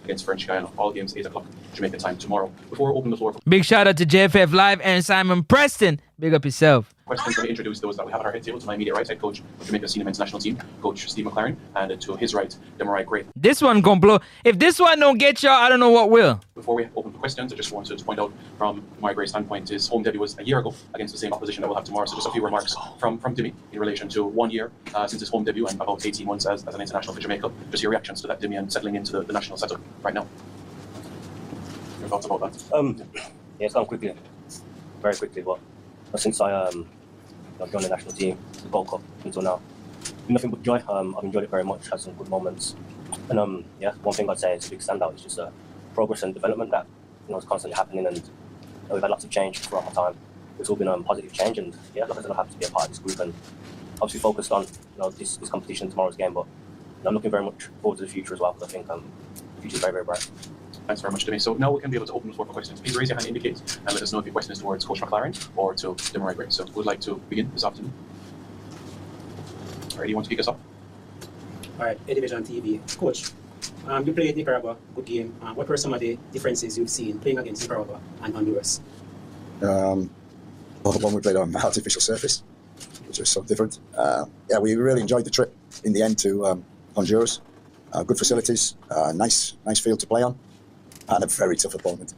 Against French Guiana. All games 8 o'clock Jamaican time tomorrow. Before opening the floor for Big shout out to JFF Live and Simon Preston. Big up yourself. questions, let me introduce those that we have at our head table. To my immediate right, head coach of Jamaica Senior Men's National Team, Coach Steve McLaren, and to his right, Demarai Gray. This one gonna blow. If this one don't get y'all, I don't know what will. Before we open for questions, I just wanted to point out from Demarai Gray's standpoint, his home debut was a year ago against the same opposition that we'll have tomorrow. So just a few remarks from Demi in relation to 1 year since his home debut and about 18 months as an international for Jamaica. Just your reactions to that, Demi, and settling into the national setup right now. Your thoughts about that? Yeah, it's gone quickly, very quickly. But since I joined the national team, the Gold Cup until now, been nothing but joy. I've enjoyed it very much. Had some good moments, and yeah, one thing I'd say is a big standout is just progress and development that is constantly happening, and we've had lots of change throughout my time. It's all been positive change, and yeah, like I said, I'm happy to be a part of this group, and obviously focused on this competition, tomorrow's game, but I'm looking very much forward to the future as well, because I think the future is very, very bright. Thanks very much, Demi. So now we can be able to open the floor for questions. Please raise your hand, indicate, and let us know if your question is towards Coach McLaren or to Demarai Gray. So who would like to begin this afternoon? All right, do you want to kick us off? All right, Division TV. Coach, you played Nicaragua, good game. What were some of the differences you've seen playing against Nicaragua and Honduras? Well, the one we played on artificial surface, which was so different. Yeah, we really enjoyed the trip in the end to Honduras. Good facilities, nice field to play on, and a very tough opponent.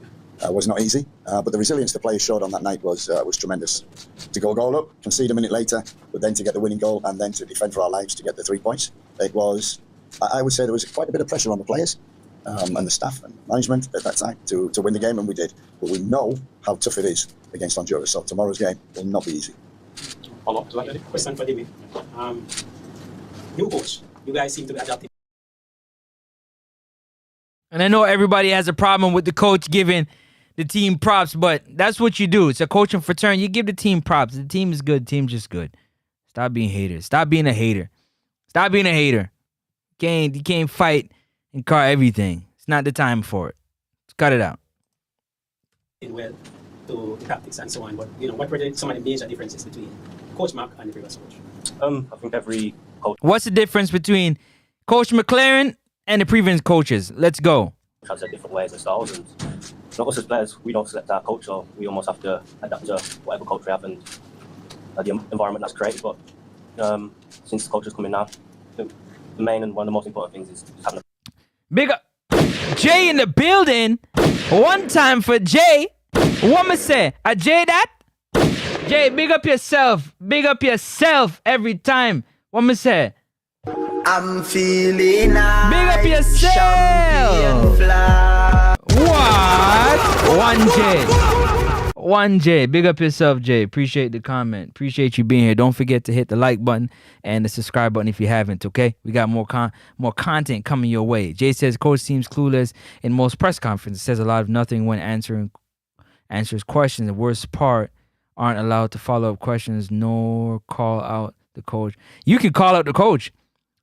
Was not easy, but the resilience the players showed on that night was tremendous. To go goal up, concede a minute later, but then to get the winning goal and then to defend for our lives to get the 3 points. It was, I would say there was quite a bit of pressure on the players and the staff and management at that time to win the game, and we did. But we know how tough it is against Honduras, so tomorrow's game will not be easy. Follow up to that, Question for Demi. New coach, you guys seem to be adapting. And I know everybody has a problem with the coach giving the team props, but that's what you do. It's a coaching fraternity. You give the team props. The team is good. The team's just good. Stop being haters. Stop being a hater. Stop being a hater. You can't fight and car everything. It's not the time for it. Let's cut it out. Well, to the tactics and so on. But what were some of the major differences between Coach Mac and the previous coach? I think every coach What's the difference between Coach McLaren and the previous coaches? Let's go. has their different ways and styles, and not us as players, we don't select our coach, so we almost have to adapt to whatever coach we have and the environment that's created. But since the coach has come in now, the main and one of the most important things is having a Big up Jay in the building. One time for Jay. What me say? A Jay that? Jay, big up yourself. Big up yourself every time. What me say? I'm feeling nice. Big up yourself. What? One J. Big up yourself, Jay. Appreciate the comment. Appreciate you being here. Don't forget to hit the like button and the subscribe button if you haven't, okay? We got more content coming your way. Jay says coach seems clueless in most press conferences. Says a lot of nothing when answers questions. The worst part, aren't allowed to follow up questions nor call out the coach. You can call out the coach.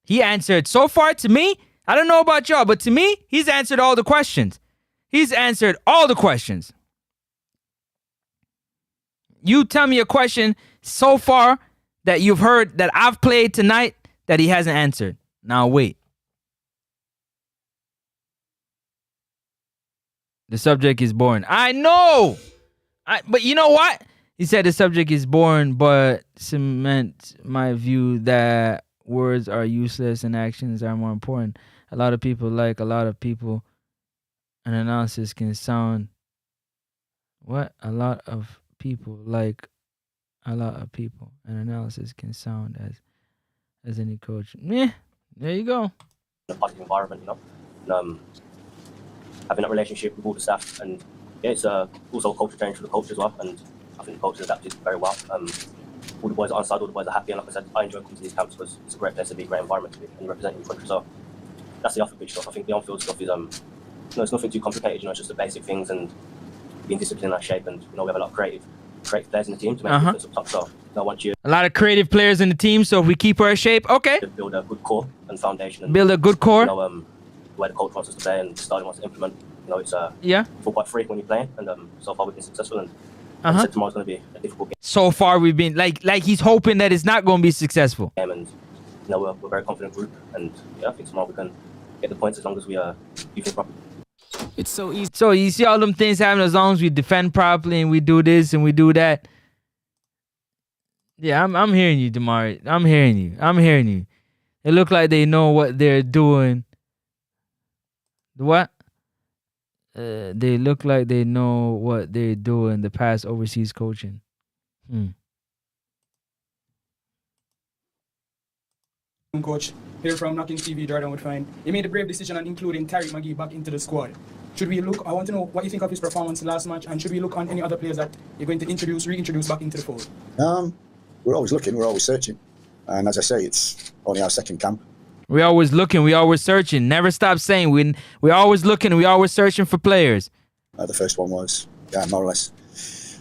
He answered so far to me. I don't know about y'all, but to me, he's answered all the questions. He's answered all the questions. You tell me a question so far that you've heard that I've played tonight that he hasn't answered. Now wait. The subject is boring. I know. But you know what? He said the subject is boring, but cement my view that words are useless and actions are more important. A lot of people, an analysis can sound... What? A lot of people, an analysis can sound as any coach. Yeah, there you go. A positive environment, and, having that relationship with all the staff, and yeah, it's also a culture change for the coach as well, and I think the coach has adapted very well. All the boys are on side, all the boys are happy, and like I said, I enjoy coming to these camps because it's a great place to be, a great environment to be, and representing the country. So that's the off-the-pitch stuff. I think the on-field stuff is it's nothing too complicated. It's just the basic things and being disciplined in our shape, and we have a lot of creative players in the team to make a difference up top. So once you a lot of creative players in the team, so if we keep our shape, okay. Build a good core and foundation. And, build a good core. The way the coach wants us to play and the style he wants to implement. It's yeah. Feel quite free when you're playing, and so far we've been successful. And like I said, tomorrow's going to be a difficult game. So far we've been like he's hoping that it's not going to be successful. And we're a very confident group, and yeah, I think tomorrow we can get the points as long as we do things properly. It's so easy. So you see all them things happening as long as we defend properly and we do this and we do that. Yeah, I'm hearing you, Damari. I'm hearing you. It look like they know what they're doing. What? They look like they know what they're doing. The past overseas coaching. Coach, here from Knocking TV, Jordan would find. He made a brave decision on including Tariq McGee back into the squad. Should we look, I want to know what you think of his performance last match, and should we look on any other players that you're going to reintroduce back into the fold? We're always looking, we're always searching. And as I say, it's only our second camp. We're always looking, we're always searching. Never stop saying we're always looking, we're always searching for players. The first one was, more or less,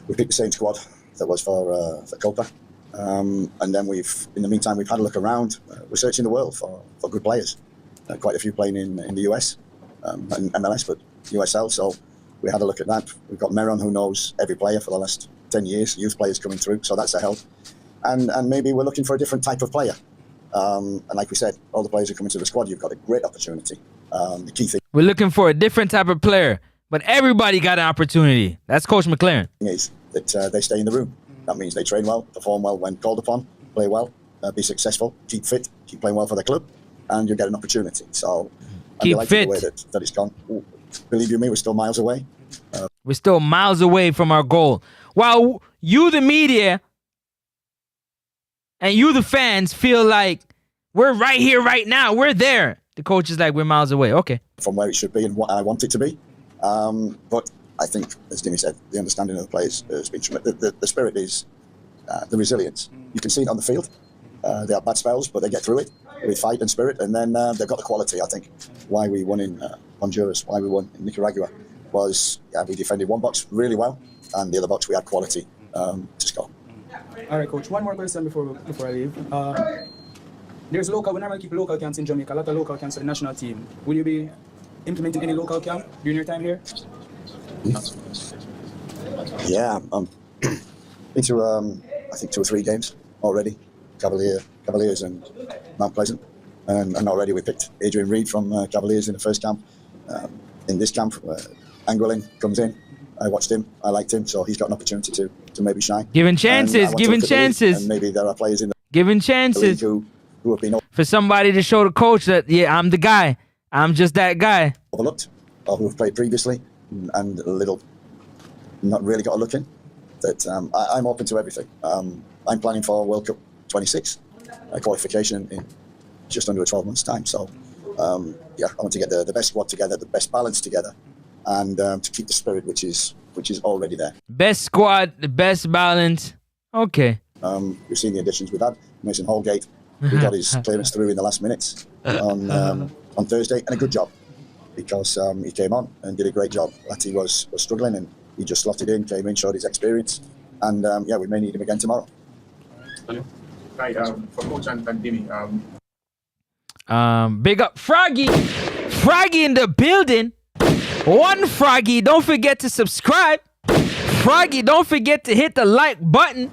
we picked the same squad that was for Copa. And then in the meantime, we've had a look around. We're searching the world for good players. Quite a few playing in the US and MLS, but USL. So we had a look at that. We've got Meron, who knows every player for the last 10 years, youth players coming through. So that's a help. And maybe we're looking for a different type of player. And like we said, all the players who come into the squad, you've got a great opportunity. The key thing we're looking for a different type of player, but everybody got an opportunity. That's Coach McLaren. Is that they stay in the room. That means they train well, perform well when called upon, play well, be successful, keep fit, keep playing well for the club, and you'll get an opportunity. So I'm delighted fit. The way that it's gone. Ooh, believe you me, we're still miles away. We're still miles away from our goal. While you, the media, and you, the fans, feel like we're right here, right now. We're there. The coach is like, we're miles away. Okay. From where it should be and what I want it to be. But I think, as Jimmy said, the understanding of the players has been tremendous. The spirit is the resilience. You can see it on the field. They have bad spells, but they get through it with fight and spirit. And then they've got the quality, I think. Why we won in Honduras, why we won in Nicaragua was we defended one box really well, and the other box we had quality to score. All right, Coach. One more question before I leave. We normally keep local camps in Jamaica, a lot of local camps for the national team. Will you be implementing any local camp during your time here? Yeah, been to I think 2 or 3 games already. Cavaliers and Mount Pleasant, and already we picked Adrian Reed from Cavaliers in the first camp. In this camp, Anguilin comes in. I watched him. I liked him, so he's got an opportunity to maybe shine. Given chances, given chances. And maybe there are players in the given chances who have been for somebody to show the coach that I'm the guy. I'm just that guy. Overlooked, or who have played previously and a little not really got a look in. That I'm open to everything. I'm planning for World Cup 26 qualification in just under 12 months' time. So I want to get the best squad together, the best balance together, and to keep the spirit which is already there. Best squad, the best balance. Okay. We've seen the additions we've had. Mason Holgate, who got his clearance through in the last minutes on Thursday, and a good job because he came on and did a great job. Latty was struggling and he just slotted in, came in, showed his experience, and we may need him again tomorrow. Hi, for Coach and Dimi. Big up Froggy. Froggy in the building. One Froggy, don't forget to subscribe. Froggy, don't forget to hit the like button.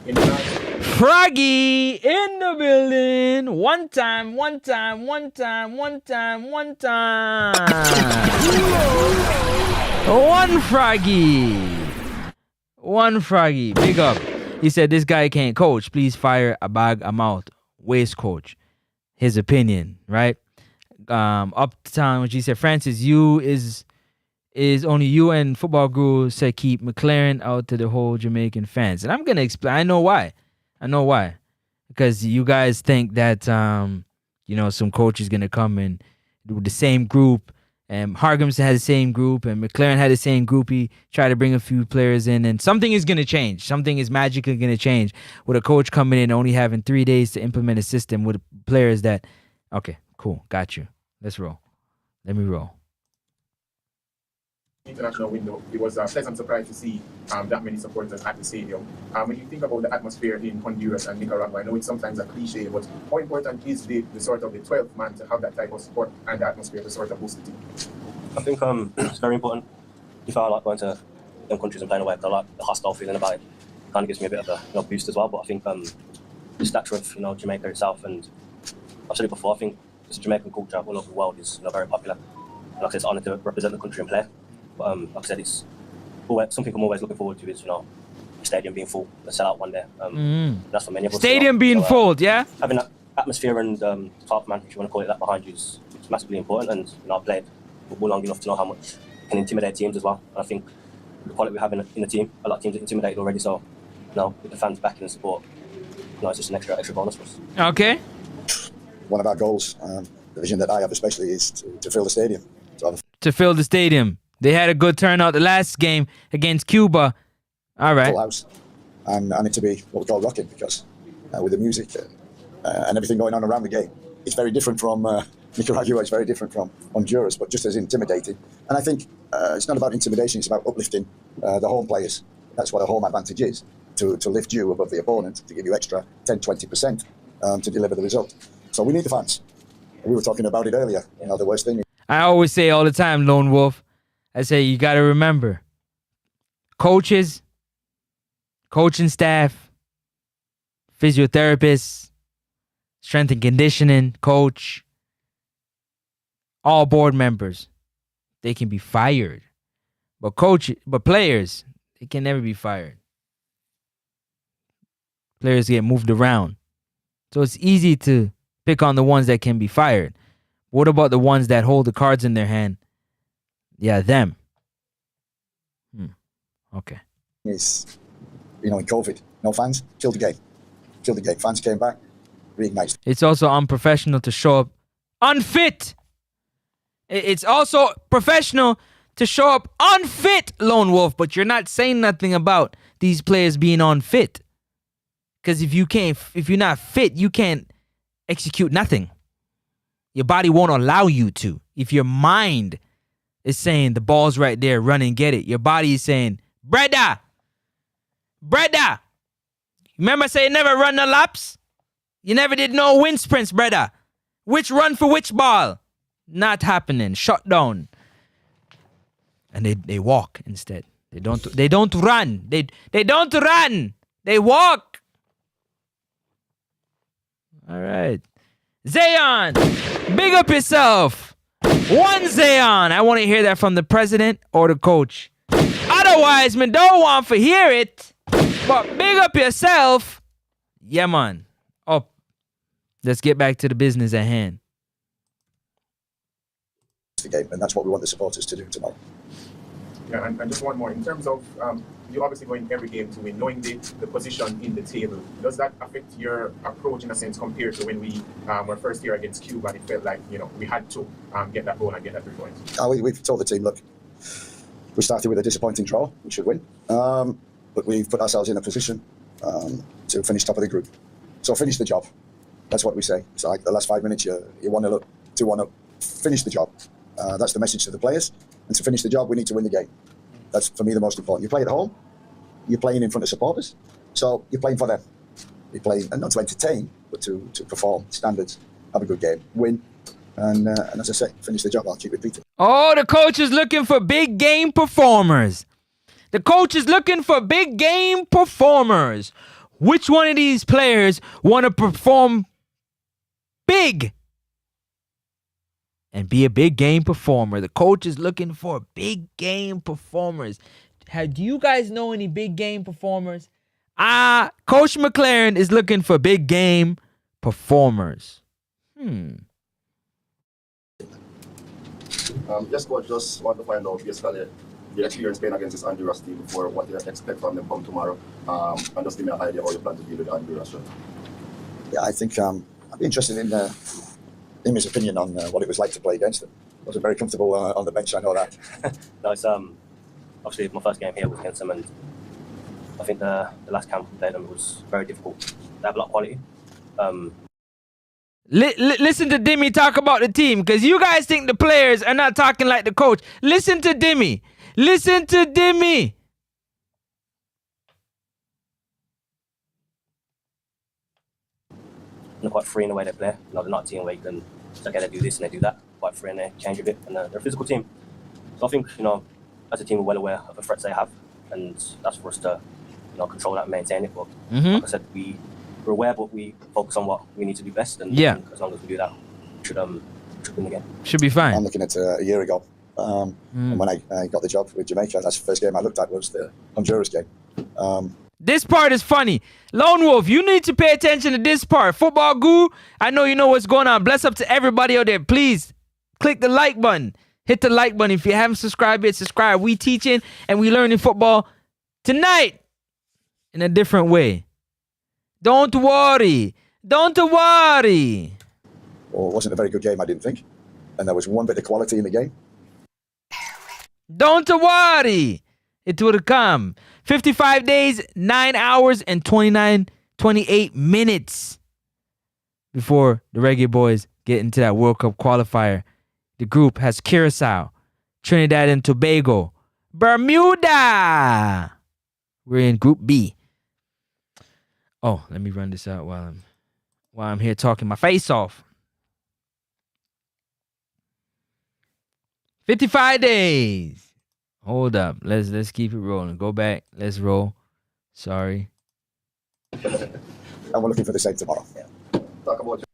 Froggy in the building. One time. One Froggy. Big up. He said this guy can't coach. Please fire a bag a mouth. Waste coach. His opinion, right? Uptown, which he said, Francis, you is only you and football guru said keep Mcclaren out to the whole Jamaican fans. And I'm gonna explain. I know why. Because you guys think that some coach is gonna come and do the same group. And Hargreaves had the same group, and McLaren had the same group. He tried to bring a few players in, and something is going to change. Something is magically going to change with a coach coming in, only having 3 days to implement a system with players that, okay, cool, got you. Let's roll. Let me roll. International window, it was a pleasant surprise to see that many supporters at the stadium. When you think about the atmosphere in Honduras and Nicaragua, I know it's sometimes a cliche, but how important is the sort of the 12th man to have that type of support and the atmosphere to sort of boost the team? I think it's very important. If I like going to them countries and playing away, I like the hostile feeling about it. Kind of gives me a bit of a boost as well. But I think the stature of Jamaica itself, and I've said it before, I think the Jamaican culture all over the world is very popular. And like I said, it's an honour to represent the country and play. But like I said, it's always, something I'm always looking forward to is the stadium being full, the sell out one day. That's for many of us. Stadium being full, yeah. Having that atmosphere and 12th man, if you want to call it that, behind you is massively important. And I've played football long enough to know how much it can intimidate teams as well. And I think the quality we have in the team, a lot of teams are intimidated already. So with the fans backing and support, it's just an extra bonus for us. Okay. One of our goals, the vision that I have especially, is to fill the stadium. To fill the stadium. They had a good turnout the last game against Cuba. All right. Full house. And it to be what we call rocking, because with the music and everything going on around the game, it's very different from Nicaragua, it's very different from Honduras, but just as intimidating. And I think it's not about intimidation, it's about uplifting the home players. That's what a home advantage is, to lift you above the opponent, to give you extra 10-20% to deliver the result. So we need the fans. We were talking about it earlier. The worst thing. I always say all the time, Lone Wolf, I say you got to remember, coaches, coaching staff, physiotherapists, strength and conditioning coach, all board members, they can be fired. But players, they can never be fired. Players get moved around. So it's easy to pick on the ones that can be fired. What about the ones that hold the cards in their hand? Yeah, them. Okay. Is, in COVID, no fans, killed the game. Fans came back, reignited. It's also unprofessional to show up unfit. It's also professional to show up unfit, Lone Wolf, but you're not saying nothing about these players being unfit. Because if you're not fit, you can't execute nothing. Your body won't allow you to. If your mind is saying the ball's right there, run and get it, your body is saying, brother. Remember I say never run the laps? You never did no wind sprints, brother. Which run for which ball? Not happening. Shut down. And they walk instead. They don't run. They don't run. They walk. All right. Zayon, big up yourself. One Zayon. I want to hear that from the president or the coach. Otherwise, man, don't want to hear it. But big up yourself. Yeah, man. Up. Let's get back to the business at hand. The game, and that's what we want the supporters to do tomorrow. Yeah, and just one more. In terms of, you obviously go in every game to win, knowing the position in the table. Does that affect your approach in a sense compared to when we were first here against Cuba and it felt like, we had to get that goal and get that 3 points? We've told the team, look, we started with a disappointing draw. We should win. But we've put ourselves in a position to finish top of the group. So finish the job. That's what we say. It's like the last 5 minutes, you're 1-0 up, 2-1 up. Finish the job. That's the message to the players. And to finish the job, we need to win the game. That's, for me, the most important. You play at home, you're playing in front of supporters, so you're playing for them. You're playing, and not to entertain, but to perform standards, have a good game, win, and as I say, finish the job. I'll keep repeating. Oh, the coach is looking for big game performers. The coach is looking for big game performers. Which one of these players want to perform big and be a big game performer? The coach is looking for big game performers. Do you guys know any big game performers? Coach McLaren is looking for big game performers. Yes, coach, just want to find out basically the experience playing against this Honduras team before what you expect from them come tomorrow. And just give me an idea how you plan to deal with the Honduras. Yeah, I think I'd be interested in his opinion on what it was like to play against them. I wasn't very comfortable on the bench, I know that. No, it's obviously my first game here was against them, and I think the last camp we played them was very difficult. They have a lot of quality. Listen to Dimmy talk about the team, because you guys think the players are not talking like the coach. Listen to Dimmy. Listen to Dimmy. They're quite free in the way they play. They're not a team where you can say, okay, they do this and they do that. Quite free and they change a bit, and they're a physical team. So I think, as a team, we're well aware of the threats they have, and that's for us to, control that and maintain it. But like I said, we're aware, but we focus on what we need to do best, and I think as long as we do that, we should win the game. Should be fine. I'm looking at a year ago, and when I got the job with Jamaica, that's the first game I looked at was the Honduras game. This part is funny. Lone Wolf, you need to pay attention to this part. Football Guru, I know you know what's going on. Bless up to everybody out there. Please click the like button. Hit the like button. If you haven't subscribed yet, subscribe. We teaching and we learning football tonight in a different way. Don't worry. Don't worry. Well, it wasn't a very good game, I didn't think. And there was one bit of quality in the game. Don't worry. It will come. 55 days, 9 hours, and 28 minutes before the Reggae Boys get into that World Cup qualifier. The group has Curacao, Trinidad and Tobago, Bermuda. We're in Group B. Oh, let me run this out while I'm here talking my face off. 55 days. Hold up. Let's keep it rolling. Go back. Let's roll. Sorry. And we're looking for the same tomorrow. Talk about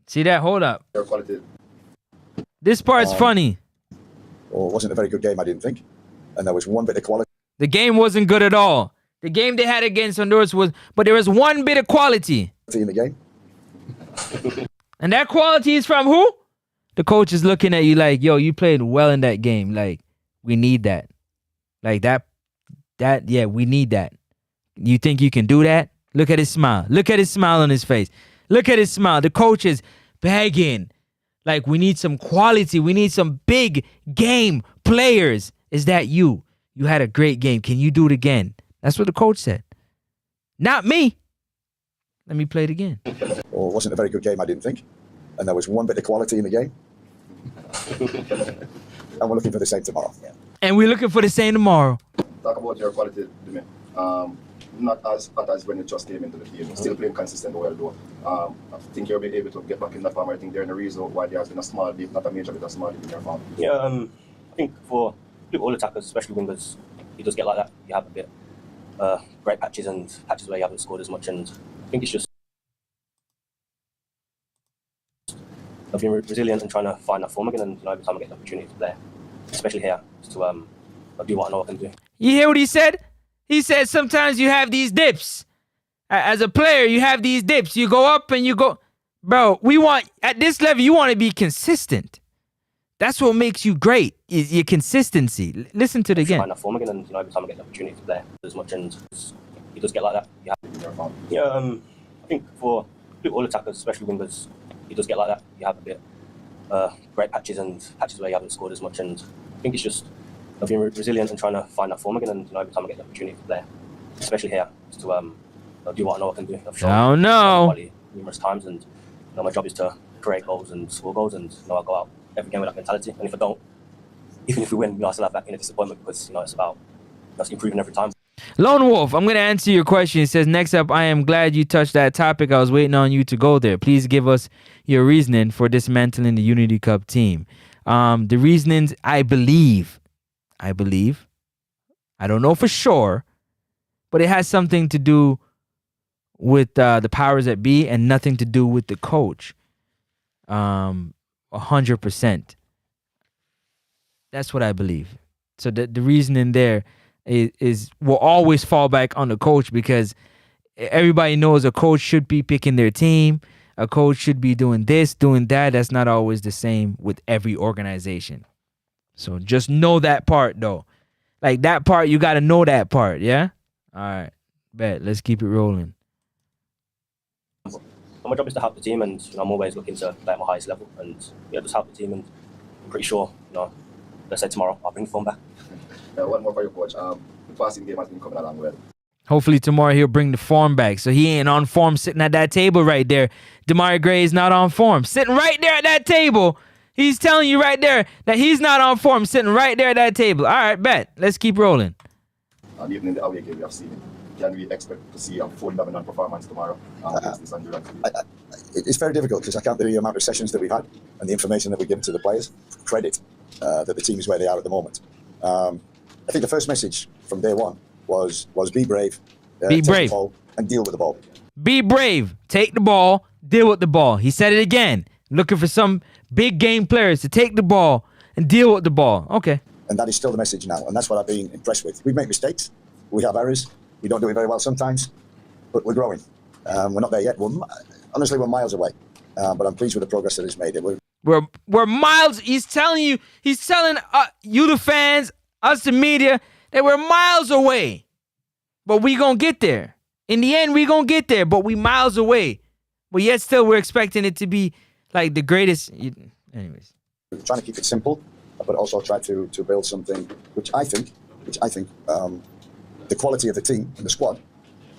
See that? Hold up. your quality. This part's funny. Well, it wasn't a very good game, I didn't think. And there was one bit of quality. The game wasn't good at all. The game they had against Honduras but there was one bit of quality in the game. And that quality is from who? The coach is looking at you like, yo, you played well in that game. Like, we need that. Like yeah, we need that. You think you can do that? Look at his smile. Look at his smile on his face. Look at his smile. The coach is begging. Like, we need some quality. We need some big game players. Is that you? You had a great game. Can you do it again? That's what the coach said. Not me. Let me play it again. Well, it wasn't a very good game, I didn't think. And there was one bit of quality in the game. And we're looking for the same tomorrow. And we're looking for the same tomorrow. Talk about your quality, Dime. Not as hot as when you just came into the team. Still playing consistent well though. I think you'll be able to get back in that form. I think there's a reason why there has been a small dip, not a major bit, a small dip in your form. Yeah, I think for all attackers, especially wingers, it does get like that. You have a bit great patches and patches where you haven't scored as much, and I think it's just I've been resilient and trying to find that form again, and every time I get the opportunity to play, especially here, just to do what I know I can do. You hear what he said? He said sometimes you have these dips. As a player, you have these dips. You go up and you go... Bro, at this level, you want to be consistent. That's what makes you great, is your consistency. Listen to it again. Find that form again, and every time I get the opportunity to play as much, and it does get like that. I think for all attackers, especially wingers, it does get like that. You have a bit great patches and patches where you haven't scored as much, and I think it's just I've been resilient and trying to find that form again, and every time I get the opportunity to play, especially here, just to do what I know I can do. I've shown quality numerous times, and my job is to create goals and score goals, and I go out every game with that mentality. And if I don't, even if we win, I still have that inner disappointment because it's about improving every time. Lone Wolf, I'm going to answer your question. It says, next up, I am glad you touched that topic. I was waiting on you to go there. Please give us your reasoning for dismantling the Unity Cup team. The reasonings, I believe, I don't know for sure, but it has something to do with the powers that be and nothing to do with the coach. 100%. That's what I believe. So the reasoning there is will always fall back on the coach, because everybody knows a coach should be picking their team. A coach should be doing this, doing that. That's not always the same with every organization. So just know that part, though. Like that part, you got to know that part, yeah? All right, bet. Let's keep it rolling. My job is to help the team, and I'm always looking to play at my highest level, and just help the team. And I'm pretty sure, let's say tomorrow, I'll bring the form back. One more for you, coach. The passing game has been coming along well. Hopefully tomorrow he'll bring the form back. So he ain't on form sitting at that table right there. Damari Gray is not on form. Sitting right there at that table. He's telling you right there that he's not on form, sitting right there at that table. All right, bet. Let's keep rolling. And even in the away game we have seen it. Can we expect to see a full dominant performance tomorrow against this Honduras team? It's very difficult because I count the amount of sessions that we've had and the information that we give to the players. Credit that the team is where they are at the moment. I think the first message from day one was be brave, be take brave, the ball and deal with the ball. Be brave, take the ball, deal with the ball. He said it again. Looking for some big game players to take the ball and deal with the ball. Okay. And that is still the message now, and that's what I've been impressed with. We make mistakes, we have errors, we don't do it very well sometimes, but we're growing. We're not there yet. Honestly, we're miles away, but I'm pleased with the progress that is made. We're miles. He's telling you the fans, us the media, that we're miles away, but we gonna get there. In the end, we gonna get there, but we miles away. But yet still, we're expecting it to be like the greatest. Anyways, we're trying to keep it simple, but also try to build something which I think the quality of the team and the squad,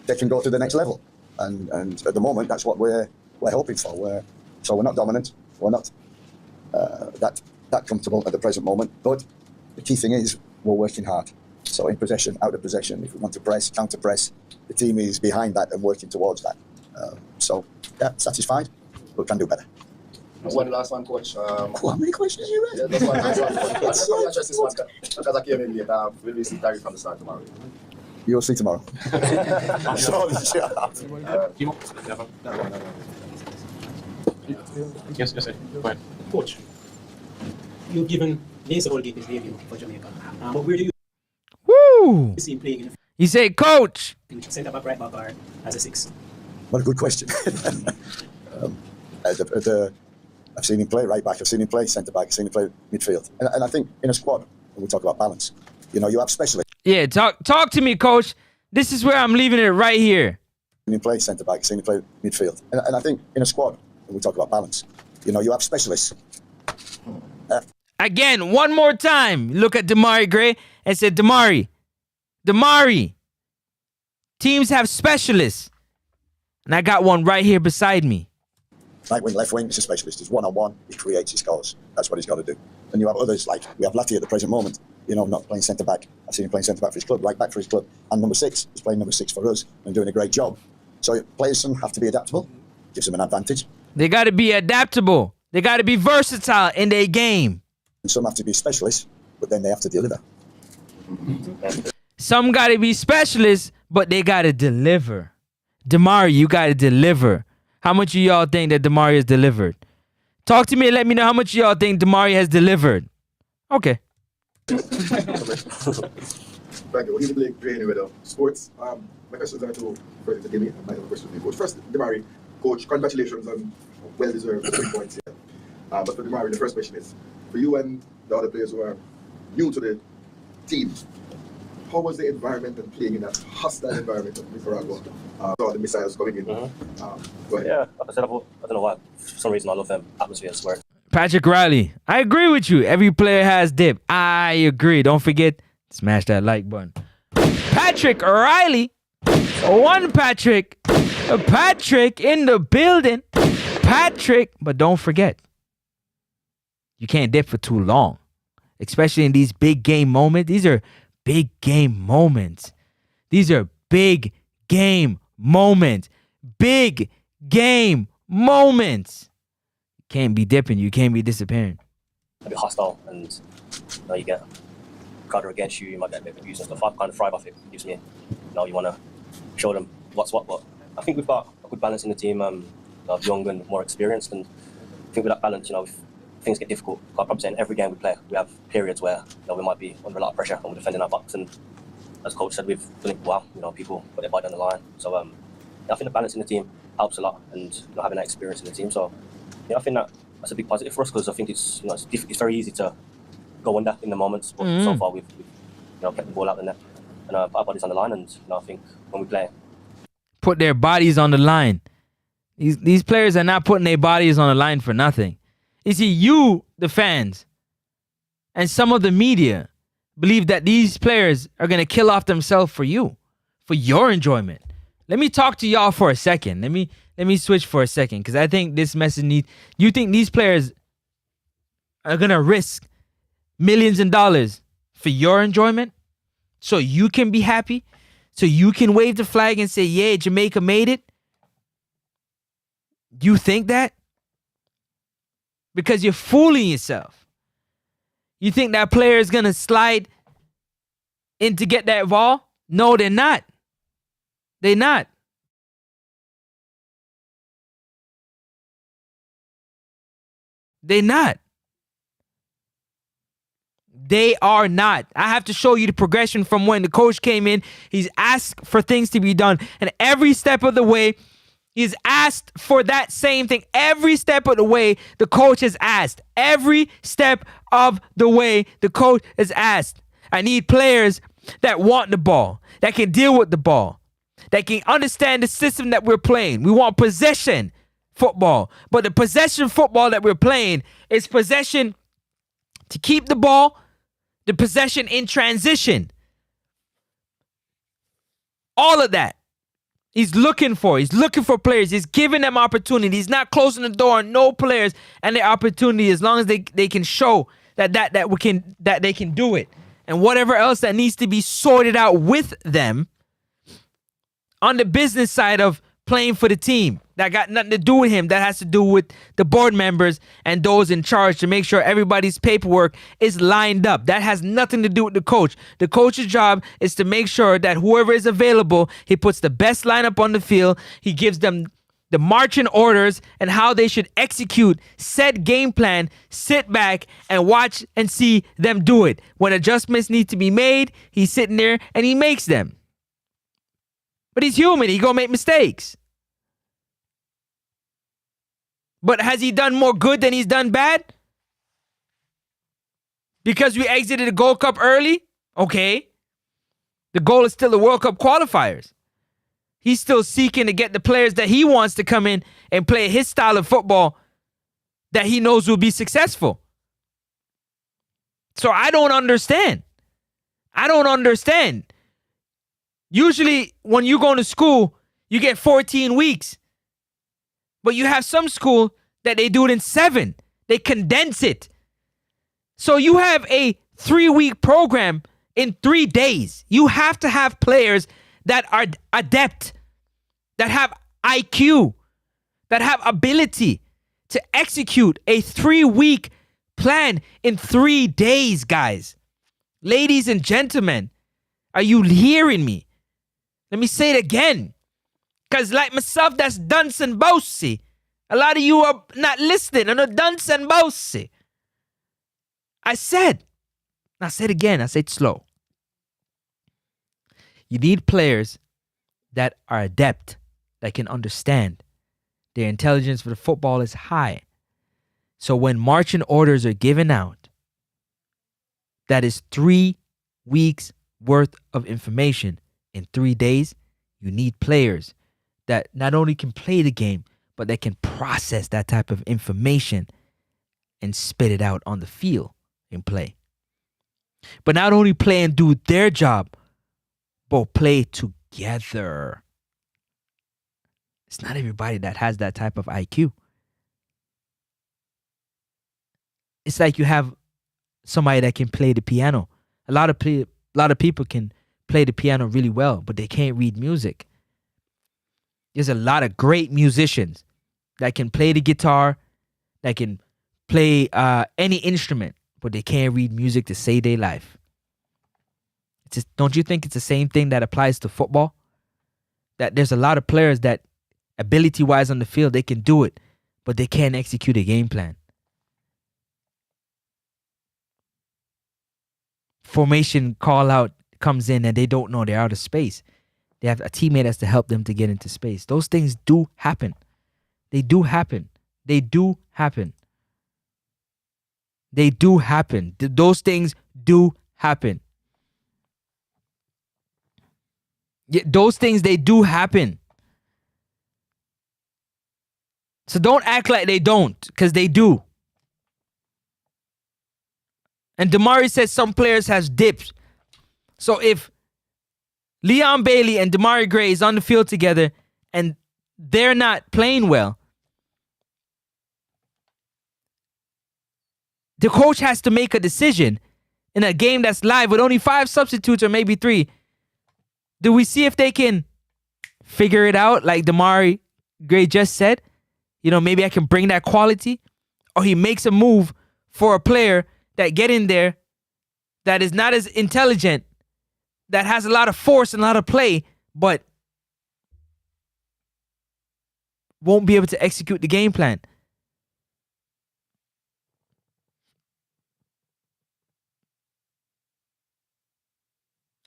they can go to the next level. And at the moment, that's what we're hoping for. So we're not dominant. We're not that comfortable at the present moment. But the key thing is we're working hard. So in possession, out of possession, if we want to press, counter press, the team is behind that and working towards that. So yeah, satisfied, but can do better. One last one, coach. How many questions you read? Yeah, that's one. Address this one because I came in late. Will we see Terry from the start tomorrow? You'll see tomorrow. Yes, go ahead. Coach, you've given Mace a whole game his debut for Jamaica. But where do you see him playing? He said, coach. Centre back, right back, or as a six? What a good question. I've seen him play right back, I've seen him play centre back, I've seen him play midfield. And I think in a squad, when we talk about balance, you have specialists. Yeah, talk to me, coach. This is where I'm leaving it right here. I've seen him play centre back, I've seen him play midfield. And I think in a squad, when we talk about balance, you have specialists. Again, one more time, look at Damari Gray and said, Damari, teams have specialists. And I got one right here beside me. Right wing, left wing, he's a specialist. He's one-on-one, he creates his goals. That's what he's got to do. And you have others, like we have Lati at the present moment, not playing centre-back. I've seen him playing centre-back for his club, right back for his club. And number 6, he's playing number 6 for us and doing a great job. So players have to be adaptable, gives them an advantage. They got to be adaptable. They got to be versatile in their game. And some have to be specialists, but then they have to deliver. Some got to be specialists, but they got to deliver. Damari, you got to deliver. How much of y'all think that Damari has delivered? Talk to me and let me know how much of y'all think Damari has delivered. Okay. Thank you. What do you play anyway, though? Sports. My questions are to Timmy, and my other question to Coach. First, Damari, Coach, congratulations on well-deserved 3 points here. But for Damari, the first question is, for you and the other players who are new to the team, how was the environment and playing in that hostile environment of Nicaragua? Saw the missiles coming in. Go ahead. Yeah, like I said, I don't know why. For some reason, I love them atmospheres where. Patrick Riley, I agree with you. Every player has dip. I agree. Don't forget, smash that like button. Patrick Riley. One Patrick. Patrick in the building. Patrick. But don't forget, you can't dip for too long. Especially in these big game moments. These are big game moments. These are big game moments. Big game moments. You can't be dipping. You can't be disappearing. A bit hostile, and you get crowder against you. You might get a bit of abuse and stuff. I kind of thrive off it. It gives me, you want to show them what's what. But I think we've got a good balance in the team. Young and more experienced, and I think with that balance, if things get difficult, like I'm saying, every game we play, we have periods where we might be under a lot of pressure and we're defending our box. And as coach said, we've done it well. People put their body on the line. So I think the balance in the team helps a lot, and having that experience in the team. So I think that's a big positive for us, because I think it's it's very easy to go under in the moments. But so far we've kept the ball out in there and put our bodies on the line. And I think when we play, put their bodies on the line. These players are not putting their bodies on the line for nothing. You see, you, the fans, and some of the media believe that these players are going to kill off themselves for you, for your enjoyment. Let me talk to y'all for a second. Let me switch for a second, because I think this message needs... You think these players are going to risk millions of dollars for your enjoyment? So you can be happy? So you can wave the flag and say, yeah, Jamaica made it? You think that? Because you're fooling yourself. You think that player is going to slide in to get that ball? No, they're not. They're not. They're not. They are not. I have to show you the progression from when the coach came in. He's asked for things to be done. And every step of the way, he's asked for that same thing. Every step of the way, the coach has asked. Every step of the way, the coach has asked. I need players that want the ball, that can deal with the ball, that can understand the system that we're playing. We want possession football. But the possession football that we're playing is possession to keep the ball, the possession in transition. All of that. He's looking for players. He's giving them opportunity. He's not closing the door on no players and their opportunity, as long as they can show that they can do it. And whatever else that needs to be sorted out with them on the business side of playing for the team, that got nothing to do with him, that has to do with the board members and those in charge to make sure everybody's paperwork is lined up. That has nothing to do with the coach. The coach's job is to make sure that whoever is available, he puts the best lineup on the field. He gives them the marching orders and how they should execute said game plan. Sit back and watch and see them do it. When adjustments need to be made, he's sitting there and he makes them. But he's human. He's going to make mistakes. But has he done more good than he's done bad? Because we exited the Gold Cup early? Okay. The goal is still the World Cup qualifiers. He's still seeking to get the players that he wants to come in and play his style of football that he knows will be successful. So I don't understand. Usually when you go to school, you get 14 weeks. But you have some school that they do it in 7. They condense it. So you have a 3-week program in 3 days. You have to have players that are adept, that have IQ, that have ability to execute a 3-week plan in 3 days, guys. Ladies and gentlemen, Are you hearing me? Let me say it again. Because like myself, that's dunce and bossy. A lot of you are not listening. I'm not dunce and bossy. I said it again. I said it slow. You need players that are adept, that can understand. Their intelligence for the football is high. So when marching orders are given out, that is 3 weeks worth of information in 3 days. You need players that not only can play the game, but they can process that type of information and spit it out on the field and play. But not only play and do their job, but play together. It's not everybody that has that type of IQ. It's like you have somebody that can play the piano. A lot of people can play the piano really well, but they can't read music. There's a lot of great musicians that can play the guitar, that can play any instrument, but they can't read music to save their life. Don't you think it's the same thing that applies to football? That there's a lot of players that ability-wise on the field, they can do it, but they can't execute a game plan. Formation call out comes in and they don't know they're out of space. They have a teammate has to help them to get into space. Those things do happen. They do happen. They do happen. They do happen. Those things do happen. Yeah, those things, they do happen. So don't act like they don't, because they do. And Damari says some players has dips. So if Leon Bailey and Damari Gray is on the field together and they're not playing well, the coach has to make a decision in a game that's live with only 5 substitutes or maybe 3. Do we see if they can figure it out like Damari Gray just said? You know, maybe I can bring that quality. Or he makes a move for a player that get in there that is not as intelligent, that has a lot of force and a lot of play, but won't be able to execute the game plan.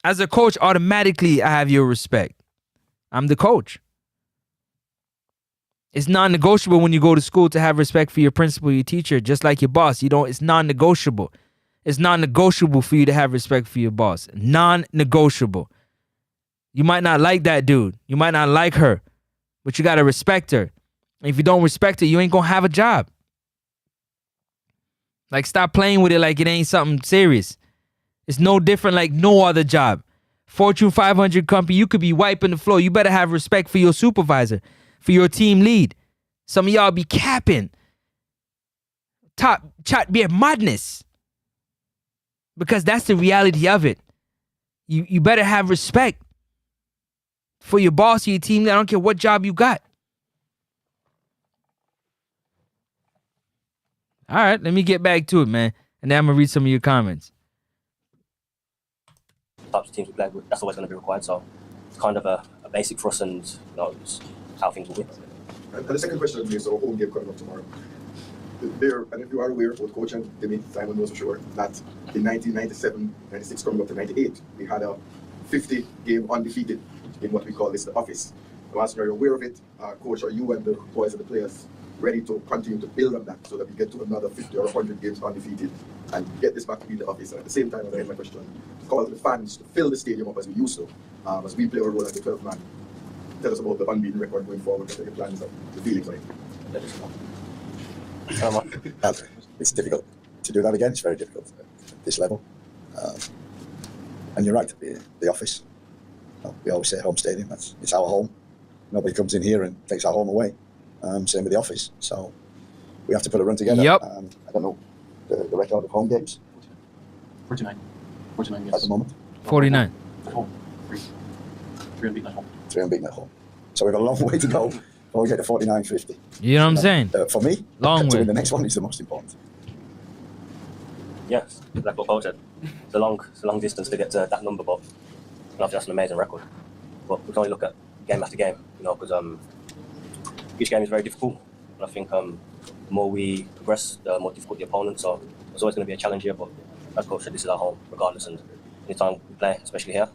As a coach, automatically I have your respect. I'm the coach. It's non-negotiable when you go to school to have respect for your principal, your teacher, just like your boss. It's non-negotiable. It's non-negotiable for you to have respect for your boss. Non-negotiable. You might not like that dude. You might not like her, but you got to respect her. And if you don't respect her, you ain't going to have a job. Like, stop playing with it like it ain't something serious. It's no different like no other job. Fortune 500 company, you could be wiping the floor. You better have respect for your supervisor, for your team lead. Some of y'all be capping. Chat be a madness. Because that's the reality of it. You better have respect for your boss, your team. I don't care what job you got. All right, let me get back to it, man. And then I'm going to read some of your comments. Types of teams we play with, that's always going to be required. So it's kind of a basic for us, and it's how things will be. And the second question is our home game coming up tomorrow. There, and if you are aware, both coach and Simon knows for sure that in 1997, 96 coming up to 98, we had a 50 game undefeated in what we call this the office. I'm asking, are you aware of it? Coach, are you and the boys and the players ready to continue to build on that so that we get to another 50 or 100 games undefeated and get this back to be the office? And at the same time, I have my question, call the fans to fill the stadium up as we used to, as we play our role as the 12th man. Tell us about the unbeaten record going forward, what are your plans and the feelings like? It's difficult to do that again. It's very difficult at this level. And you're right, the office. We always say home stadium. It's our home. Nobody comes in here and takes our home away. Same with the office. So we have to put a run together. Yep. I don't know the record of home games. 49 yes. At the moment. 49. At home. 3 unbeaten at home. 3 unbeaten at home. So we've got a long way to go before we get to 49, 50. You know what I'm saying? For me, long way. The next one is the most important. Yes, like what Paul said. It's a long distance to get to that number, but obviously that's an amazing record. But we can only look at game after game, you know, because each game is very difficult. And I think the more we progress, the more difficult the opponent. So there's always going to be a challenge here. But as coach said, this is our home, regardless. And anytime we play, especially here,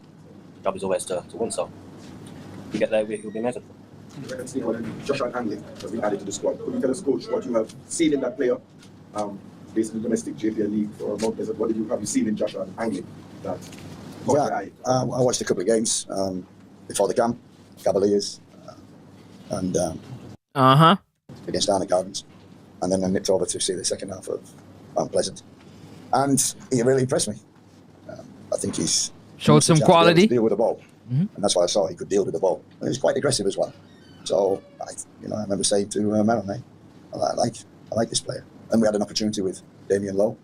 the job is always to win. So if we get there, it'll be amazing. Joshua Angley has been added to the squad. Could you tell us, coach, what you have seen in that player, based on the domestic JPL league for Mount Pleasant? What have you seen in Joshua Angley that caught your eye? I watched a couple of games before the camp, Cavaliers, and against Arnott Gardens, and then I nipped over to see the second half of Mount Pleasant, and he really impressed me. I think he's showed some quality. Deal with the ball, and that's why I saw he could deal with the ball. And he was quite aggressive as well. So I remember saying to Maron, I like this player, and we had an opportunity with Damien Lowe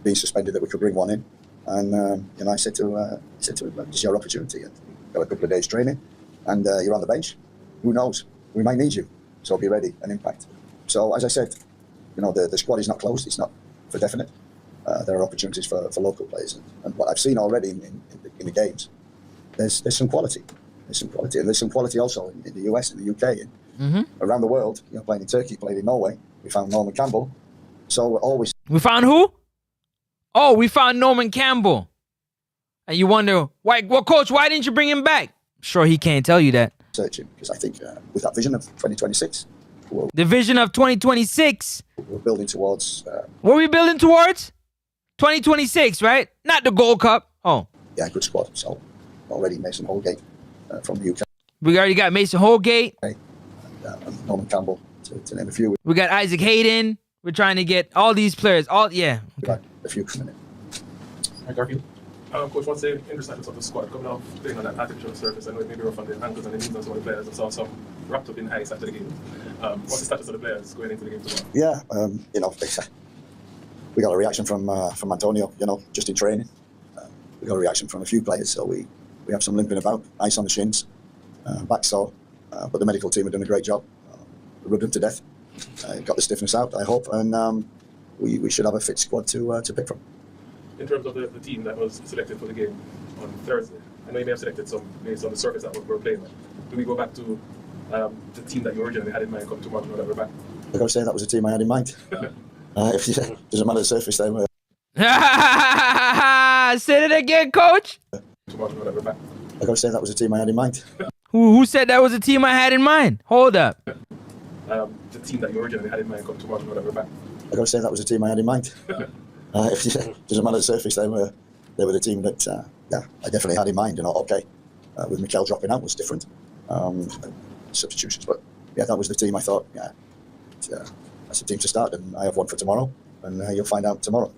being suspended that we could bring one in, and I said to him, "This is your opportunity. And got a couple of days training, and you're on the bench. Who knows? We might need you, so be ready and impact." So as I said, the squad is not closed. It's not for definite. There are opportunities for local players, and what I've seen already in the games, there's some quality. There's some quality, and there's some quality also in the US, in the UK, and around the world. Playing in Turkey, playing in Norway. We found Norman Campbell. So we're always. We found who? Oh, we found Norman Campbell. And you wonder why? Well, coach, why didn't you bring him back? Sure, he can't tell you that. Searching, because I think with that vision of 2026, the vision of 2026, we're building towards. What are we building towards? 2026, right? Not the Gold Cup. Oh, yeah, good squad. So already Mason Holgate from the UK. We already got Mason Holgate. And Norman Campbell, to name a few. We got Isaac Hayden. We're trying to get all these players. We got a few coming in. All right, Garfield. Coach, what's the interest of the squad coming off playing on that artificial surface? I know it may be rough on the ankles and the knees on some of the players. I saw some wrapped up in ice after the game. What's the status of the players going into the game tomorrow? Yeah, we got a reaction from Antonio, just in training. We got a reaction from a few players, so we have some limping about, ice on the shins, back sore, but the medical team have done a great job. We rubbed them to death, got the stiffness out, I hope, and we should have a fit squad to pick from. In terms of the team that was selected for the game on Thursday, I know you may have selected some based on the surface that we're playing on. Do we go back to the team that you originally had in mind come tomorrow now that we're back? I got to say that was the team I had in mind. Doesn't matter the surface they were. Say it again, coach. Tomorrow now that we're back. I got to say that was the team I had in mind. Who said that was the team I had in mind? Hold up. The team that you originally had in mind come tomorrow now that we're back. I got to say that was the team I had in mind. Doesn't matter the surface they were the team that I definitely had in mind. With Mcclaren dropping out was different substitutions, but that was the team I thought. That's the team to start, and I have one for tomorrow, and you'll find out tomorrow.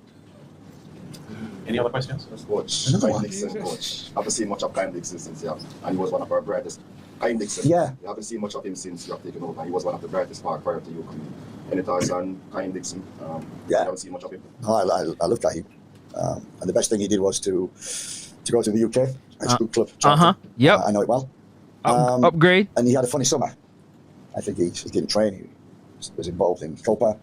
Any other questions? Coach, Kyle Dixon, coach. I haven't seen much of Kyle Dixon since and he was one of our brightest. Kyle Dixon, you haven't seen much of him since you have taken over. He was one of the brightest spark prior to you coming. Any thoughts on Kyle Dixon? You haven't seen much of him. No, I love Kyle. And the best thing he did was to go to the UK. It's a good club. Yep. I know it well. Upgrade. And he had a funny summer. I think he didn't train. He was involved in Copa,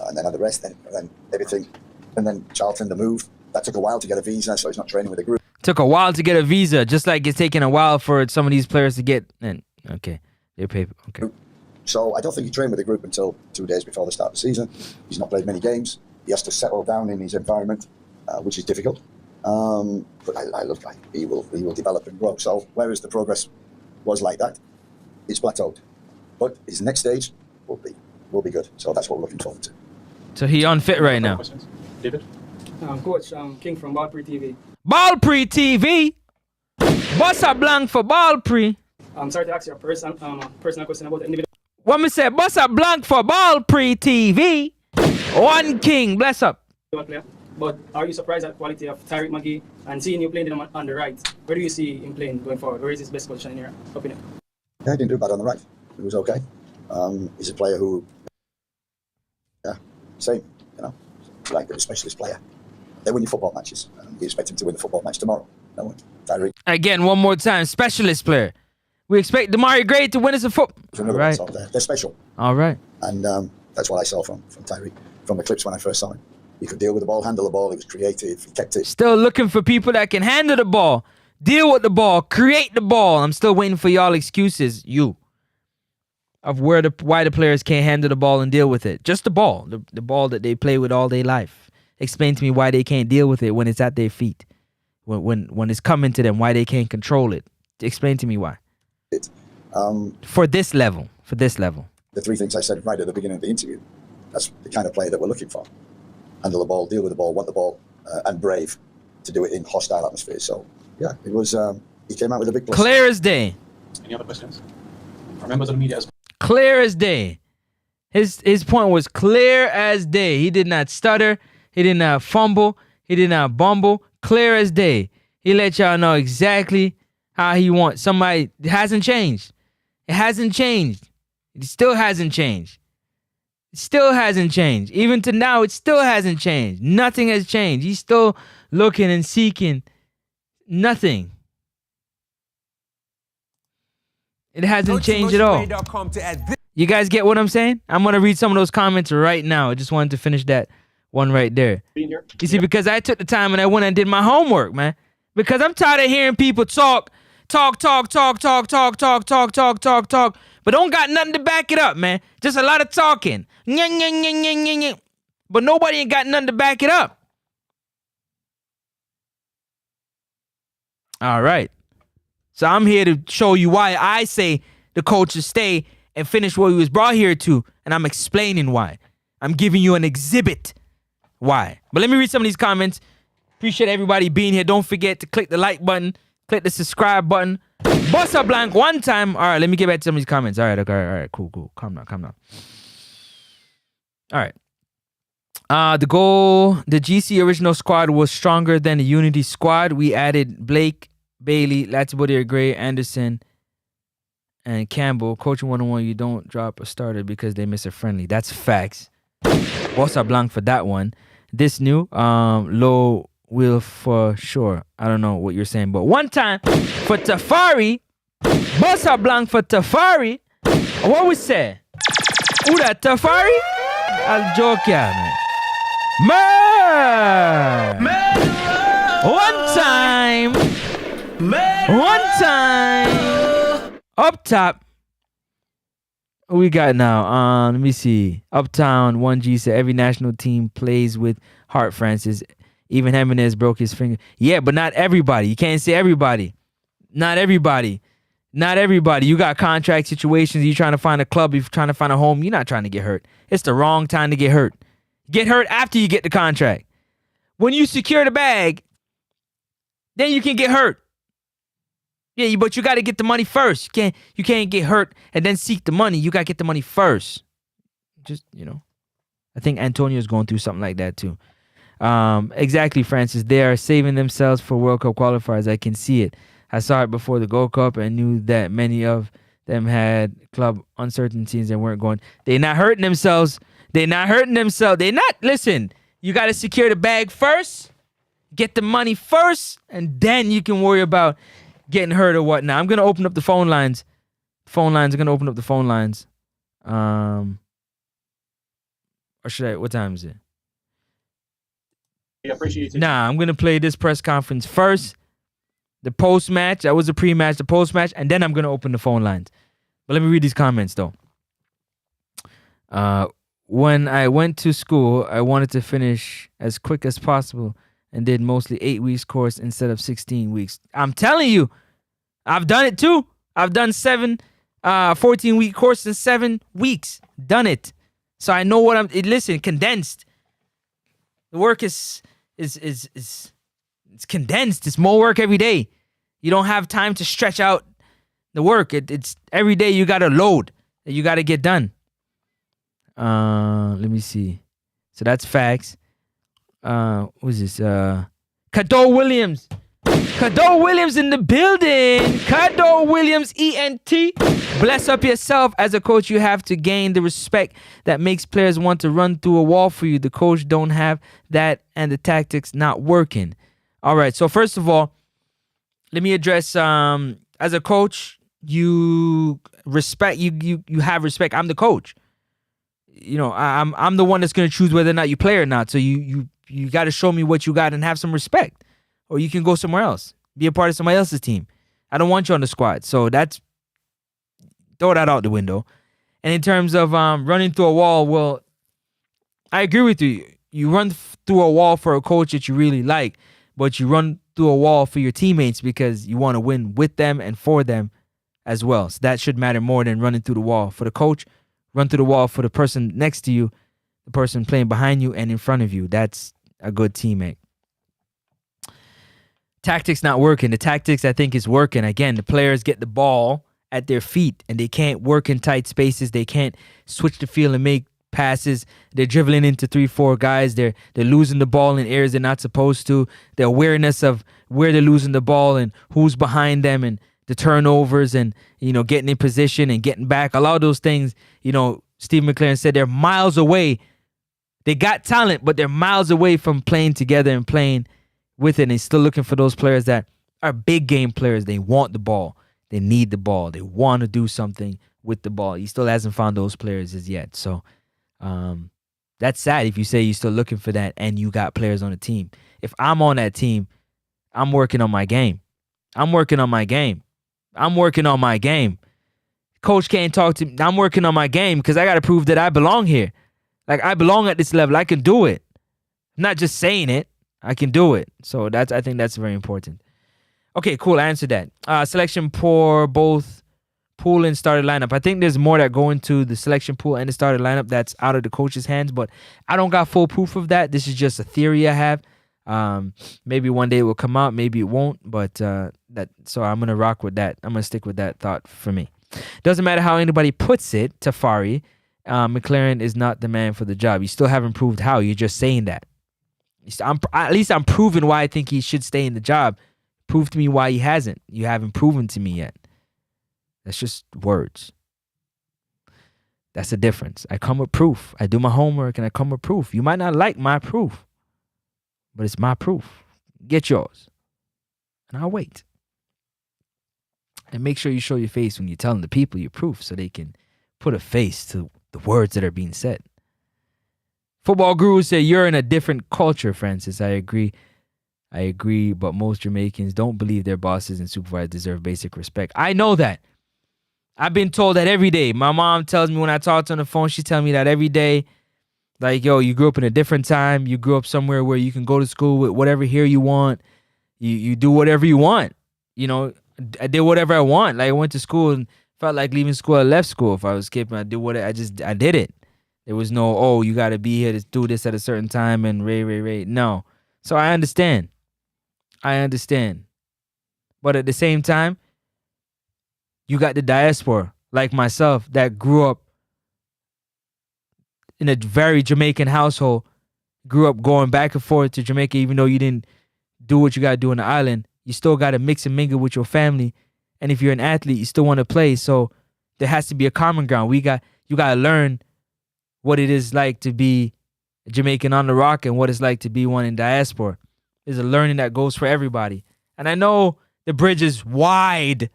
and then had the rest, and then everything. And then Charlton, the move. That took a while to get a visa, so he's not training with the group. Took a while to get a visa, just like it's taking a while for some of these players to get in. Okay, their paper. Okay. So I don't think he trained with the group until 2 days before the start of the season. He's not played many games. He has to settle down in his environment, which is difficult. But I look like he will develop and grow. So whereas the progress was like that, it's plateaued. But his next stage will be good. So that's what we're looking forward to. So he unfit right now. David? Coach, King from Ballpree TV. Ballpree TV? Bossa Blanc for Ballpree. I'm sorry to ask you a personal question about the individual. What me say? Bossa Blanc for Ballpree TV. One king, bless up. Player. But are you surprised at the quality of Tariq McGee and seeing you playing him on the right? Where do you see him playing going forward? Where is his best position in your opinion? Yeah, he didn't do bad on the right. It was okay. He's a player who, same, like a specialist player. They win your football matches. You expect him to win the football match tomorrow. No, Tariq. Again, one more time, specialist player. We expect Damari Gray to win us a football. Right. They're special. All right. And that's what I saw from Tariq, from the clips when I first saw him. He could deal with the ball, handle the ball. He was creative. He kept it. Still looking for people that can handle the ball. Deal with the ball. Create the ball. I'm still waiting for y'all excuses, of why the players can't handle the ball and deal with it. Just the ball. The ball that they play with all day life. Explain to me why they can't deal with it when it's at their feet. When it's coming to them, why they can't control it. Explain to me why. For this level. The three things I said right at the beginning of the interview. That's the kind of player that we're looking for. Handle the ball, deal with the ball, want the ball, and brave to do it in hostile atmospheres. So, yeah, it was. He came out with a big plus. Clear as day. Any other questions? Our members of the media as Clear as day. His point was clear as day. He did not stutter. He did not fumble. He did not bumble. Clear as day. He let y'all know exactly how he wants. Somebody, it hasn't changed. It hasn't changed. It still hasn't changed. It still hasn't changed. Even to now, it still hasn't changed. Nothing has changed. He's still looking and seeking. Nothing. It hasn't changed at all. You guys get what I'm saying? I'm going to read some of those comments right now. I just wanted to finish that one right there. You see, because I took the time and I went and did my homework, man. Because I'm tired of hearing people talk, but don't got nothing to back it up, man. Just a lot of talking. But nobody ain't got nothing to back it up. All right. So I'm here to show you why I say the coach should stay and finish what he was brought here to. And I'm explaining why. I'm giving you an exhibit why. But let me read some of these comments. Appreciate everybody being here. Don't forget to click the like button. Click the subscribe button. Bust a blank one time. All right, let me get back to some of these comments. All right, cool. Calm down. All right. The GC original squad was stronger than the Unity squad. We added Blake, Bailey, Latibodier, Gray, Anderson, and Campbell. Coaching 101, you don't drop a starter because they miss a friendly. That's facts. Bossa Blanc for that one. This new, low will for sure. I don't know what you're saying, but one time for Tafari, Bossa Blanc for Tafari. What we say? Who that, Tafari? I'll joke, yeah, man. One time. Up top. What we got now? Let me see. Uptown 1G said every national team plays with Hart Francis. Even Jimenez broke his finger. Yeah, but not everybody. You can't say everybody. Not everybody. You got contract situations. You're trying to find a club. You're trying to find a home. You're not trying to get hurt. It's the wrong time to get hurt. Get hurt after you get the contract. When you secure the bag, then you can get hurt. Yeah, but you got to get the money first. You can't get hurt and then seek the money. You got to get the money first. Just, I think Antonio's going through something like that too. Exactly, Francis. They are saving themselves for World Cup qualifiers. I can see it. I saw it before the Gold Cup and knew that many of them had club uncertainties and weren't going. They're not hurting themselves. Listen, you got to secure the bag first, get the money first, and then you can worry about getting hurt or whatnot. I'm going to open up the phone lines. Or should I? What time is it? Nah, I'm going to play this press conference first. The post-match. That was the pre-match, the post-match. And then I'm going to open the phone lines. But let me read these comments, though. When I went to school, I wanted to finish as quick as possible and did mostly 8 weeks course instead of 16 weeks. I'm telling you, I've done it too. I've done 14-week course in 7 weeks. Done it. So I know what listen, condensed. The work is it's condensed. It's more work every day. You don't have time to stretch out the work. It's every day you got to load. You got to get done. Let me see. So that's facts. Who's this? Cadeau Williams. Cadeau Williams in the building. Cadeau Williams, ENT. Bless up yourself. As a coach, you have to gain the respect that makes players want to run through a wall for you. The coach don't have that and the tactics not working. All right. So first of all, let me address, as a coach, you respect, you have respect. I'm the coach. I'm the one that's going to choose whether or not you play or not. So you got to show me what you got and have some respect, or you can go somewhere else. Be a part of somebody else's team. I don't want you on the squad. So throw that out the window. And in terms of running through a wall, well, I agree with you. You run through a wall for a coach that you really like, but you run through a wall for your teammates because you want to win with them and for them as well. So that should matter more than running through the wall for the coach. Run through the wall for the person next to you, the person playing behind you and in front of you. That's a good teammate. Tactics not working. The tactics, I think, is working. Again, the players get the ball at their feet and they can't work in tight spaces. They can't switch the field and make passes. They're dribbling into 3-4 guys. They're losing the ball in areas they're not supposed to. The awareness of where they're losing the ball and who's behind them and the turnovers and, getting in position and getting back. A lot of those things, Steve McLaren said they're miles away. They got talent, but they're miles away from playing together and playing with it. And he's still looking for those players that are big game players. They want the ball. They need the ball. They want to do something with the ball. He still hasn't found those players as yet. So that's sad if you say you're still looking for that and you got players on the team. If I'm on that team, I'm working on my game. I'm working on my game. Coach can't talk to me. I'm working on my game because I got to prove that I belong here. Like, I belong at this level. I can do it. I'm not just saying it. I can do it. So I think that's very important. Okay, cool. I answered that. Selection for both pool and started lineup. I think there's more that go into the selection pool and the started lineup that's out of the coach's hands, but I don't got full proof of that. This is just a theory I have. Maybe one day it will come out, maybe it won't, but so I'm gonna rock with that. I'm gonna stick with that thought for me. Doesn't matter how anybody puts it, Tafari, McLaren is not the man for the job. You still haven't proved how. You're just saying that. At least I'm proving why I think he should stay in the job. Prove to me why he hasn't. You haven't proven to me yet. That's just words. That's the difference. I come with proof. I do my homework and I come with proof. You might not like my proof, but it's my proof. Get yours. And I'll wait. And make sure you show your face when you're telling the people your proof so they can put a face to the words that are being said. Football gurus say you're in a different culture, Francis. I agree, but most Jamaicans don't believe their bosses and supervisors deserve basic respect. I know that. I've been told that every day. My mom tells me when I talk to her on the phone, she's telling me that every day. Like, yo, you grew up in a different time. You grew up somewhere where you can go to school with whatever hair you want. You do whatever you want. I did whatever I want. Like, I went to school and felt like leaving school. I left school. If I was skipping, I did what I did it. There was no, you got to be here to do this at a certain time and ray. No. So I understand. But at the same time, you got the diaspora, like myself, that grew up in a very Jamaican household, grew up going back and forth to Jamaica, even though you didn't do what you got to do on the island. You still got to mix and mingle with your family. And if you're an athlete, you still want to play. So there has to be a common ground. You got to learn what it is like to be a Jamaican on the rock and what it's like to be one in diaspora. There's a learning that goes for everybody. And I know the bridge is wide.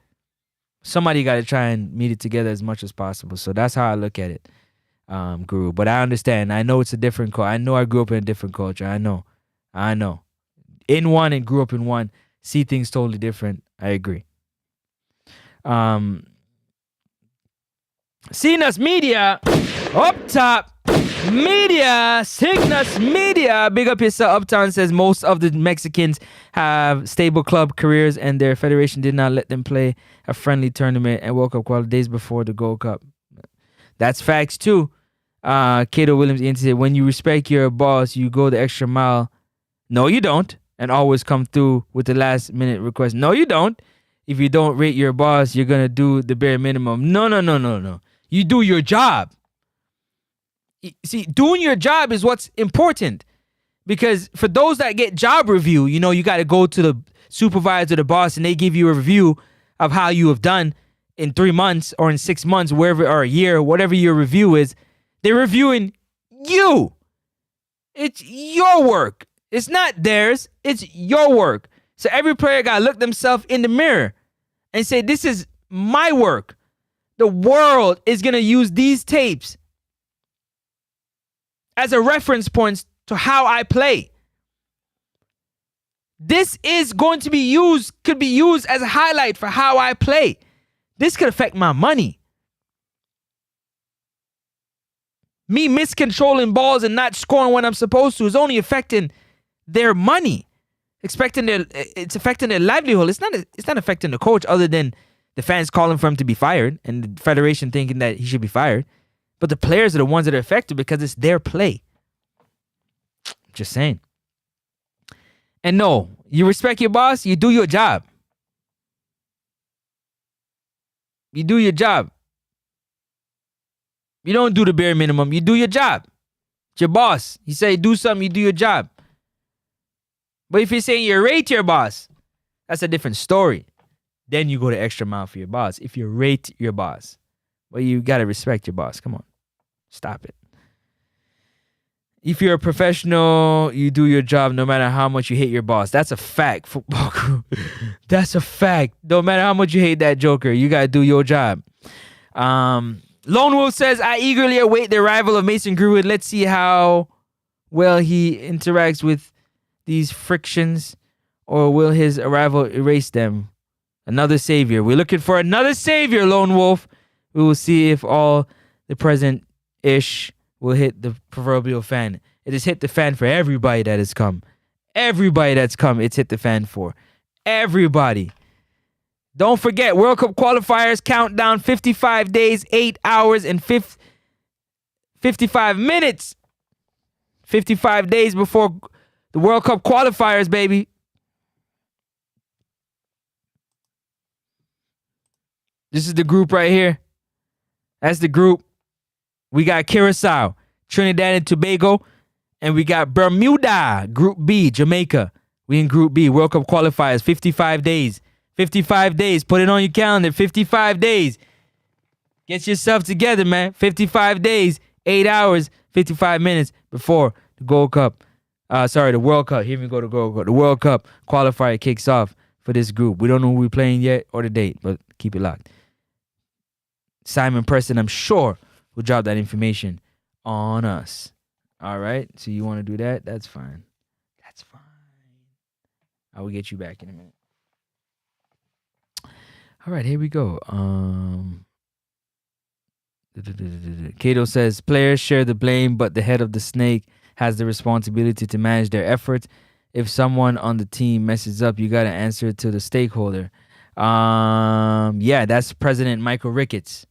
Somebody got to try and meet it together as much as possible. So that's how I look at it, Guru. But I understand. I know it's a different culture. I know I grew up in a different culture. I know. In one and grew up in one. See things totally different. I agree. Cygnus Media, up top. Media, Cygnus Media. Big up yourself. Uptown says most of the Mexicans have stable club careers and their federation did not let them play a friendly tournament and World Cup qualifiers days before the Gold Cup. That's facts too. Cato Williams said, when you respect your boss, you go the extra mile. No, you don't. And always come through with the last minute request. No, you don't. If you don't rate your boss, you're going to do the bare minimum. No. You do your job. See, doing your job is what's important. Because for those that get job review, you got to go to the supervisor, the boss, and they give you a review of how you have done in 3 months or in 6 months, wherever, or a year, whatever your review is. They're reviewing you. It's your work. It's not theirs. It's your work. So every player got to look themselves in the mirror and say, this is my work. The world is going to use these tapes as a reference point to how I play. This is going to be used, could be used as a highlight for how I play. This could affect my money. Me miscontrolling balls and not scoring when I'm supposed to is only affecting their money. It's affecting their livelihood. It's not affecting the coach, other than the fans calling for him to be fired and the federation thinking that he should be fired. But the players are the ones that are affected because it's their play. Just saying. And no, you respect your boss, you do your job. You do your job. You don't do the bare minimum. You do your job. It's your boss. You say do something, you do your job. But if you're saying you rate your boss, that's a different story. Then you go the extra mile for your boss. If you rate your boss. Well, you got to respect your boss. Come on. Stop it. If you're a professional, you do your job no matter how much you hate your boss. That's a fact, football crew. That's a fact. No matter how much you hate that joker, you got to do your job. Lone Wolf says, I eagerly await the arrival of Mason Greenwood. Let's see how well he interacts with these frictions, or will his arrival erase them? Another savior. We're looking for another savior, Lone Wolf. We will see if all the present-ish will hit the proverbial fan. It has hit the fan for everybody that has come. Everybody that's come, it's hit the fan for. Everybody. Don't forget, World Cup qualifiers countdown, 55 days, 8 hours, and 55 minutes. 55 days before the World Cup qualifiers, baby. This is the group right here. That's the group. We got Curacao, Trinidad and Tobago, and we got Bermuda, Group B, Jamaica. We in Group B, World Cup qualifiers, 55 days. 55 days. Put it on your calendar, 55 days. Get yourself together, man. 55 days, 8 hours, 55 minutes before the Gold Cup. The World Cup. Here we go to Gold Cup. The World Cup qualifier kicks off for this group. We don't know who we're playing yet or the date, but keep it locked. Simon Preston, I'm sure, will drop that information on us. All right. So you want to do that? That's fine. That's fine. I will get you back in a minute. All right, here we go. Cato says, players share the blame, but the head of the snake has the responsibility to manage their efforts. If someone on the team messes up, you got to answer it to the stakeholder. Yeah, that's President Michael Ricketts.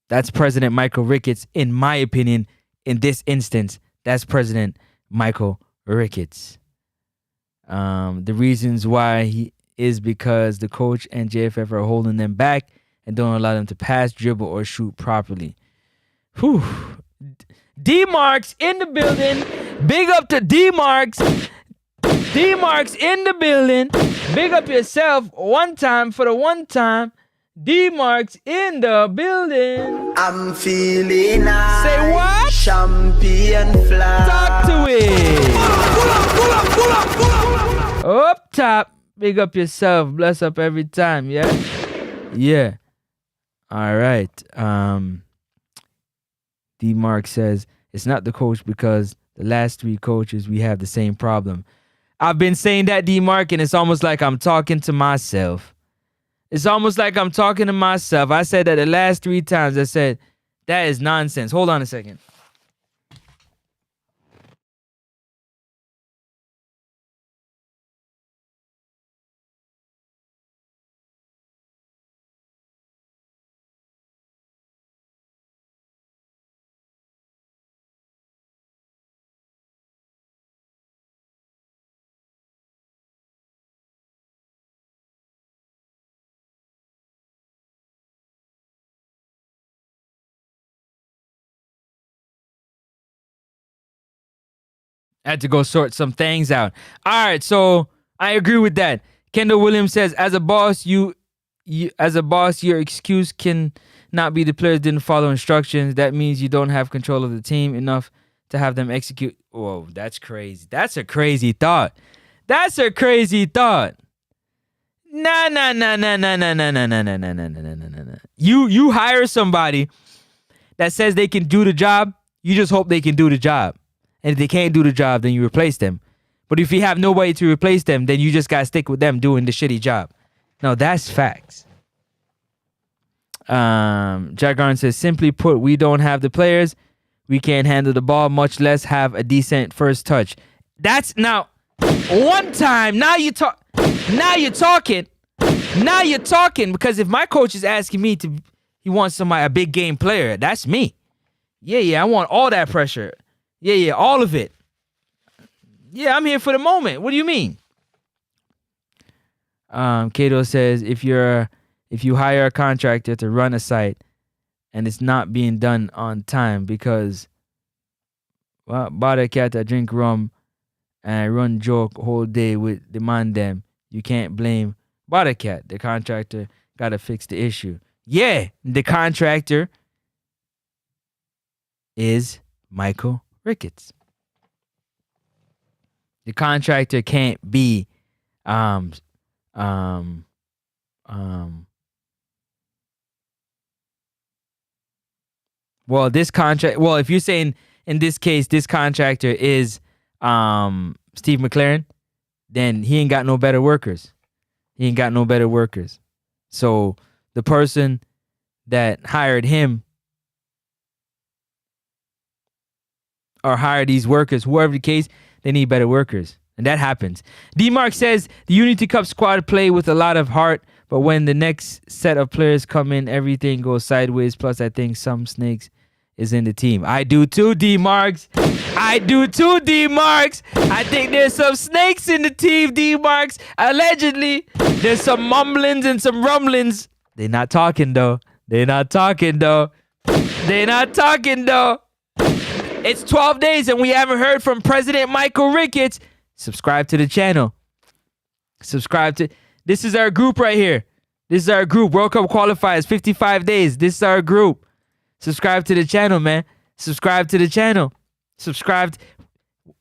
That's President Michael Ricketts, in my opinion, in this instance. That's President Michael Ricketts. The reasons why he is because the coach and JFF are holding them back and don't allow them to pass, dribble, or shoot properly. Whew. D-Marks in the building. Big up to D-Marks. D-Marks in the building. Big up yourself one time for the one time. D-Marks in the building. I'm feeling nice. Say what? Champion fly. Talk to it. Up top. Big up yourself. Bless up every time. Yeah? Yeah. All right. D-Mark says, it's not the coach because the last three coaches, we have the same problem. I've been saying that, D-Mark, and it's almost like I'm talking to myself. It's almost like I'm talking to myself. I said that the last 3 times. I said, that is nonsense. Hold on a second. I had to go sort some things out. All right, so I agree with that. Kendall Williams says, as a boss, your excuse can not be the players didn't follow instructions. That means you don't have control of the team enough to have them execute. Whoa, that's crazy. That's a crazy thought. That's a crazy thought. Nah. You hire somebody that says they can do the job. You just hope they can do the job. And if they can't do the job, then you replace them. But if you have nobody to replace them, then you just got to stick with them doing the shitty job. No, that's facts. Jack Garn says, simply put, we don't have the players. We can't handle the ball, much less have a decent first touch. That's now one time. Now you're talking. Now you're talking, because if my coach is asking me to, he wants somebody, a big game player, that's me. Yeah, I want all that pressure. Yeah, all of it. Yeah, I'm here for the moment. What do you mean? Cato says, if you hire a contractor to run a site and it's not being done on time because, well, bought a cat that drink rum and I run joke whole day with the man them, you can't blame bought cat. The contractor got to fix the issue. Yeah, the contractor is Michael Ricketts. The contractor can't be well, this contract, well, if you're saying in this case this contractor is Steve McLaren, then he ain't got no better workers. So the person that hired him or hired these workers, whoever the case, they need better workers. And that happens. D-Mark says the Unity Cup squad play with a lot of heart, but when the next set of players come in, everything goes sideways. Plus, I think some snakes is in the team. I do too, D-Marks. I think there's some snakes in the team, D-Marks. Allegedly, there's some mumblings and some rumblings. They're not talking, though. It's 12 days and we haven't heard from President Michael Ricketts. Subscribe to the channel. This is our group right here. This is our group. World Cup qualifiers, 55 days. This is our group. Subscribe to the channel, man.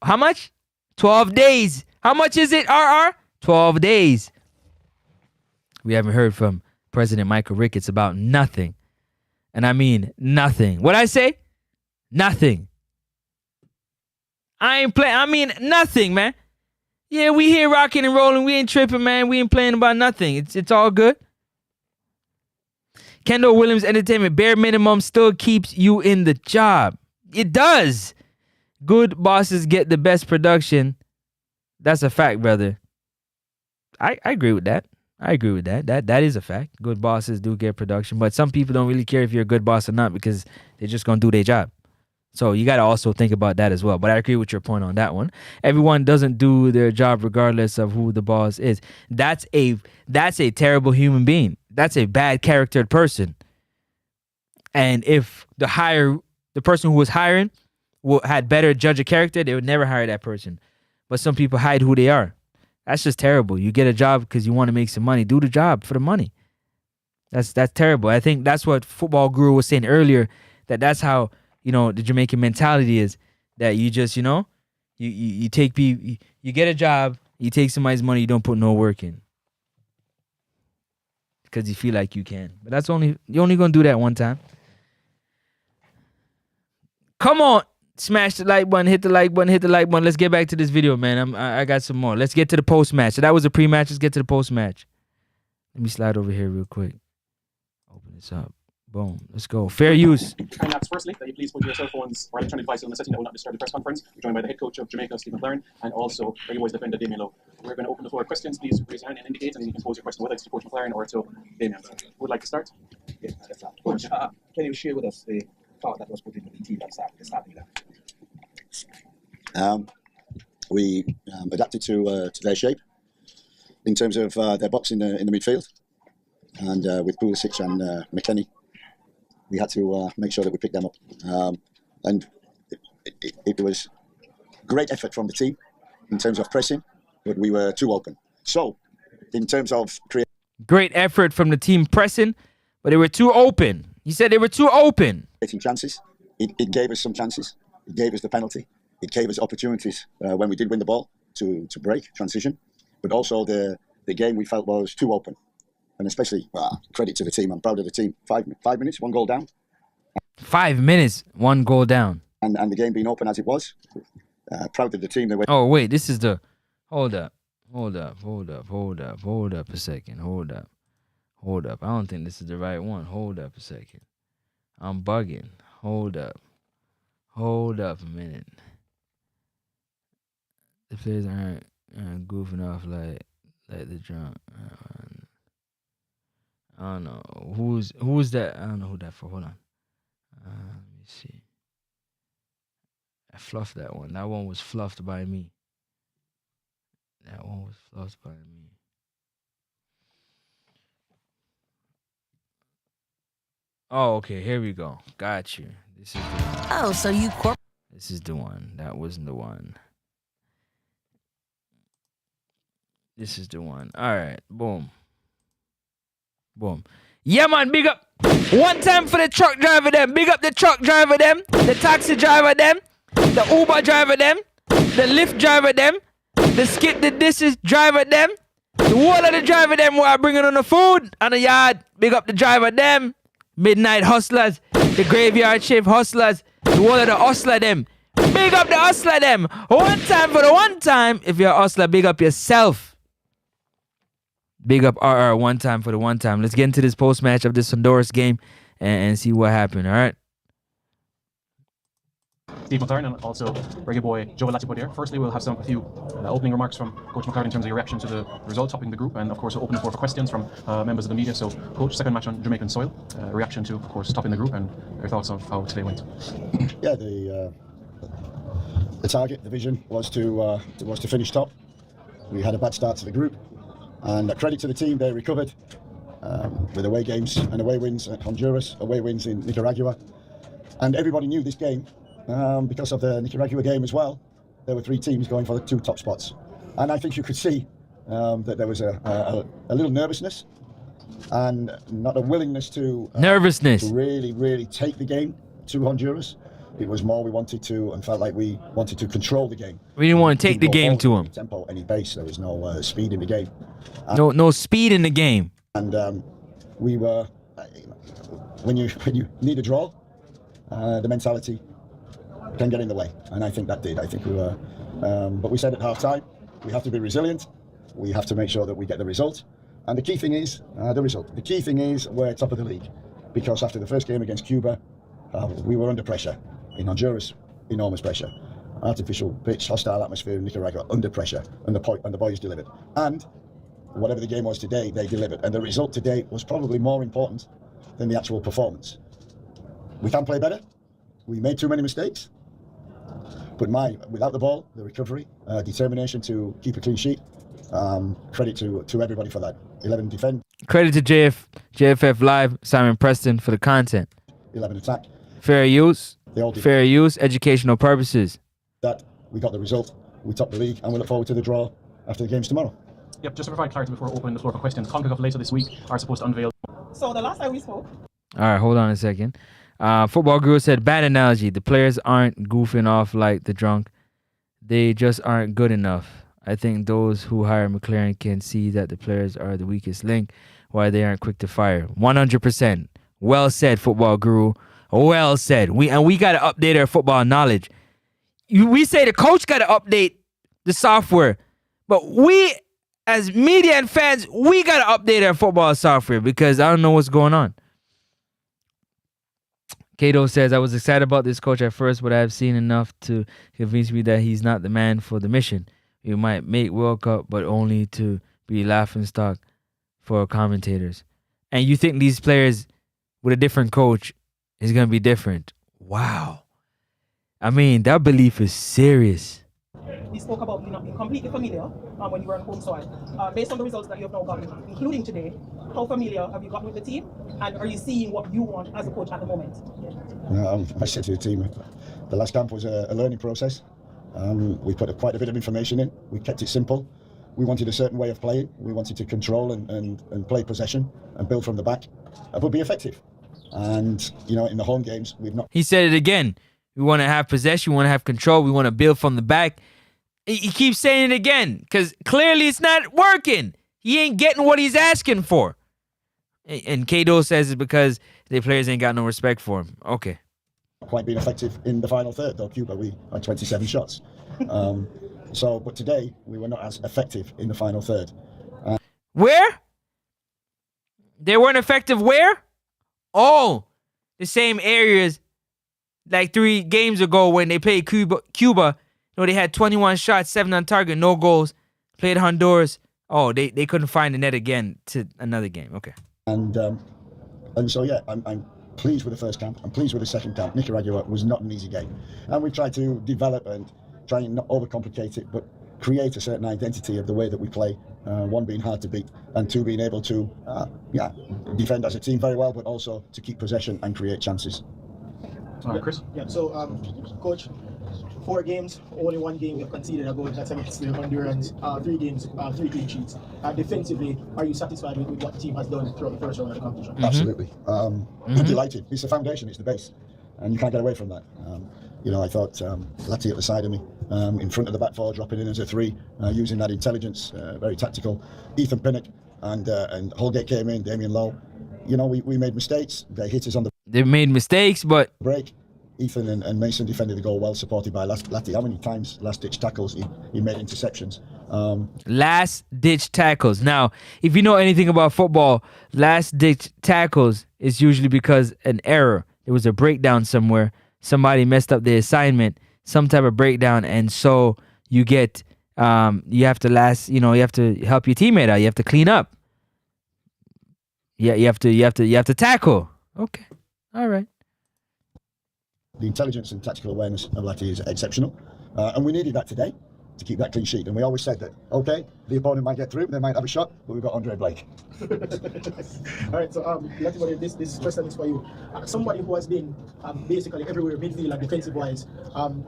How much? 12 days. How much is it, RR? 12 days. We haven't heard from President Michael Ricketts about nothing. And I mean nothing. What'd I say? Nothing. I mean nothing, man. Yeah, we here rocking and rolling. We ain't tripping, man. We ain't playing about nothing. It's all good. Kendall Williams Entertainment, bare minimum still keeps you in the job. It does. Good bosses get the best production. That's a fact, brother. I agree with that. That is a fact. Good bosses do get production, but some people don't really care if you're a good boss or not because they're just gonna do their job. So you got to also think about that as well. But I agree with your point on that one. Everyone doesn't do their job regardless of who the boss is. That's a terrible human being. That's a bad charactered person. And if the person who was hiring had better judge of character, they would never hire that person. But some people hide who they are. That's just terrible. You get a job because you want to make some money. Do the job for the money. That's terrible. I think that's what Football Guru was saying earlier, that's how, the Jamaican mentality is, that you just, you get a job, you take somebody's money, you don't put no work in. Because you feel like you can. But you're only going to do that one time. Come on. Smash the like button, hit the like button. Let's get back to this video, man. I got some more. Let's get to the post-match. So that was a pre-match. Let's get to the post-match. Let me slide over here real quick. Open this up. Boom. Let's go. Fair use. And that's firstly, that you please put your cell phones or electronic devices on the setting that will not disturb the press conference. We're joined by the head coach of Jamaica, Steve McLaren, and also Reggae Boys defender, Damien Lowe. We're going to open the floor. Questions, please raise your hand and indicate, and then you can pose your question, whether it's to Coach McLaren or to Damien. Who would like to start? Yes, Coach, can you share with us the thought that was put into the team at the starting line? We adapted to their shape in terms of their box in the midfield, and with Pulisic and McKennie, we had to make sure that we picked them up, and it was great effort from the team in terms of pressing, but we were too open. So, in terms of great effort from the team pressing, but they were too open. He said they were too open. Creating chances, it gave us some chances. It gave us the penalty. It gave us opportunities when we did win the ball to break transition, but also the game we felt was too open. And especially, credit to the team. I'm proud of the team. 5 minutes, 1 goal down. 5 minutes, 1 goal down. And the game being open as it was. Proud of the team. Oh, wait, this is the Hold up a second. Hold up. I don't think this is the right one. Hold up a second. I'm bugging. Hold up a minute. The players aren't goofing off like the drunk. I don't know. Who's that? I don't know who that for. Hold on. Let me see. I fluffed that one. That one was fluffed by me. Oh, okay. Here we go. Got you. This is the one. Oh, so you This is the one. That wasn't the one. This is the one. All right. Boom. Yeah, man. Big up. One time for the truck driver them. Big up the truck driver them. The taxi driver them. The Uber driver them. The Lyft driver them. The skip the dishes driver them. The wall of the driver them who are bringing on the food on the yard. Big up the driver them. Midnight hustlers. The graveyard shift hustlers. The wall of the hustler them. Big up the hustler them. One time for the one time. If you're a hustler, big up yourself. Big up RR one time for the one time. Let's get into this post-match of this Honduras game and see what happened, all right? Steve Mcclaren and also Reggae Boy Joe Latipo there. Firstly, we'll have a few opening remarks from Coach Mcclaren in terms of your reaction to the result, topping the group, and of course we'll open the floor for questions from members of the media. So, Coach, second match on Jamaican soil, reaction to, of course, topping the group and your thoughts of how today went. Yeah, the target, the vision was to finish top. We had a bad start to the group, and credit to the team, they recovered with away games and away wins at Honduras, away wins in Nicaragua, and everybody knew this game. Because of the Nicaragua game as well, there were 3 teams going for the 2 top spots. And I think you could see that there was a little nervousness and not a willingness to really take the game to Honduras. It was more we wanted to and felt like we wanted to control the game. We didn't want to take the game to them. Tempo, any pace. There was no speed in the game. No speed in the game. And we were, when you need a draw, the mentality can get in the way, and I think that did. I think we were, but we said at half-time, we have to be resilient. We have to make sure that we get the result, and the key thing is the result. The key thing is we're top of the league, because after the first game against Cuba, we were under pressure. In Honduras, enormous pressure, artificial pitch, hostile atmosphere in Nicaragua, under pressure, and the boys delivered. And whatever the game was today, they delivered, and the result today was probably more important than the actual performance. We can play better. We made too many mistakes. But without the ball, the recovery, determination to keep a clean sheet, credit to everybody for that. 11 defend. Credit to JFF Live, Simon Preston for the content. 11 attack. Fair use, educational purposes. That we got the result, we topped the league, and we look forward to the draw after the games tomorrow. Yep, just to provide clarity before opening the floor for questions, CONCACAF later this week are supposed to unveil. So the last time we spoke. All right, hold on a second. Football Guru said, bad analogy. The players aren't goofing off like the drunk. They just aren't good enough. I think those who hire McLaren can see that the players are the weakest link, why they aren't quick to fire. 100%. Well said, Football Guru. Well said. We got to update our football knowledge. We say the coach got to update the software, but we, as media and fans, we got to update our football software because I don't know what's going on. Cato says, I was excited about this coach at first, but I've seen enough to convince me that he's not the man for the mission. We might make World Cup, but only to be laughingstock for commentators. And you think these players with a different coach is going to be different? Wow. I mean, that belief is serious. We spoke about you not being completely familiar when you were on home soil. Based on the results that you have now gotten, including today, how familiar have you got with the team? And are you seeing what you want as a coach at the moment? I said to the team, the last camp was a learning process. We put quite a bit of information in. We kept it simple. We wanted a certain way of playing. We wanted to control and play possession and build from the back, but be effective. And, in the home games, we've not... He said it again. We want to have possession. We want to have control. We want to build from the back. He keeps saying it again because clearly it's not working. He ain't getting what he's asking for. And Cato says it's because the players ain't got no respect for him. Okay. Quite been effective in the final third, though. Cuba, we had 27 shots. So, but today we were not as effective in the final third. Where? They weren't effective where? Oh, the same areas like 3 games ago when they played Cuba. You know, they had 21 shots, 7 on target, no goals. Played Honduras. Oh, they couldn't find the net again to another game. Okay. And so, yeah, I'm pleased with the first camp. I'm pleased with the second camp. Nicaragua was not an easy game. And we've tried to develop and try and not overcomplicate it, but create a certain identity of the way that we play. One being hard to beat, and 2 being able to defend as a team very well, but also to keep possession and create chances. All right, Chris? Yeah, so, Coach, 4 games, only 1 game we've conceded a goal. That's against the Hondurans. 3 games, 3 clean sheets. Defensively, are you satisfied with what the team has done throughout the first round of the competition? Mm-hmm. Absolutely. Delighted. It's the foundation, it's the base, and you can't get away from that. You know, I thought Lati at the side of me, in front of the back 4, dropping in as a 3, using that intelligence, very tactical. Ethan Pinnock and Holgate came in, Damien Lowe. You know, we made mistakes. They hit us on the... They made mistakes, but... break. Ethan and Mason defended the goal well, supported by Lati. How many times last-ditch tackles he made interceptions? Last-ditch tackles. Now, if you know anything about football, last-ditch tackles is usually because an error. There was a breakdown somewhere. Somebody messed up the assignment, some type of breakdown, and so you get you have to you have to help your teammate out. You have to clean up. Yeah, you have to tackle. Okay. All right. The intelligence and tactical awareness of Lati is exceptional, and we needed that today to keep that clean sheet. And we always said that, okay, the opponent might get through, they might have a shot, but we've got Andre Blake. All right, so Lati, this question is for you. Somebody who has been basically everywhere, midfield and defensive-wise,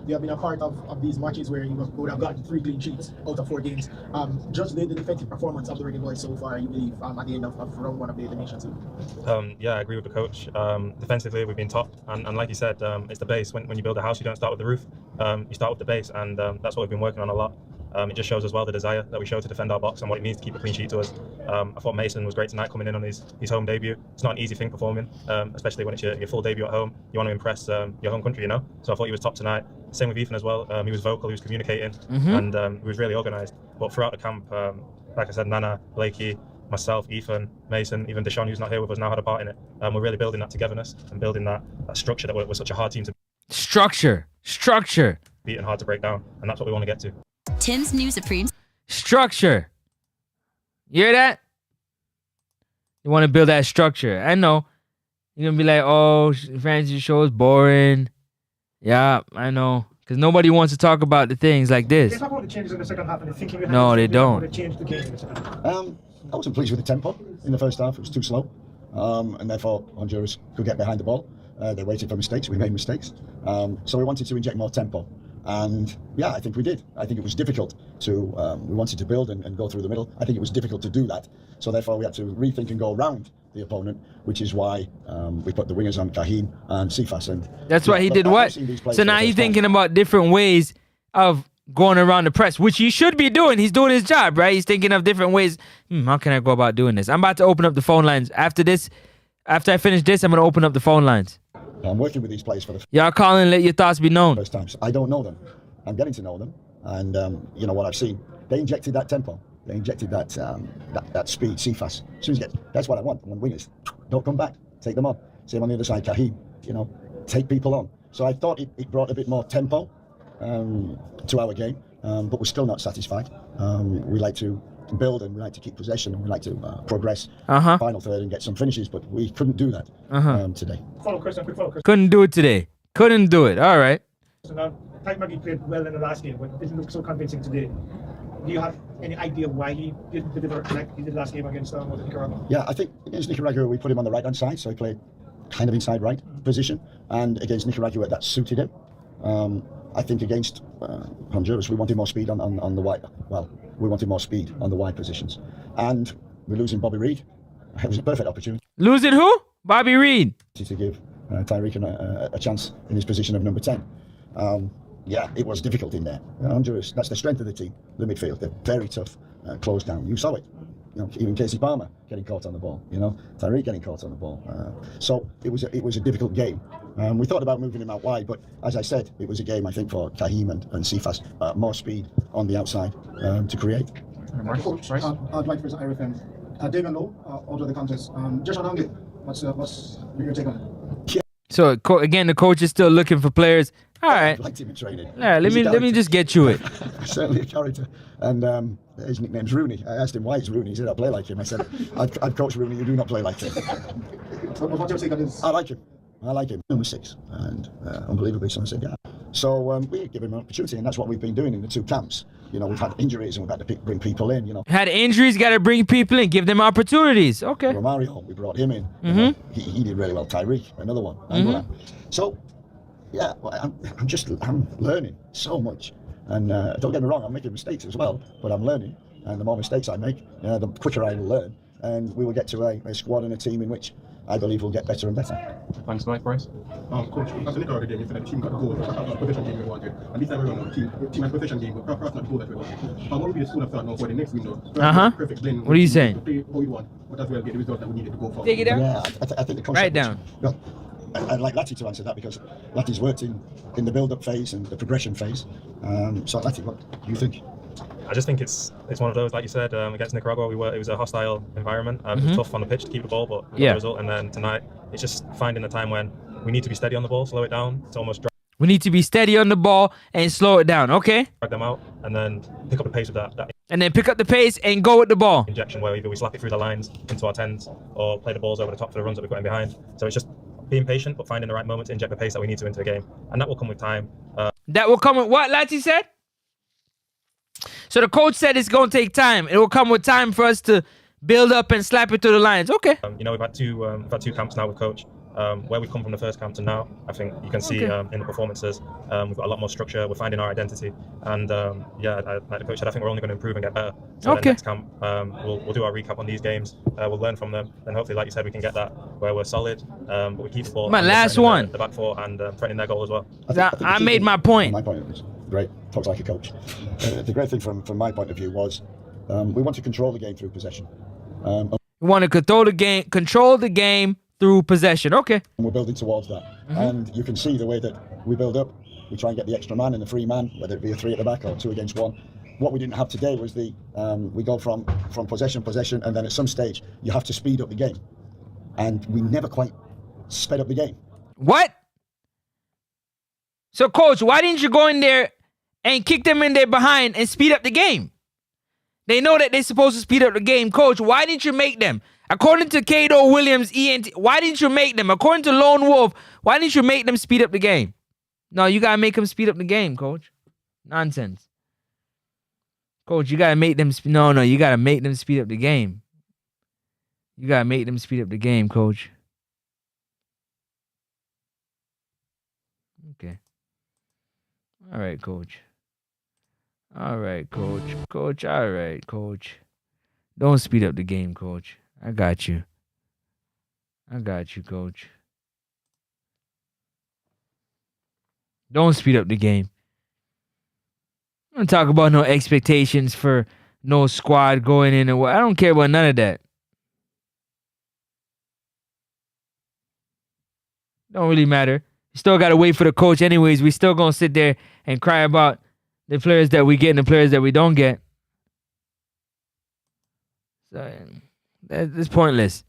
you have been a part of these matches where you would have gotten 3 clean sheets out of 4 games. Judge the defensive performance of the Reggae Boys so far, you believe, at the end of round 1 of the Elimination Series? Yeah, I agree with the coach. Defensively, we've been top, and like you said, it's the base. When you build a house, you don't start with the roof. You start with the base, and that's what we've been working on a lot. It just shows as well the desire that we show to defend our box and what it means to keep a clean sheet to us. I thought Mason was great tonight coming in on his home debut. It's not an easy thing performing, especially when it's your full debut at home. You want to impress your home country, you know. So I thought he was top tonight. Same with Ethan as well. He was vocal, he was communicating, and he was really organised. But throughout the camp, like I said, Nana, Blakey, myself, Ethan, Mason, even Deshaun, who's not here with us now, had a part in it. We're really building that togetherness and building that structure that we're such a hard team to Structure. beat and hard to break down, and that's what we want to get to. Tim's new Supreme. Structure. You hear that? You want to build that structure. I know. You're going to be like, oh, Francis show is boring. Yeah, I know. Because nobody wants to talk about the things like this. They talk about the changes in the second half and the thinking. No, they don't. They changed the game in the second half. I wasn't pleased with the tempo in the first half. It was too slow. And therefore, Honduras could get behind the ball. They waited for mistakes. We made mistakes. So we wanted to inject more tempo. And yeah, I think we did. I think it was difficult to, we wanted to build and go through the middle. I think it was difficult to do that. So therefore we had to rethink and go around the opponent, which is why we put the wingers on Kahim and Sifas. And that's why he did what? So now he's thinking about different ways of going around the press, which he should be doing. He's doing his job, right? He's thinking of different ways. How can I go about doing this? I'm about to open up the phone lines. After I finish this, I'm going to open up the phone lines. I'm working with these players for the y'all call and let your thoughts be known. First times. I don't know them. I'm getting to know them, and you know what I've seen. They injected that tempo. They injected that speed, Sifas. As soon as you get, that's what I want. I want wingers. Don't come back. Take them on. Same on the other side, Kahim. You know, take people on. So I thought it brought a bit more tempo to our game, but we're still not satisfied. We like to build and we like to keep possession and we like to progress final third and get some finishes, but we couldn't do that today. Quick follow question. Couldn't do it today. Couldn't do it. All right. So now, Ty Maggie played well in the last game, but didn't look so convincing today. Do you have any idea why he didn't deliver like he did last game against Nicaragua? Yeah, I think against Nicaragua we put him on the right-hand side, so he played kind of inside right position, and against Nicaragua that suited him. I think against Honduras we wanted more speed on the wide. Well, we wanted more speed on the wide positions, and we're losing Bobby Reid. It was a perfect opportunity. Losing who? Bobby Reid. To give Tyreek a chance in his position of number 10. Yeah, it was difficult in there. Honduras, that's the strength of the team, the midfield. They're very tough, closed down. You saw it. You know, even Casey Palmer getting caught on the ball. You know, Tyreek getting caught on the ball. So it was a difficult game. We thought about moving him out wide, but as I said, it was a game, I think, for Kahim and Sifas. More speed on the outside to create. Coach, I'd like to present RFM. David Lowe, out of the contest. Just on it, what's your take on it? So again, the coach is still looking for players. All right. I liked him in training. Yeah, let me just get you it. Certainly a character. And his nickname's Rooney. I asked him why he's Rooney. He said, I play like him. I said, I've coached Rooney. You do not play like him. So what's your take on this? I like him. Number 6. And unbelievably, someone said, yeah. So we give him an opportunity, and that's what we've been doing in the 2 camps. You know, we've had injuries and we've had to bring people in, you know. Had injuries, got to bring people in, give them opportunities. Okay. Romario, we brought him in. You know, he did really well. Tyreek, another one. So, yeah, well, I'm learning so much. And don't get me wrong, I'm making mistakes as well, but I'm learning. And the more mistakes I make, the quicker I will learn. And we will get to a squad and a team in which I believe we'll get better and better. Thanks, Mike Bryce. Coach, as a leader of the game, you said that the team got the goal, but that was the possession game we wanted. And this time around, the team has possession game, but perhaps not the goal that we wanted. What would be the school of thought now for the next window? Perfect blend. What are you saying? To play how we want, but as well get the result that we needed to go for. Take it down. Yeah, I think the concept. Write down. Well, I'd like Lati to answer that because Lati's worked in the build-up phase and the progression phase. So Lati, what do you think? I just think it's one of those, like you said, against Nicaragua, it was a hostile environment. It was tough on the pitch to keep the ball, but we got the result. And then tonight, it's just finding a time when we need to be steady on the ball, slow it down. It's almost we need to be steady on the ball and slow it down. Okay. Drag them out and then pick up the pace with that. And then pick up the pace and go with the ball. Injection where either we slap it through the lines into our 10s or play the balls over the top for the runs that we've got in behind. So it's just being patient, but finding the right moment to inject the pace that we need to into the game, and that will come with time. That will come with what Lati said? So the coach said it's going to take time. It will come with time for us to build up and slap it to the lines. Okay. You know, we've had two camps now with coach. Where we've come from the first camp to now, I think you can see in the performances, we've got a lot more structure. We're finding our identity, and like the coach said, I think we're only going to improve and get better. So next camp, we'll do our recap on these games. We'll learn from them, and hopefully, like you said, we can get that where we're solid, but we keep the ball. My last one. The back four and threatening their goal as well. I made my point. My point is great. Talks like a coach. The great thing from my point of view was we want to control the game through possession. We want to control the game through possession. Okay. And we're building towards that. And you can see the way that we build up. We try and get the extra man and the free man, whether it be a 3 at the back or 2 against 1. What we didn't have today was we go from possession, and then at some stage you have to speed up the game. And we never quite sped up the game. What? So, coach, why didn't you go in there and kick them in there behind and speed up the game? They know that they're supposed to speed up the game. Coach, why didn't you make them? According to Cato Williams, ENT, why didn't you make them? According to Lone Wolf, why didn't you make them speed up the game? No, you got to make them speed up the game, coach. Nonsense. Coach, you got to make them... you got to make them speed up the game. You got to make them speed up the game, coach. Okay. All right, coach. All right, coach. Coach, all right, coach. Don't speed up the game, coach. I got you. I got you, coach. Don't speed up the game. I don't talk about no expectations for no squad going in and what. I don't care about none of that. Don't really matter. You still got to wait for the coach anyways. We still going to sit there and cry about the players that we get and the players that we don't get. So, that's pointless.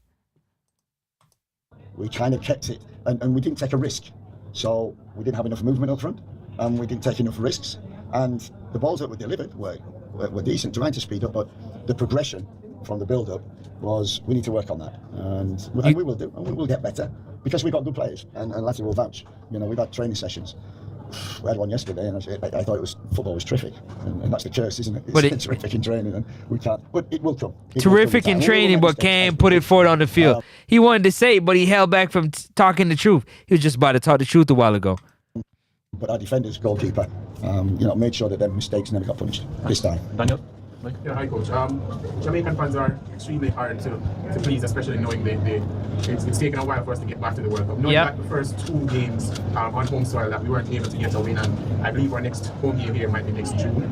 We kind of kept it, and we didn't take a risk. So we didn't have enough movement up front, and we didn't take enough risks. And the balls that were delivered were decent, trying to speed up, but the progression from the build-up was, we need to work on that. And we will do, and we will get better, because we've got good players, and Lati will vouch. You know, we've had training sessions. We had one yesterday, and I thought football was terrific, and that's the curse, isn't it? It's terrific in training, and we can't. But it will come. Terrific in training, but can't put it forward on the field. He wanted to say it, but he held back from talking the truth. He was just about to talk the truth a while ago. But our defenders, goalkeeper, made sure that their mistakes never got punished this time. Daniel? Yeah, hi coach. Jamaican fans are extremely hard to please, especially knowing it's taken a while for us to get back to the World Cup. Knowing that the first 2 games on home soil that we weren't able to get a win, and I believe our next home game here might be next June.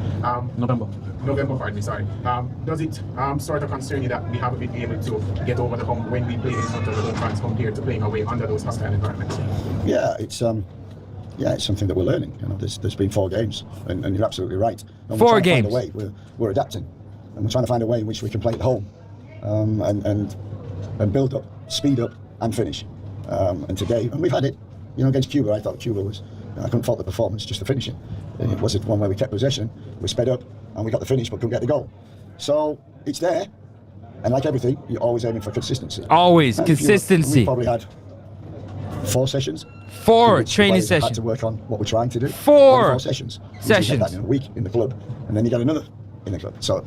November, pardon me, sorry. Does it sort of concern you that we haven't been able to get over the hump when we play in front of the home fans compared to playing away under those hostile environments? Yeah, it's something that we're learning. You know, there's been 4 games, and you're absolutely right. And 4 we're games. trying to find a way. We're adapting, and we're trying to find a way in which we can play at home, and build up, speed up, and finish. And today, and we've had it. You know, against Cuba, I thought Cuba was. I couldn't fault the performance, just the finishing. It was one where we kept possession, we sped up, and we got the finish, but couldn't get the goal. So it's there, and like everything, you're always aiming for consistency. Always and consistency. We probably had 4 sessions. 4 training sessions. Had to work on what we're trying to do. 4 sessions. Sessions. You get that in a week in the club, and then you get another in the club. So,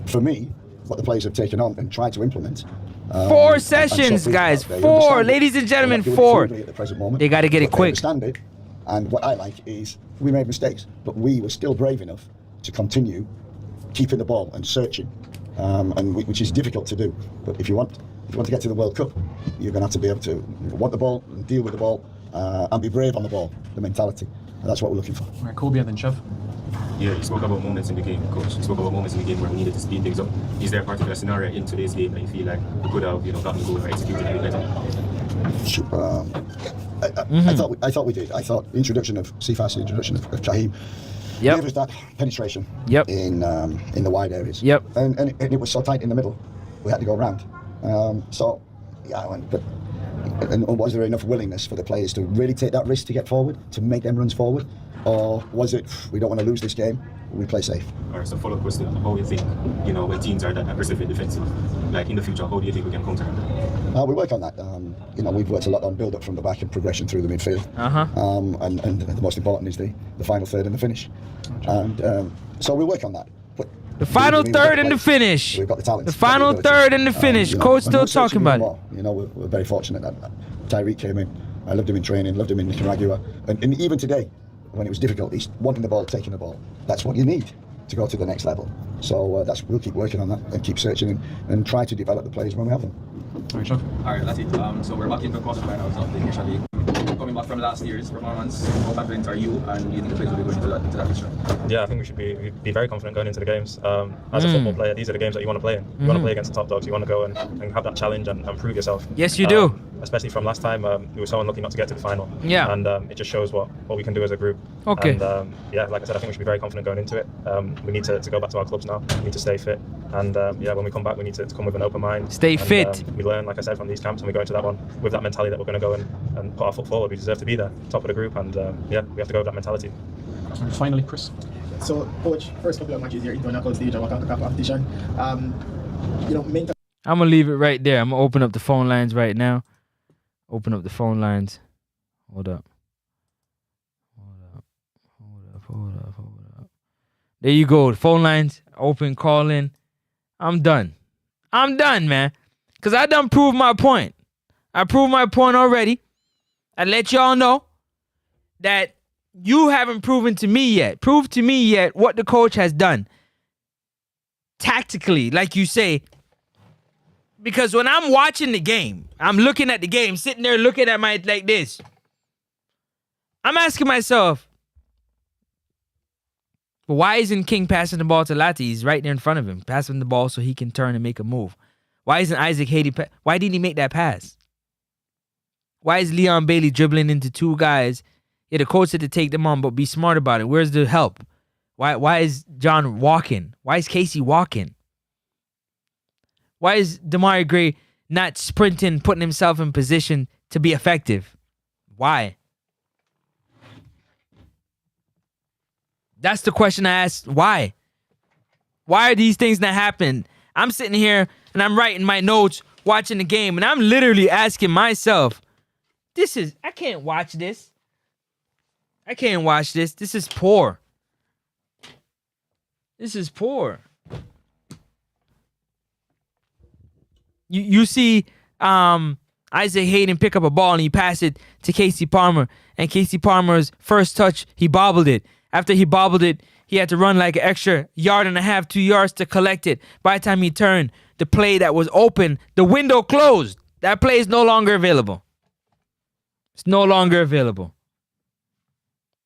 for me, what the players have taken on and tried to implement. 4 sessions, guys. 4, ladies and gentlemen, 4. At the present moment, They got to get it but quick. They understand it, and what I like is we made mistakes, but we were still brave enough to continue keeping the ball and searching, which is difficult to do. But if you want to get to the World Cup, you're going to have to be able to want the ball and deal with the ball. And be brave on the ball, the mentality. And that's what we're looking for. All right, Kobe and then Chev. Yeah, you spoke about moments in the game, coach. You spoke about moments in the game where we needed to speed things up. Is there a particular scenario in today's game that you feel like we could have, gotten the goal or executed a bit better? I thought we did. I thought the introduction of Cephas, the introduction of Shaheem, gave us that penetration in the wide areas. And it was so tight in the middle, we had to go around. And was there enough willingness for the players to really take that risk to get forward, to make them runs forward? Or was it, we don't want to lose this game, we play safe? All right, so follow-up question, how do you think, when teams are that aggressive and defensive, like in the future, how do you think we can counter that? We work on that. We've worked a lot on build-up from the back and progression through the midfield. And the most important is the final third and the finish. And so we work on that. But the final third and the finish. We've got the talent. The final third and the finish. Coach still talking about it. We're very fortunate that Tyreek came in. I loved him in training, loved him in Nicaragua. And even today, when it was difficult, he's wanting the ball, taking the ball. That's what you need to go to the next level. So we'll keep working on that and keep searching and try to develop the players when we have them. All right, Chuck. All right, that's it. So we're back in the quarterfinals of the Asia League. Coming back from last year's performance, how confident are you and do you think the players will be going into that fixture? Yeah, I think we should be very confident going into the games. As a football player, these are the games that you want to play in. You want to play against the top dogs. You want to go and have that challenge and prove yourself. Yes, you do. Especially from last time, we were so unlucky not to get to the final. Yeah. And it just shows what we can do as a group. Okay. And like I said, I think we should be very confident going into it. We need to go back to our clubs now. We need to stay fit. And when we come back, we need to come with an open mind. Stay fit. We learn, like I said, from these camps, and we go into that one with that mentality that we're going to go and put our foot forward. We deserve to be there, top of the group, and we have to go with that mentality. And finally, Chris. So, coach, first couple of matches here, into an knockout stage of a competition. Mental. I'm gonna leave it right there. I'm gonna open up the phone lines right now. Open up the phone lines. Hold up. There you go. The phone lines open. Call in. I'm done, man. Cause I done proved my point. I proved my point already. I let y'all know that you haven't proven to me yet. Prove to me yet what the coach has done. Tactically, like you say. Because when I'm watching the game, I'm looking at the game, sitting there looking at like this. I'm asking myself, why isn't King passing the ball to Lati? He's right there in front of him, passing the ball so he can turn and make a move. Why isn't Isaac Haiti? Why didn't he make that pass? Why is Leon Bailey dribbling into 2 guys? Yeah, the coach said to take them on, but be smart about it. Where's the help? Why is John walking? Why is Casey walking? Why is Damari Gray not sprinting, putting himself in position to be effective? Why? That's the question I asked. Why? Why are these things not happening? I'm sitting here and I'm writing my notes, watching the game, and I'm literally asking myself, I can't watch this. I can't watch this. This is poor. This is poor. You see Isaac Hayden pick up a ball and he pass it to Casey Palmer. And Casey Palmer's first touch, he bobbled it. After he bobbled it, he had to run like an extra yard and a half, 2 yards to collect it. By the time he turned, the play that was open, the window closed. That play is no longer available. It's no longer available.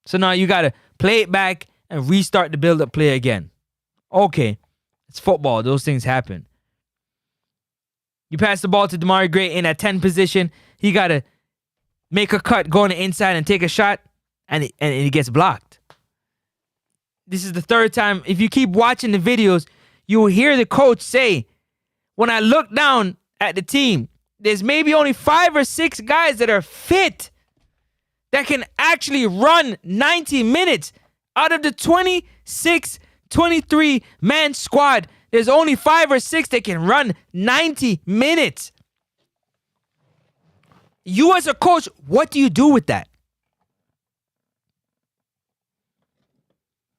So now you got to play it back and restart the build-up play again. Okay, it's football. Those things happen. You pass the ball to Damari Gray in at 10 position. He got to make a cut, go on the inside and take a shot, and it gets blocked. This is the third time. If you keep watching the videos, you will hear the coach say, when I look down at the team, there's maybe only 5 or 6 guys that are fit that can actually run 90 minutes. Out of the 26, 23 man squad, there's only 5 or 6 that can run 90 minutes. You as a coach, what do you do with that?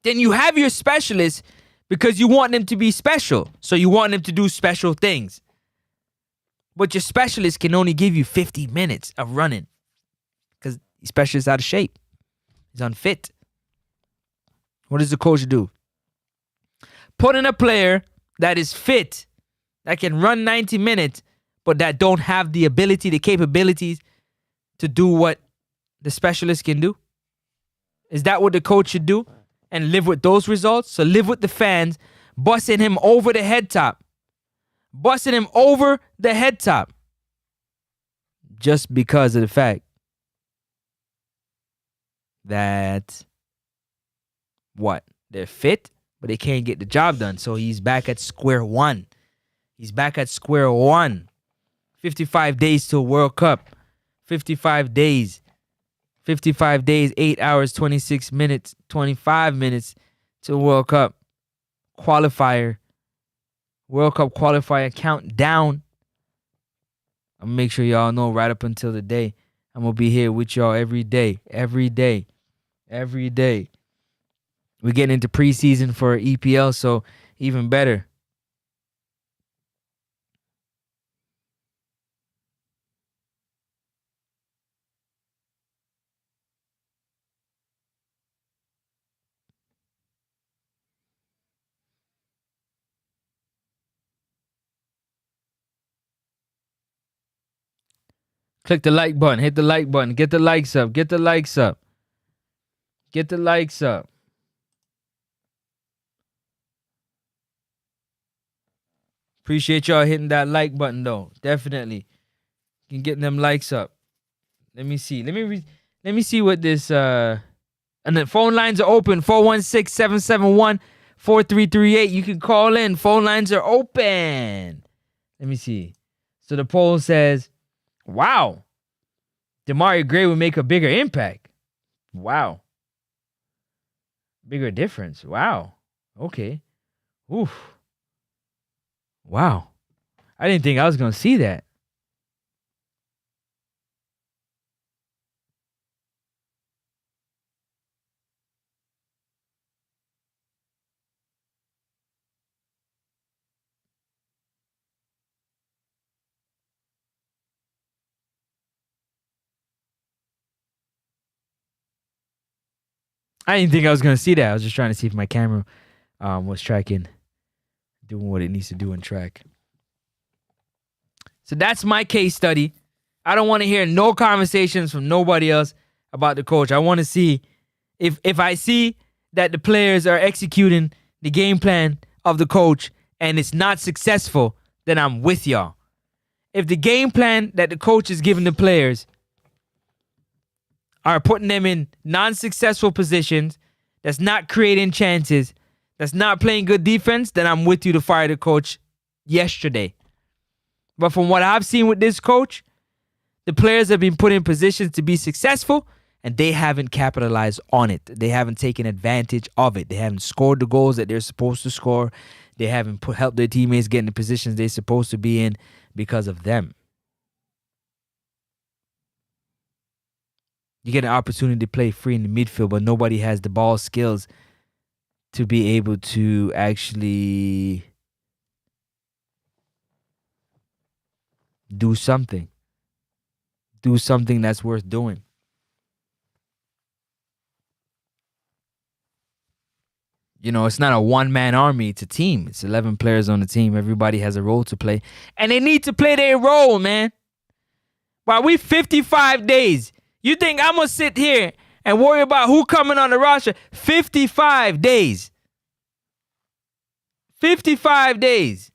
Then you have your specialists because you want them to be special. So you want them to do special things. But your specialist can only give you 50 minutes of running because the specialist is out of shape. He's unfit. What does the coach do? Put in a player that is fit, that can run 90 minutes, but that don't have the ability, the capabilities to do what the specialist can do? Is that what the coach should do? And live with those results? So live with the fans, busting him over the head top. Busting him over the head top. Just because of the fact that what? They're fit, but they can't get the job done. So he's back at square one. He's back at square one. 55 days till World Cup. 55 days. 55 days, 8 hours, 26 minutes, 25 minutes to World Cup qualifier. World Cup qualifier countdown. I'm gonna make sure y'all know right up until the day. I'm gonna be here with y'all every day. Every day. Every day. We're getting into preseason for EPL, so even better. Click the like button. Hit the like button. Get the likes up. Get the likes up. Get the likes up. Appreciate y'all hitting that like button though. Definitely. You can get them likes up. Let me see. Let me see what this and the phone lines are open. 416-771-4338. You can call in. Phone lines are open. Let me see. So the poll says, wow, Damari Gray would make a bigger impact. Wow. Bigger difference. Wow. Okay. Oof. Wow. I didn't think I was going to see that. I didn't think I was going to see that. I was just trying to see if my camera was tracking, doing what it needs to do and track. So that's my case study. I don't want to hear no conversations from nobody else about the coach. I want to see if I see that the players are executing the game plan of the coach and it's not successful, then I'm with y'all. If the game plan that the coach is giving the players are putting them in non-successful positions, that's not creating chances, that's not playing good defense, then I'm with you to fire the coach yesterday. But from what I've seen with this coach, the players have been put in positions to be successful and they haven't capitalized on it. They haven't taken advantage of it. They haven't scored the goals that they're supposed to score. They haven't helped their teammates get in the positions they're supposed to be in because of them. You get an opportunity to play free in the midfield, but nobody has the ball skills to be able to actually do something. Do something that's worth doing. You know, it's not a one-man army. It's a team. It's 11 players on the team. Everybody has a role to play. And they need to play their role, man. While we 55 days, you think I'm going to sit here and worry about who coming on the roster? 55 days. 55 days.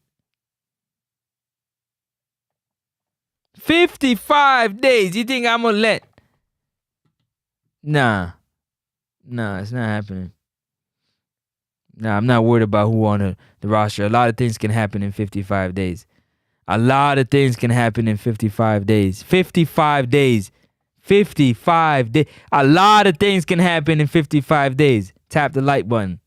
55 days. You think I'm going to let? Nah, it's not happening. Nah, I'm not worried about who on the roster. A lot of things can happen in 55 days. A lot of things can happen in 55 days. 55 days. 55 days. A lot of things can happen in 55 days. Tap the like button.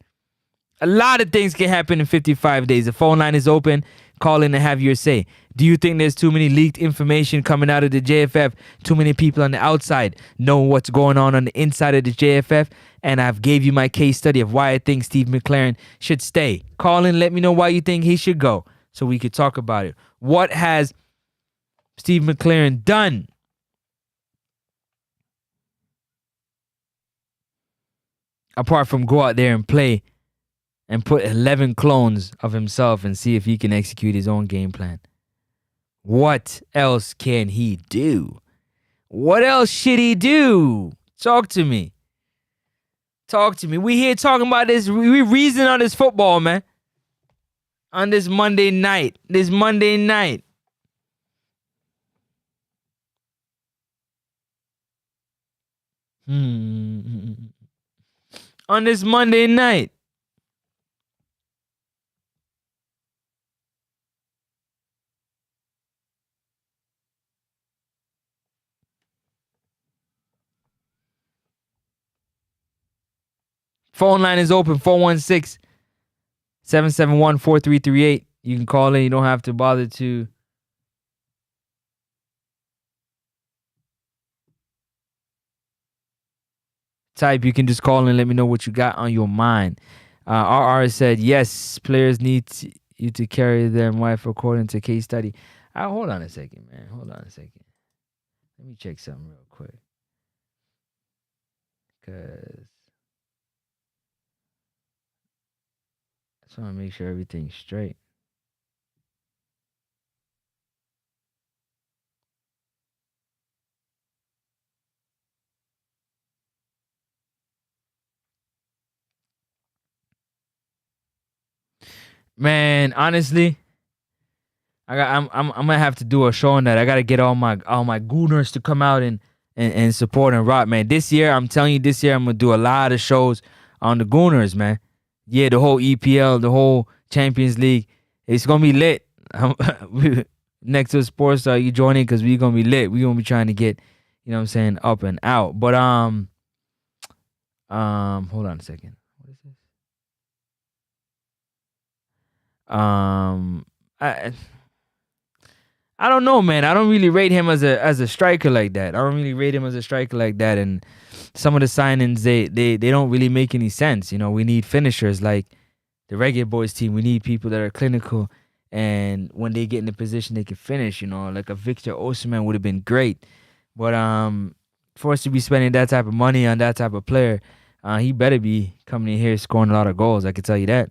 A lot of things can happen in 55 days. The phone line is open. Call in and have your say. Do you think there's too many leaked information coming out of the JFF? Too many people on the outside know what's going on the inside of the JFF? And I've gave you my case study of why I think Steve McLaren should stay. Call in, let me know why you think he should go so we could talk about it. What has Steve McLaren done? Apart from go out there and play and put 11 clones of himself and see if he can execute his own game plan. What else can he do? What else should he do? Talk to me. Talk to me. We here talking about this. We reasoning on this football, man. On this Monday night. On this Monday night. Phone line is open, 416-771-4338. You can call in. You don't have to bother to type. You can just call in and let me know what you got on your mind. RR said, yes, players need you to carry their wife according to case study. Hold on a second, man. Hold on a second. Let me check something real quick. Because I just want to make sure everything's straight. Man, honestly, I'm gonna have to do a show on that. I gotta get all my gooners to come out and support and rock, man. This year, I'm telling you, I'm gonna do a lot of shows on the gooners, man. Yeah, the whole EPL, the whole Champions League, it's gonna be lit. Next to sports, you join in because we're gonna be lit. We're gonna be trying to get, you know what I'm saying, up and out. But hold on a second. What is this? I don't know, man. I don't really rate him as a striker like that. And some of the signings they don't really make any sense. You know, we need finishers like the Reggae Boys team. We need people that are clinical, and when they get in the position they can finish. You know, like a Victor Osimhen would have been great, but for us to be spending that type of money on that type of player, he better be coming in here scoring a lot of goals. I can tell you that.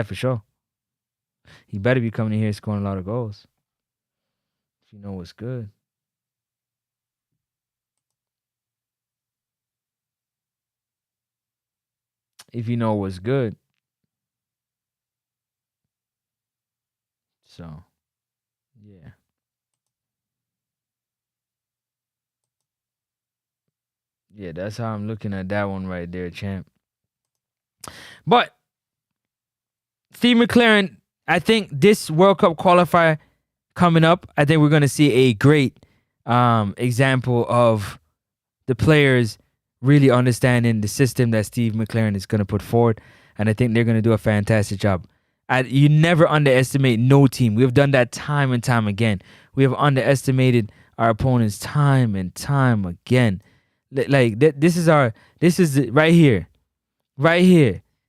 For sure. He better be coming in here scoring a lot of goals. If you know what's good. If you know what's good. So, yeah. Yeah, that's how I'm looking at that one right there, champ. But Steve McLaren, I think this World Cup qualifier coming up, I think we're going to see a great example of the players really understanding the system that Steve McLaren is going to put forward. And I think they're going to do a fantastic job. You never underestimate no team. We've done that time and time again. We have underestimated our opponents time and time again. Like this is right here.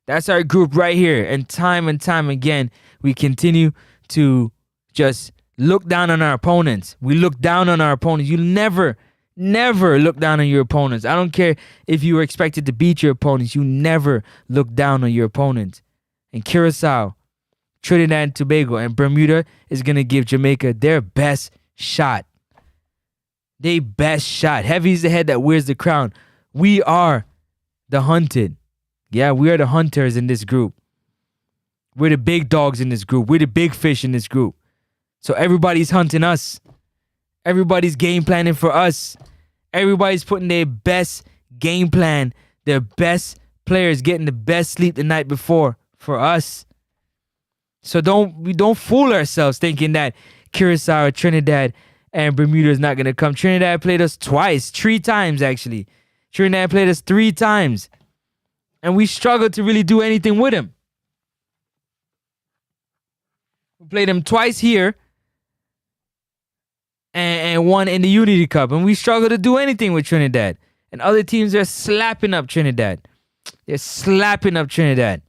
That's our group right here. And time again, we continue to just look down on our opponents. We look down on our opponents. You never Never look down on your opponents. I don't care if you were expected to beat your opponents. You never look down on your opponents. And Curacao, Trinidad and Tobago, and Bermuda is going to give Jamaica their best shot. Their best shot. Heavy's the head that wears the crown. We are the hunted. Yeah, we are the hunters in this group. We're the big dogs in this group. We're the big fish in this group. So everybody's hunting us. Everybody's game planning for us. Everybody's putting their best game plan, their best players getting the best sleep the night before for us. So we don't fool ourselves thinking that Curacao or Trinidad and Bermuda is not going to come. Trinidad played us three times actually. Trinidad played us 3 times. And we struggled to really do anything with them. We played them twice here. And one in the Unity Cup. And we struggle to do anything with Trinidad. And other teams are slapping up Trinidad. They're slapping up Trinidad.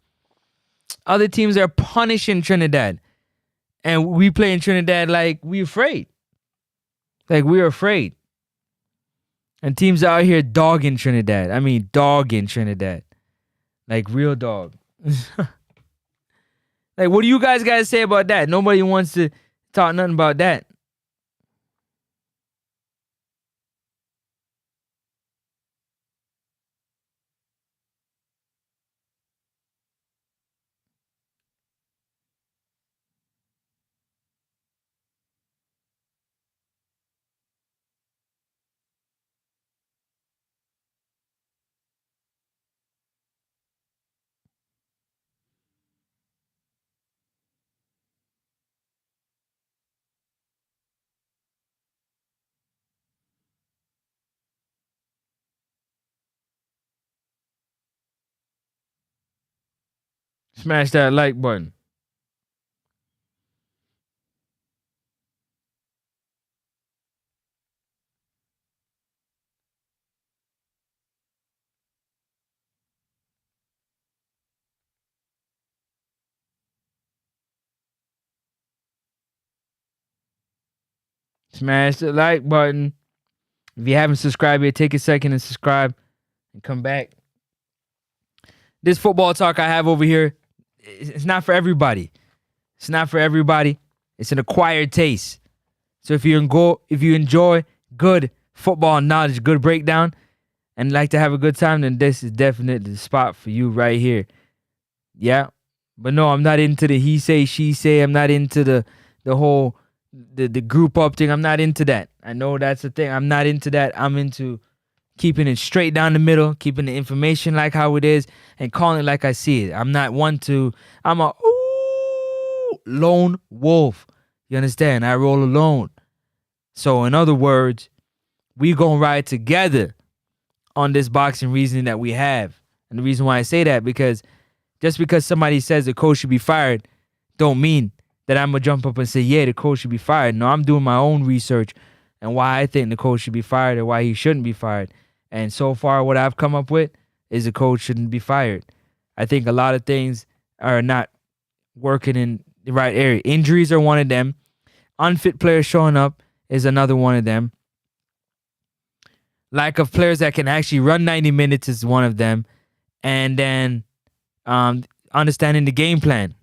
Other teams are punishing Trinidad. And we play in Trinidad like we're afraid. Like we're afraid. And teams out here dogging Trinidad. I mean, dogging Trinidad. Like real dog. Like, what do you guys got to say about that? Nobody wants to talk nothing about that. Smash that like button. Smash the like button. If you haven't subscribed yet, take a second and subscribe and come back. This football talk I have over here, it's not for everybody. It's not for everybody. It's an acquired taste. So if you enjoy good football knowledge, good breakdown, and like to have a good time, then this is definitely the spot for you right here. Yeah. But no, I'm not into the he say, she say. I'm not into the whole the group up thing. I'm not into that. I know that's the thing. I'm not into that. I'm into keeping it straight down the middle, keeping the information like how it is, and calling it like I see it. I'm not I'm a lone wolf. You understand? I roll alone. So in other words, we gonna ride together on this boxing reasoning that we have. And the reason why I say that, because just because somebody says the coach should be fired, don't mean that I'm gonna jump up and say, yeah, the coach should be fired. No, I'm doing my own research and why I think the coach should be fired or why he shouldn't be fired. And so far, what I've come up with is the coach shouldn't be fired. I think a lot of things are not working in the right area. Injuries are one of them. Unfit players showing up is another one of them. Lack of players that can actually run 90 minutes is one of them. And then understanding the game plan.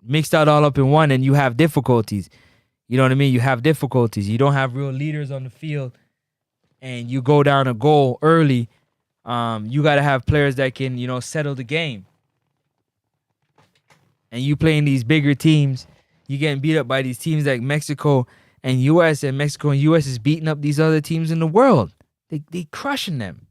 Mix that all up in one and you have difficulties. You know what I mean? You have difficulties. You don't have real leaders on the field and you go down a goal early. You got to have players that can, settle the game. And you playing these bigger teams, you getting beat up by these teams like Mexico and U.S. And Mexico and U.S. is beating up these other teams in the world. They crushing them.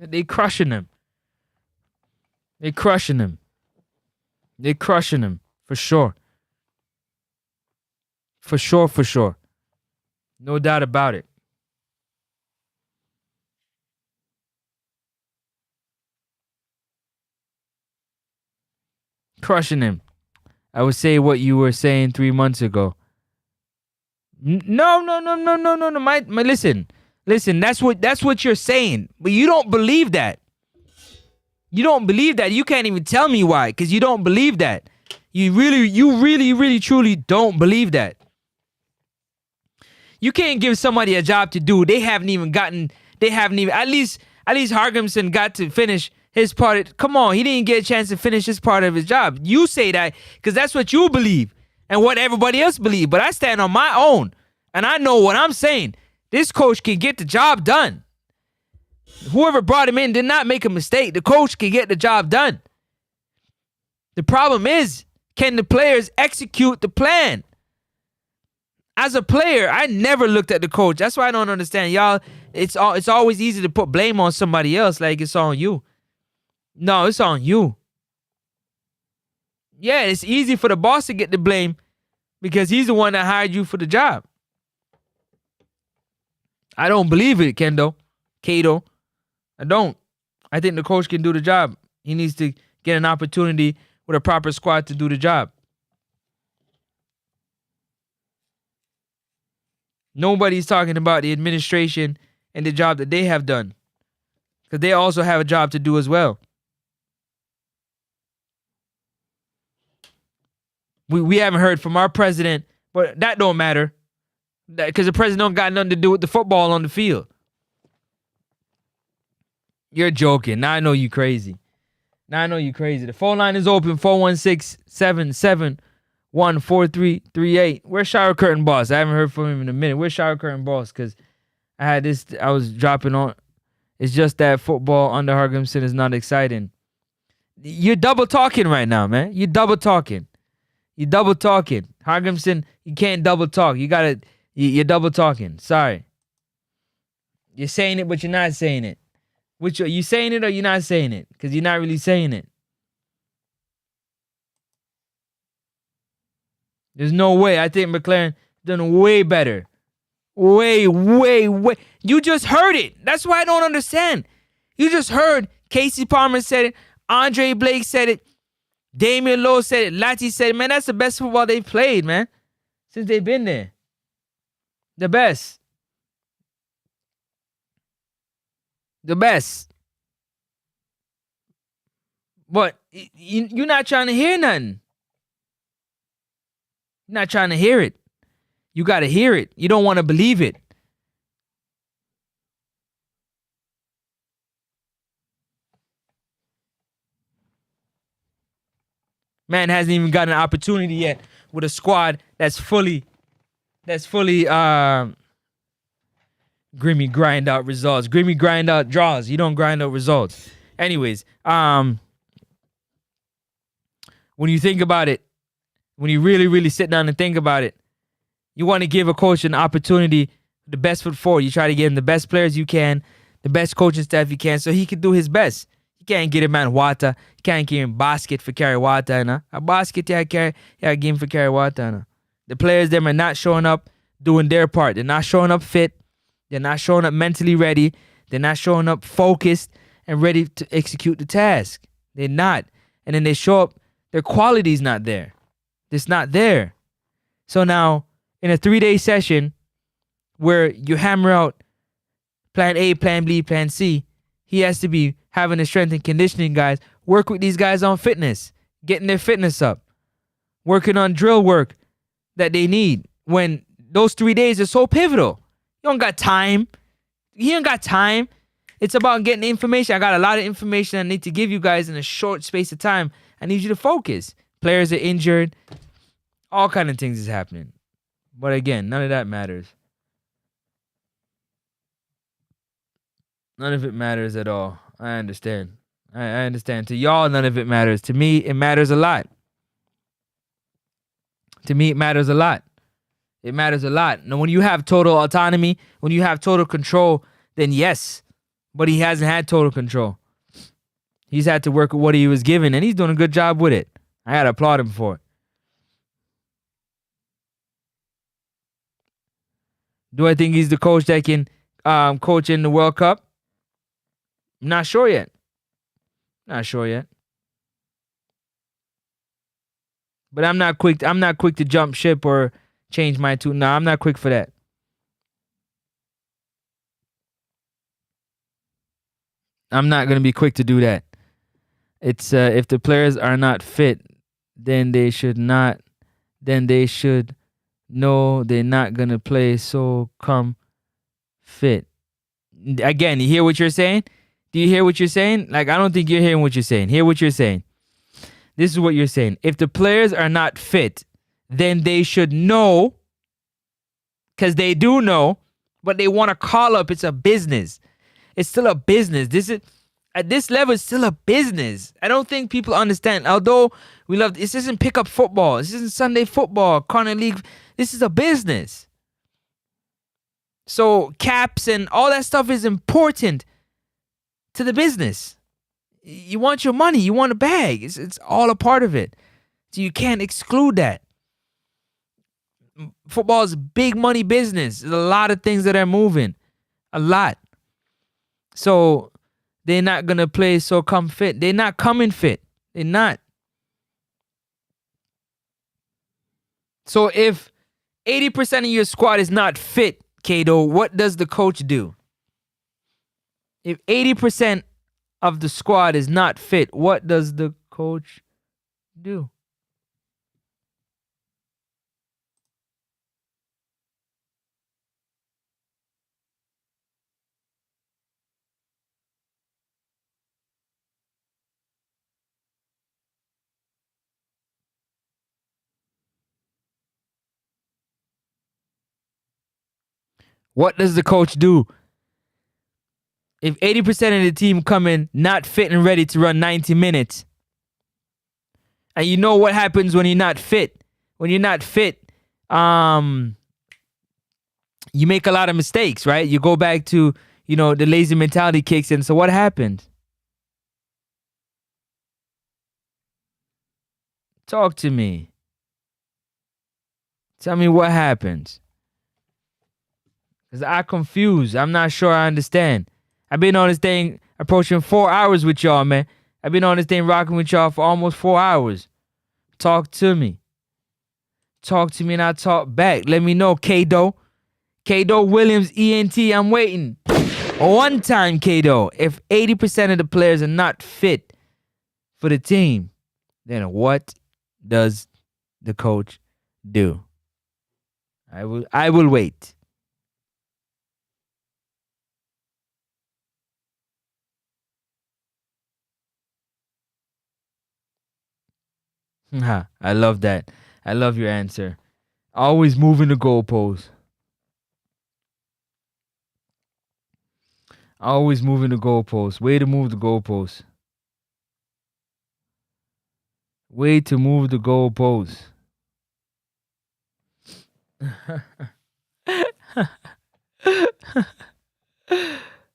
They crushing them. They crushing them. They crushing them for sure. For sure, for sure. No doubt about it. Crushing him. I would say what you were saying 3 months ago. No. My listen. That's what you're saying, but you don't believe that. You don't believe that. You can't even tell me why, because you don't believe that. You really, truly don't believe that. You can't give somebody a job to do. At least Hargimson got to finish his part. Come on, he didn't get a chance to finish his part of his job. You say that because that's what you believe and what everybody else believes. But I stand on my own, and I know what I'm saying. This coach can get the job done. Whoever brought him in did not make a mistake. The coach can get the job done. The problem is, can the players execute the plan? As a player, I never looked at the coach. That's why I don't understand. Y'all, it's always easy to put blame on somebody else like it's on you. No, it's on you. Yeah, it's easy for the boss to get the blame because he's the one that hired you for the job. I don't believe it, Kato. I don't. I think the coach can do the job. He needs to get an opportunity with a proper squad to do the job. Nobody's talking about the administration and the job that they have done, because they also have a job to do as well. We haven't heard from our president, but that don't matter, because the president don't got nothing to do with the football on the field. You're joking. Now I know you crazy. The phone line is open, 416-771-4338. Where's Shower Curtain Boss? I haven't heard from him in a minute. Where's Shower Curtain Boss? Because I was dropping on. It's just that football under Hargimson is not exciting. You're double talking right now, man. You're double talking. Hargimson, you can't double talk. You're double talking. Sorry. You're saying it, but you're not saying it. Which are you saying it or you're not saying it? Because you're not really saying it. There's no way. I think McLaren done way better. Way. You just heard it. That's why I don't understand. You just heard Casey Palmer said it. Andre Blake said it. Damian Lowe said it. Lati said it. Man, that's the best football they've played, man. Since they've been there. The best. But you're not trying to hear nothing. You're not trying to hear it. You got to hear it. You don't want to believe it. Man hasn't even gotten an opportunity yet with a squad that's fully Grimmy grind out results. Grimmy grind out draws. You don't grind out results. Anyways, when you think about it, when you really sit down and think about it, you want to give a coach an opportunity, the best foot forward. You try to get him the best players you can, the best coaching staff you can, so he can do his best. You can't get him man water. You can't give him basket for carry water. A basket give him for carry water. The players them are not showing up doing their part. They're not showing up fit. They're not showing up mentally ready. They're not showing up focused and ready to execute the task. They're not. And then they show up, their quality's not there. It's not there. So now, in a 3-day session where you hammer out plan A, plan B, plan C, he has to be having the strength and conditioning guys work with these guys on fitness, getting their fitness up, working on drill work that they need when those 3 days are so pivotal. You don't got time. He ain't got time. It's about getting information. I got a lot of information I need to give you guys in a short space of time. I need you to focus. Players are injured. All kind of things is happening. But again, none of that matters. None of it matters at all. I understand. I understand. To y'all, none of it matters. To me, it matters a lot. To me, it matters a lot. It matters a lot. Now, when you have total autonomy, when you have total control, then yes. But he hasn't had total control. He's had to work with what he was given, and he's doing a good job with it. I got to applaud him for it. Do I think he's the coach that can coach in the World Cup? Not sure yet. Not sure yet. But I'm not quick to jump ship or change my tune. No, I'm not quick for that. I'm not going to be quick to do that. It's if the players are not fit, then they should know they're not going to play, so come fit. Again, you hear what you're saying? Do you hear what you're saying? Like, I don't think you're hearing what you're saying. Hear what you're saying. This is what you're saying. If the players are not fit, then they should know, because they do know, but they want to call up. It's a business. It's still a business. This is, at this level, it's still a business. I don't think people understand. Although we love, this isn't pickup football. This isn't Sunday football, corner league. This is a business. So caps and all that stuff is important to the business. You want your money. You want a bag. It's all a part of it. So you can't exclude that. Football is big money business. There's a lot of things that are moving. A lot. So they're not going to play, so come fit. They're not coming fit. They're not. So if 80% of your squad is not fit, Kato, what does the coach do? If 80% of the squad is not fit, what does the coach do? What does the coach do? If 80% of the team come in not fit and ready to run 90 minutes, and you know what happens when you're not fit? When you're not fit, you make a lot of mistakes, right? You go back to, the lazy mentality kicks in. So what happened? Talk to me. Tell me what happened. Because I'm confused. I'm not sure I understand. I've been on this thing approaching 4 hours with y'all, man. I've been on this thing rocking with y'all for almost 4 hours. Talk to me. Talk to me and I'll talk back. Let me know, K-Do. K-Do Williams, ENT, I'm waiting. One time, K-Do. If 80% of the players are not fit for the team, then what does the coach do? I will wait. I love that. I love your answer. Always moving the goalposts. Always moving the goalposts. Way to move the goalposts. Way to move the goalposts.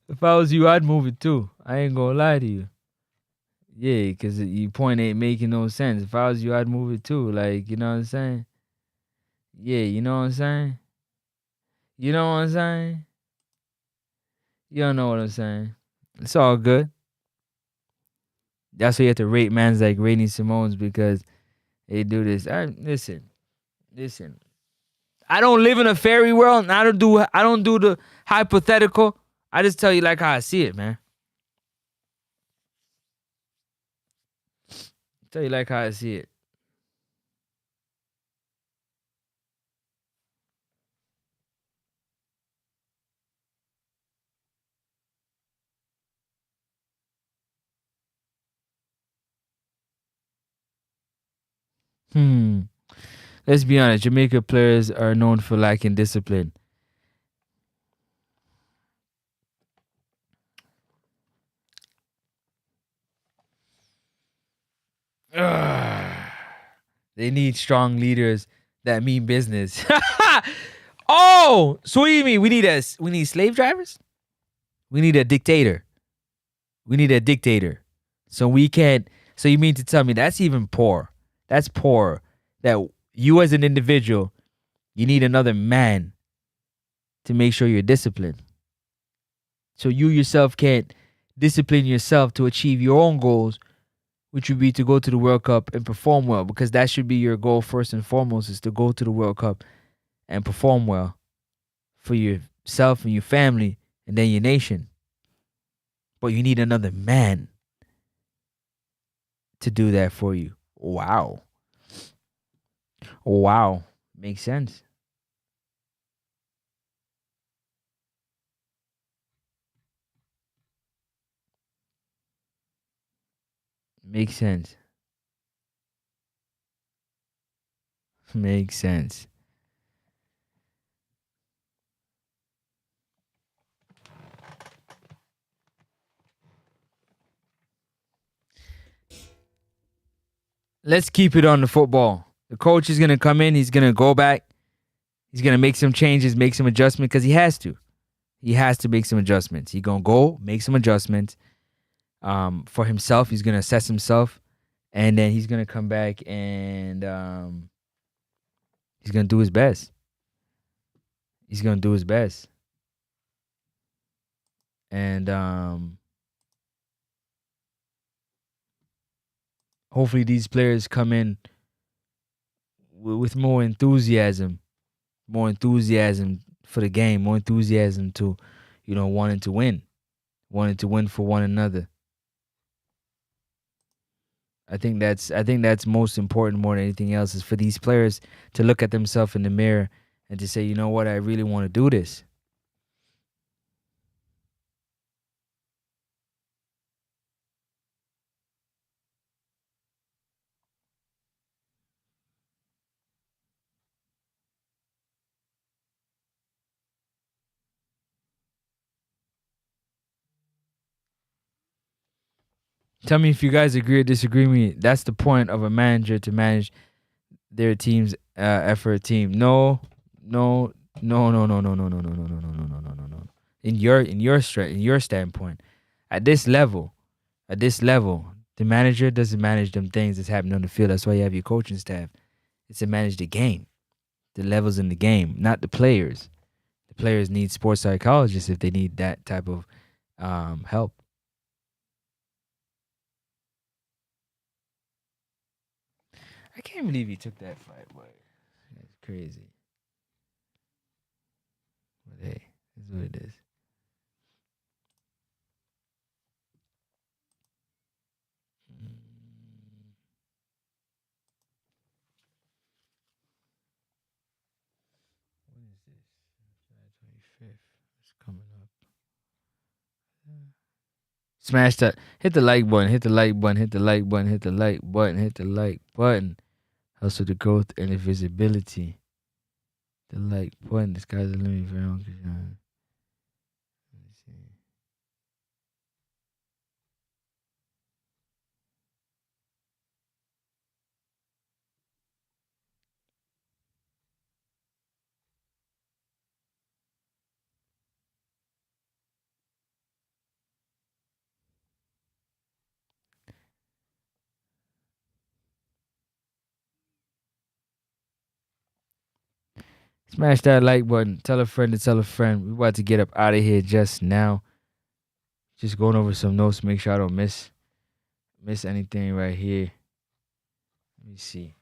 If I was you, I'd move it too. I ain't gonna lie to you. Yeah, because your point ain't making no sense. If I was you, I'd move it too. Like, you know what I'm saying? Yeah, you know what I'm saying? You know what I'm saying? You don't know what I'm saying. It's all good. That's why you have to rate mans like Rainy Simone's, because they do this. Listen. I don't live in a fairy world, and I don't do the hypothetical. I just tell you like how I see it, man. Tell you like how I see it. Let's be honest. Jamaica players are known for lacking discipline. They need strong leaders that mean business. Oh, so what do you mean? We need slave drivers? We need a dictator. So we can't. So you mean to tell me that's even poor? That's poor. That you as an individual, you need another man to make sure you're disciplined. So you yourself can't discipline yourself to achieve your own goals, which would be to go to the World Cup and perform well, because that should be your goal first and foremost, is to go to the World Cup and perform well for yourself and your family and then your nation. But you need another man to do that for you. Wow. Wow. Makes sense. Makes sense. Makes sense. Let's keep it on the football. The coach is going to come in. He's going to go back. He's going to make some changes, make some adjustments because he has to. He has to make some adjustments. He's going to go make some adjustments for himself. He's going to assess himself. And then he's going to come back and he's going to do his best. He's going to do his best. And hopefully these players come in with more enthusiasm for the game, more enthusiasm to, wanting to win for one another. I think that's most important more than anything else is for these players to look at themselves in the mirror and to say, you know what, I really want to do this. Tell me if you guys agree or disagree with me. That's the point of a manager, to manage their team's effort team. No. In your standpoint, at this level, the manager doesn't manage them things that's happening on the field. That's why you have your coaching staff. It's to manage the game, the levels in the game, not the players. The players need sports psychologists if they need that type of help. I can't believe he took that fight, boy. That's crazy. But hey, that's what it is. When is this? July 25th. It's coming up. Smash that. Hit the like button. Hit the like button. Hit the like button. Hit the like button. Hit the like button. Also the growth and the visibility. The like button. The sky's the limit for everyone. Let me see. Smash that like button. Tell a friend to tell a friend. We're about to get up out of here just now. Just going over some notes. Make sure I don't miss anything right here. Let me see.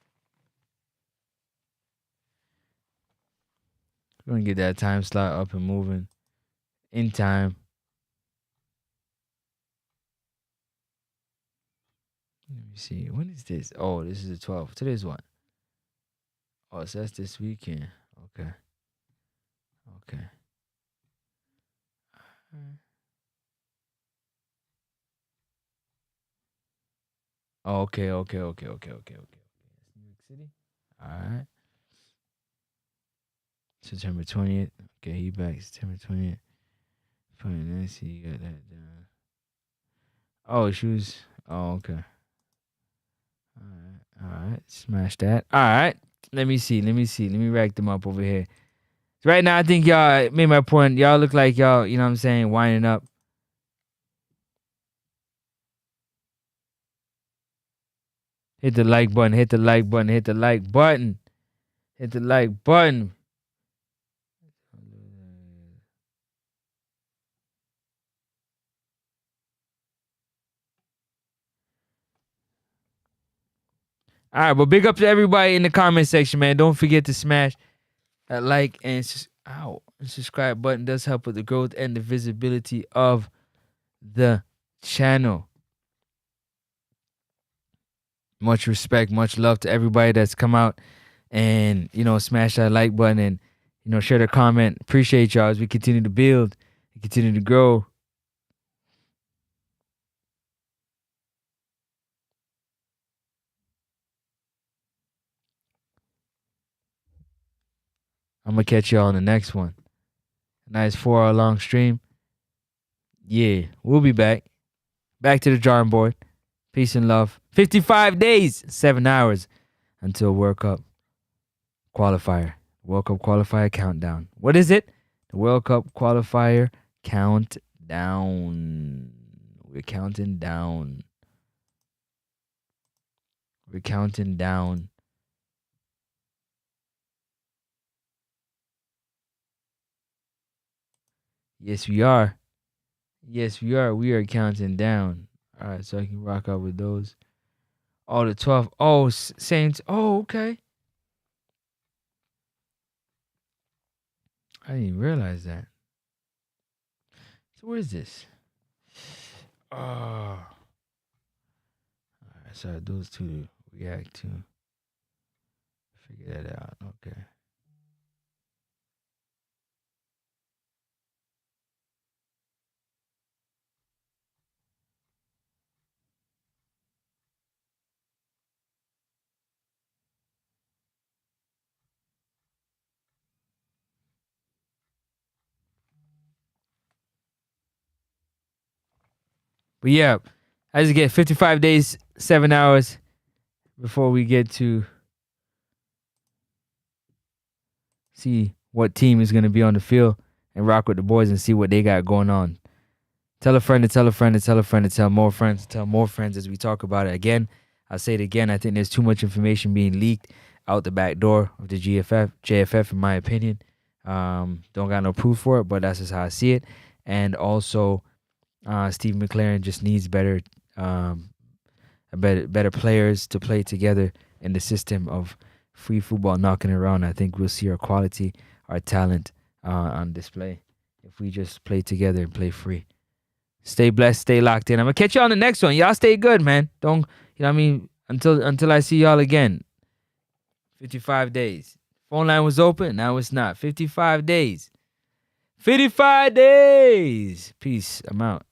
We're going to get that time slot up and moving in time. Let me see. When is this? Oh, this is the 12th. Today's what? Oh, so that's this weekend. Okay. Oh, okay. New York City. All right. September 20th. Okay, he back September 20th. Fine, let's see. You got that down. Oh, she was. Oh, okay. All right. Smash that. All right. Let me see. Let me rack them up over here. Right now, I think y'all made my point. Y'all look like y'all, you know what I'm saying, winding up. Hit the like button. Hit the like button. Hit the like button. Hit the like button. All right, well, big up to everybody in the comment section, man. Don't forget to smash That like and subscribe button does help with the growth and the visibility of the channel. Much respect, much love to everybody that's come out and, smash that like button and, share their comment. Appreciate y'all as we continue to build and continue to grow. I'm going to catch y'all on the next one. Nice 4-hour long stream. Yeah, we'll be back. Back to the drawing board. Peace and love. 55 days, 7 hours until World Cup qualifier. World Cup qualifier countdown. What is it? The World Cup qualifier countdown. We're counting down. We're counting down. Yes, we are. Yes, we are. We are counting down. All right, so I can rock out with those. Oh, the 12. Oh, Saints. Oh, okay. I didn't even realize that. So where is this? Oh. All right, so those two to react to. Figure that out. Okay. But yeah, I just get 55 days, 7 hours before we get to see what team is going to be on the field and rock with the boys and see what they got going on. Tell a friend to tell a friend to tell a friend to tell more friends to tell more friends as we talk about it. Again, I'll say it again. I think there's too much information being leaked out the back door of the JFF, in my opinion. Don't got no proof for it, but that's just how I see it. And also, Steve McLaren just needs better players to play together in the system of free football knocking around. I think we'll see our quality, our talent on display if we just play together and play free. Stay blessed, stay locked in. I'm gonna catch you on the next one. Y'all stay good, man. Don't until I see y'all again. 55 days. Phone line was open, now it's not. 55 days. 55 days. Peace. I'm out.